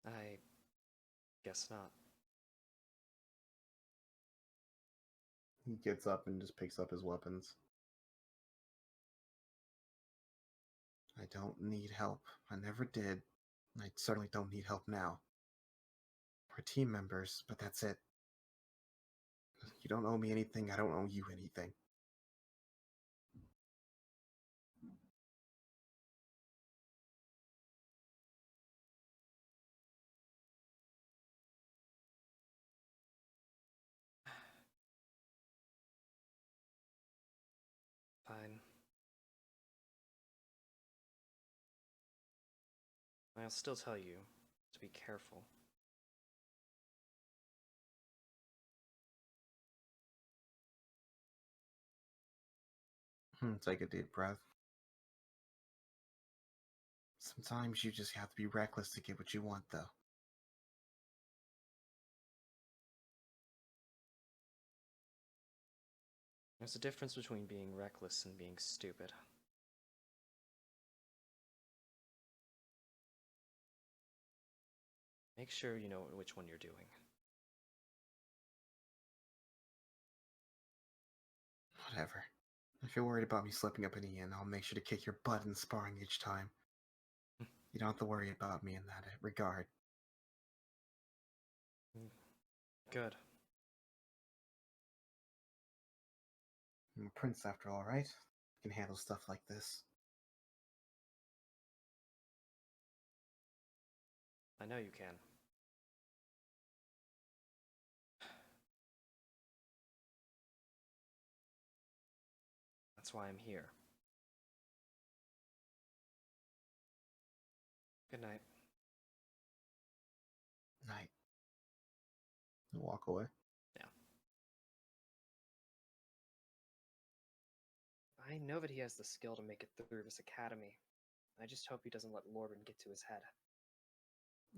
[SPEAKER 3] I guess not.
[SPEAKER 1] He gets up and just picks up his weapons. I don't need help. I never did. I certainly don't need help now. We're team members, but that's it. You don't owe me anything, I don't owe you anything.
[SPEAKER 3] Fine. I'll still tell you to be careful.
[SPEAKER 1] Take a deep breath. Sometimes you just have to be reckless to get what you want, though.
[SPEAKER 3] There's a difference between being reckless and being stupid. Make sure you know which one you're doing.
[SPEAKER 1] Whatever. If you're worried about me slipping up in the end, I'll make sure to kick your butt in sparring each time. You don't have to worry about me in that regard.
[SPEAKER 3] Good.
[SPEAKER 1] I'm a prince after all, right? I can handle stuff like this.
[SPEAKER 3] I know you can. That's why I'm here. Good night.
[SPEAKER 1] Night. And walk away.
[SPEAKER 3] Yeah. I know that he has the skill to make it through this academy. I just hope he doesn't let Lorben get to his head.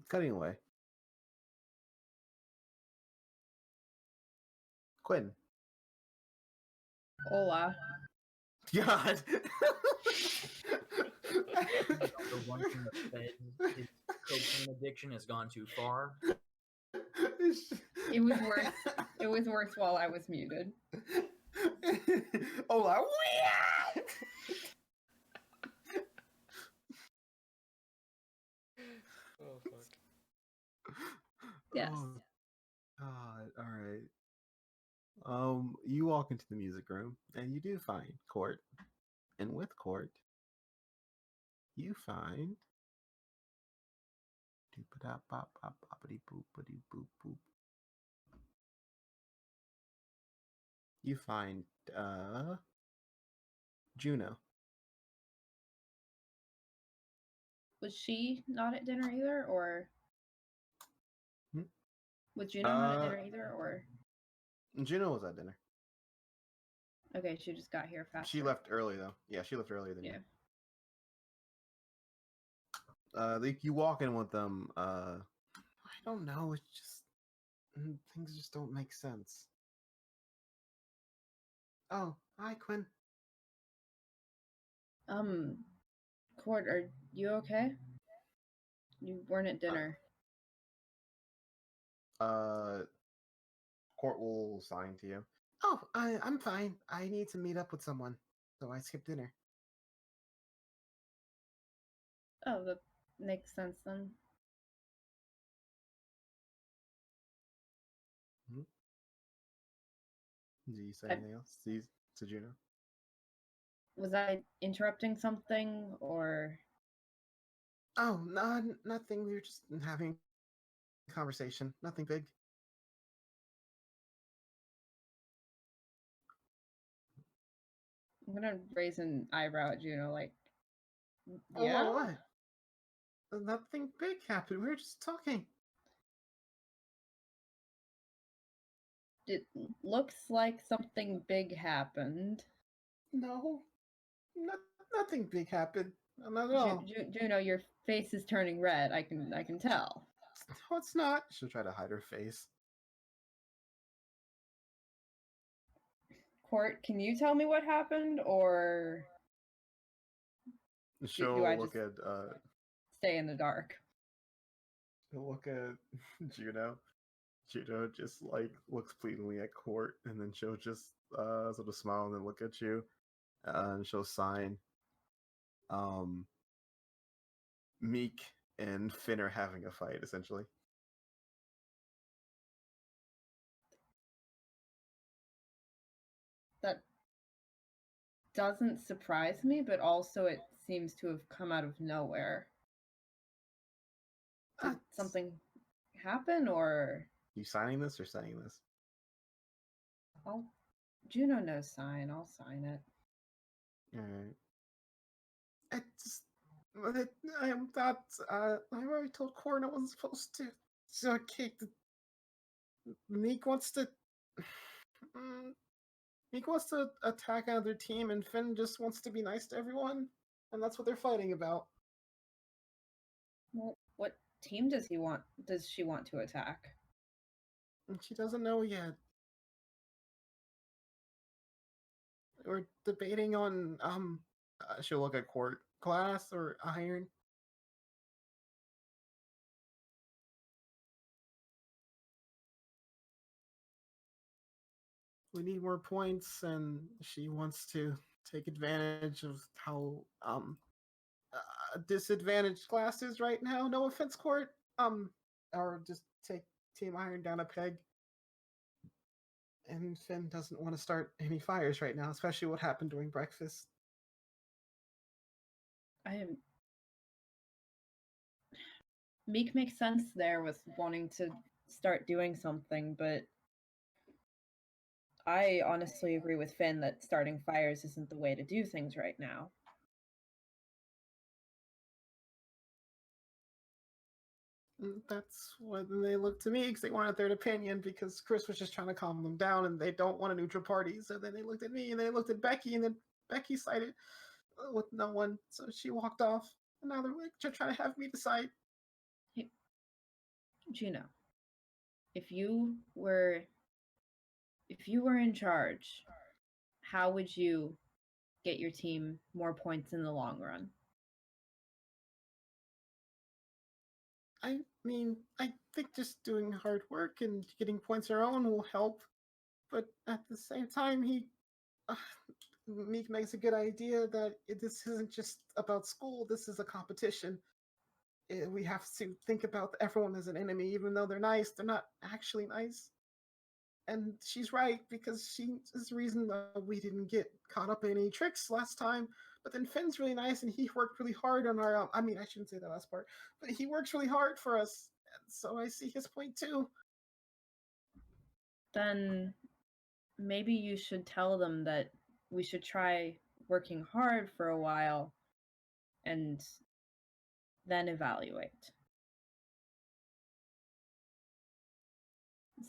[SPEAKER 1] Cutting away. Quinn.
[SPEAKER 2] Hola.
[SPEAKER 1] God.
[SPEAKER 4] The one thing that said his cocaine addiction has gone too far.
[SPEAKER 2] It was worse. It was worse while I was muted.
[SPEAKER 1] Hola.
[SPEAKER 3] Oh, fuck.
[SPEAKER 2] Yes.
[SPEAKER 1] Oh, God. All right. You walk into the music room and you do find Court, and with Court, you find. You find Juno.
[SPEAKER 2] Was she not at dinner either, or
[SPEAKER 1] Hmm?
[SPEAKER 2] was Juno not at dinner either, or
[SPEAKER 1] Juno was at dinner.
[SPEAKER 2] okay, she just got here faster.
[SPEAKER 1] She left early though. Yeah, she left earlier than you.
[SPEAKER 2] Yeah.
[SPEAKER 1] You walk in with them. I don't know. It's just things just don't make sense. Oh, hi, Quinn.
[SPEAKER 2] Court, are you okay? You weren't at dinner.
[SPEAKER 1] Court will sign to you. Oh, I'm fine. I need to meet up with someone, so I skipped dinner.
[SPEAKER 2] Oh, that makes sense then.
[SPEAKER 1] Do you say anything else to Juno?
[SPEAKER 2] Was I interrupting something, or?
[SPEAKER 1] Oh, no, nothing. We were just having a conversation. Nothing big.
[SPEAKER 2] I'm gonna raise an eyebrow at Juno, like,
[SPEAKER 1] Oh,
[SPEAKER 2] yeah?
[SPEAKER 1] what? Nothing big happened. We were just talking.
[SPEAKER 2] It looks like something big happened.
[SPEAKER 1] No, nothing big happened. Not at all.
[SPEAKER 2] Juno, your face is turning red. I can tell.
[SPEAKER 1] No, it's not. She'll try to hide her face.
[SPEAKER 2] Court, can you tell me what happened, or
[SPEAKER 1] She'll
[SPEAKER 2] do I
[SPEAKER 1] look
[SPEAKER 2] just
[SPEAKER 1] at
[SPEAKER 2] stay in the dark?
[SPEAKER 1] she'll look at Juno. Juno just like looks pleadingly at Court, and then she'll just sort of smile and then look at you, and she'll sign. Meek and Finn are having a fight, essentially.
[SPEAKER 2] That doesn't surprise me, but also it seems to have come out of nowhere. Did something happen, or
[SPEAKER 1] You signing this or signing this?
[SPEAKER 2] Juno knows sign. I'll sign it.
[SPEAKER 1] Alright. I just I am not I already told Court I wasn't supposed to. So okay, Meek wants to Meek wants to attack another team, and Finn just wants to be nice to everyone, and that's what they're fighting about.
[SPEAKER 2] Well, what team does he want? Does she want to attack?
[SPEAKER 1] And she doesn't know yet. We're debating on she'll look at Court, glass or iron. We need more points, and she wants to take advantage of how disadvantaged glass is right now. No offense, Court. Or just take Team Iron down a peg. And Finn doesn't want to start any fires right now, especially what happened during breakfast.
[SPEAKER 2] Meek makes sense there with wanting to start doing something, but I honestly agree with Finn that starting fires isn't the way to do things right now.
[SPEAKER 1] That's when they looked to me because they wanted their opinion, because Chris was just trying to calm them down and they don't want a neutral party. So then they looked at me and they looked at Becky, and then Becky sided with no one. So she walked off. And now they're like, trying to have me decide.
[SPEAKER 2] Hey, Juno, if you were in charge, how would you get your team more points in the long run?
[SPEAKER 1] I mean, I think just doing hard work and getting points our own will help. But at the same time, Meek makes a good idea that this isn't just about school. This is a competition. We have to think about everyone as an enemy, even though they're nice. They're not actually nice. And she's right, because she is the reason that we didn't get caught up in any tricks last time. But then Finn's really nice, and he worked really hard on our. I mean, I shouldn't say that last part, but he works really hard for us. And so I see his point too.
[SPEAKER 2] Then maybe you should tell them that we should try working hard for a while and then evaluate.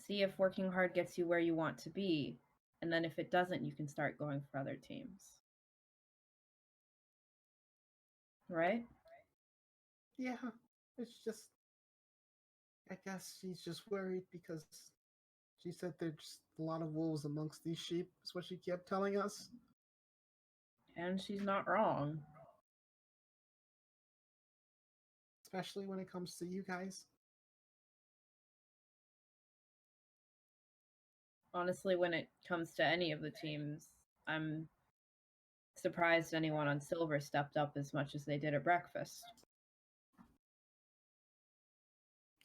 [SPEAKER 2] See if working hard gets you where you want to be, and then if it doesn't, you can start going for other teams. Right?
[SPEAKER 1] Yeah, it's just. I guess she's just worried because she said there's a lot of wolves amongst these sheep, is what she kept telling us.
[SPEAKER 2] And she's not wrong.
[SPEAKER 1] Especially when it comes to you guys.
[SPEAKER 2] Honestly, when it comes to any of the teams, I'm surprised anyone on Silver stepped up as much as they did at breakfast.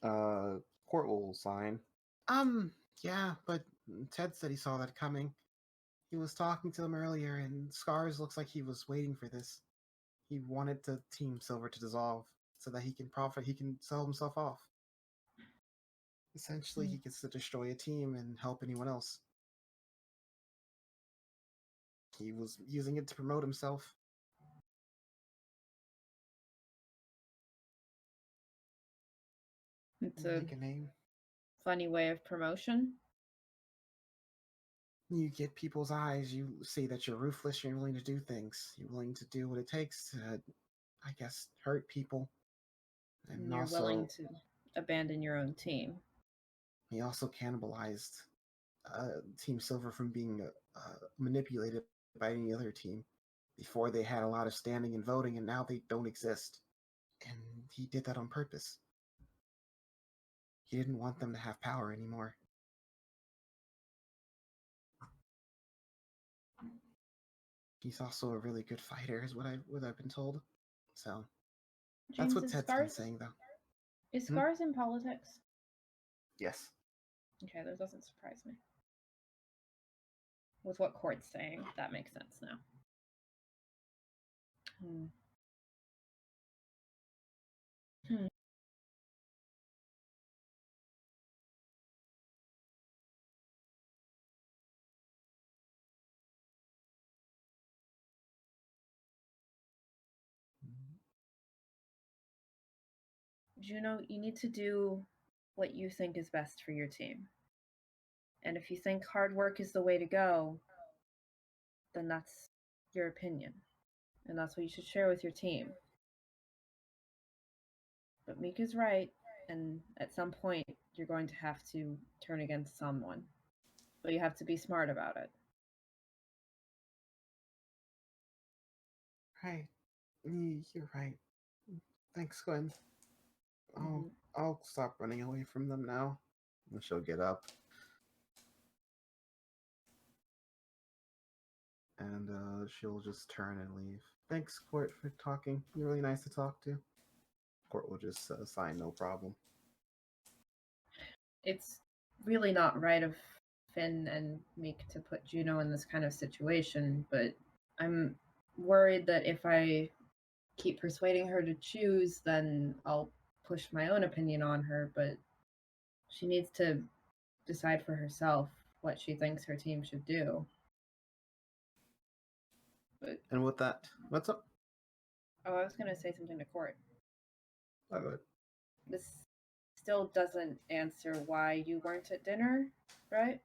[SPEAKER 1] Court will sign. Yeah, but Ted said he saw that coming. He was talking to them earlier, and Scars looks like he was waiting for this. He wanted the Team Silver to dissolve so that he can profit, he can sell himself off. Essentially, he gets to destroy a team and help anyone else. He was using it to promote himself.
[SPEAKER 2] It's
[SPEAKER 1] Make a name.
[SPEAKER 2] Funny way of promotion.
[SPEAKER 1] You get people's eyes, you see that you're ruthless, you're willing to do things. You're willing to do what it takes to, I guess, hurt people.
[SPEAKER 2] And you're willing to abandon your own team.
[SPEAKER 1] He also cannibalized Team Silver from being manipulated by any other team. Before they had a lot of standing and voting, and now they don't exist. And he did that on purpose. He didn't want them to have power anymore. He's also a really good fighter, is what I've been told. So that's
[SPEAKER 2] James,
[SPEAKER 1] what
[SPEAKER 2] is
[SPEAKER 1] Ted's been
[SPEAKER 2] Scars
[SPEAKER 1] saying, though.
[SPEAKER 2] is Scars in politics?
[SPEAKER 1] Yes.
[SPEAKER 2] Okay, that doesn't surprise me. With what Court's saying, that makes sense now. Juno, you need to do what you think is best for your team. And if you think hard work is the way to go, then that's your opinion. And that's what you should share with your team. But Mika's right, and at some point, you're going to have to turn against someone. But you have to be smart about it.
[SPEAKER 1] Right. You're right. Thanks, Gwen. I'll stop running away from them now. And she'll get up. And she'll just turn and leave. Thanks, Court, for talking. You're really nice to talk to. Court will just sign no problem.
[SPEAKER 2] It's really not right of Finn and Meek to put Juno in this kind of situation, but I'm worried that if I keep persuading her to choose, then I'll push my own opinion on her, but she needs to decide for herself what she thinks her team should do. But
[SPEAKER 1] And with that, what's up?
[SPEAKER 2] I was going to say something to Court.
[SPEAKER 1] Oh, good.
[SPEAKER 2] This still doesn't answer why you weren't at dinner, right?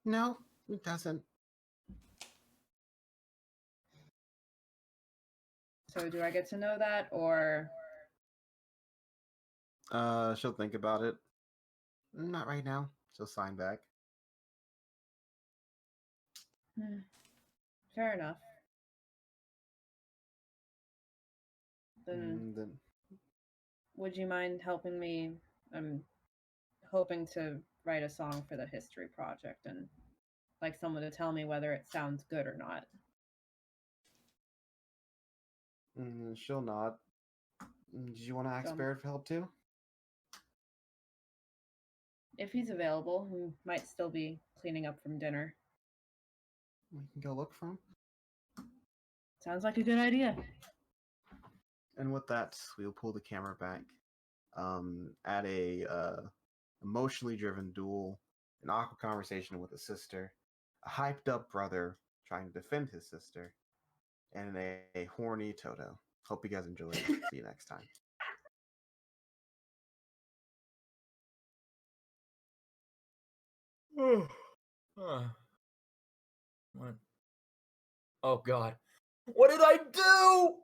[SPEAKER 1] No, it doesn't.
[SPEAKER 2] So do I get to know that, or?
[SPEAKER 1] She'll think about it. Not right now. She'll sign back.
[SPEAKER 2] Fair enough. Then would you mind helping me? I'm hoping to write a song for the history project, and like someone to tell me whether it sounds good or not.
[SPEAKER 1] She'll nod. Did you want to ask Barrett for help too?
[SPEAKER 2] If he's available, he might still be cleaning up from dinner.
[SPEAKER 1] We can go look for him.
[SPEAKER 2] Sounds like a good idea.
[SPEAKER 1] And with that, we'll pull the camera back. At a emotionally driven duel, an awkward conversation with a sister, a hyped up brother trying to defend his sister, and a horny Toto. Hope you guys enjoyed. See you next time.
[SPEAKER 4] What? Oh God. What did I do?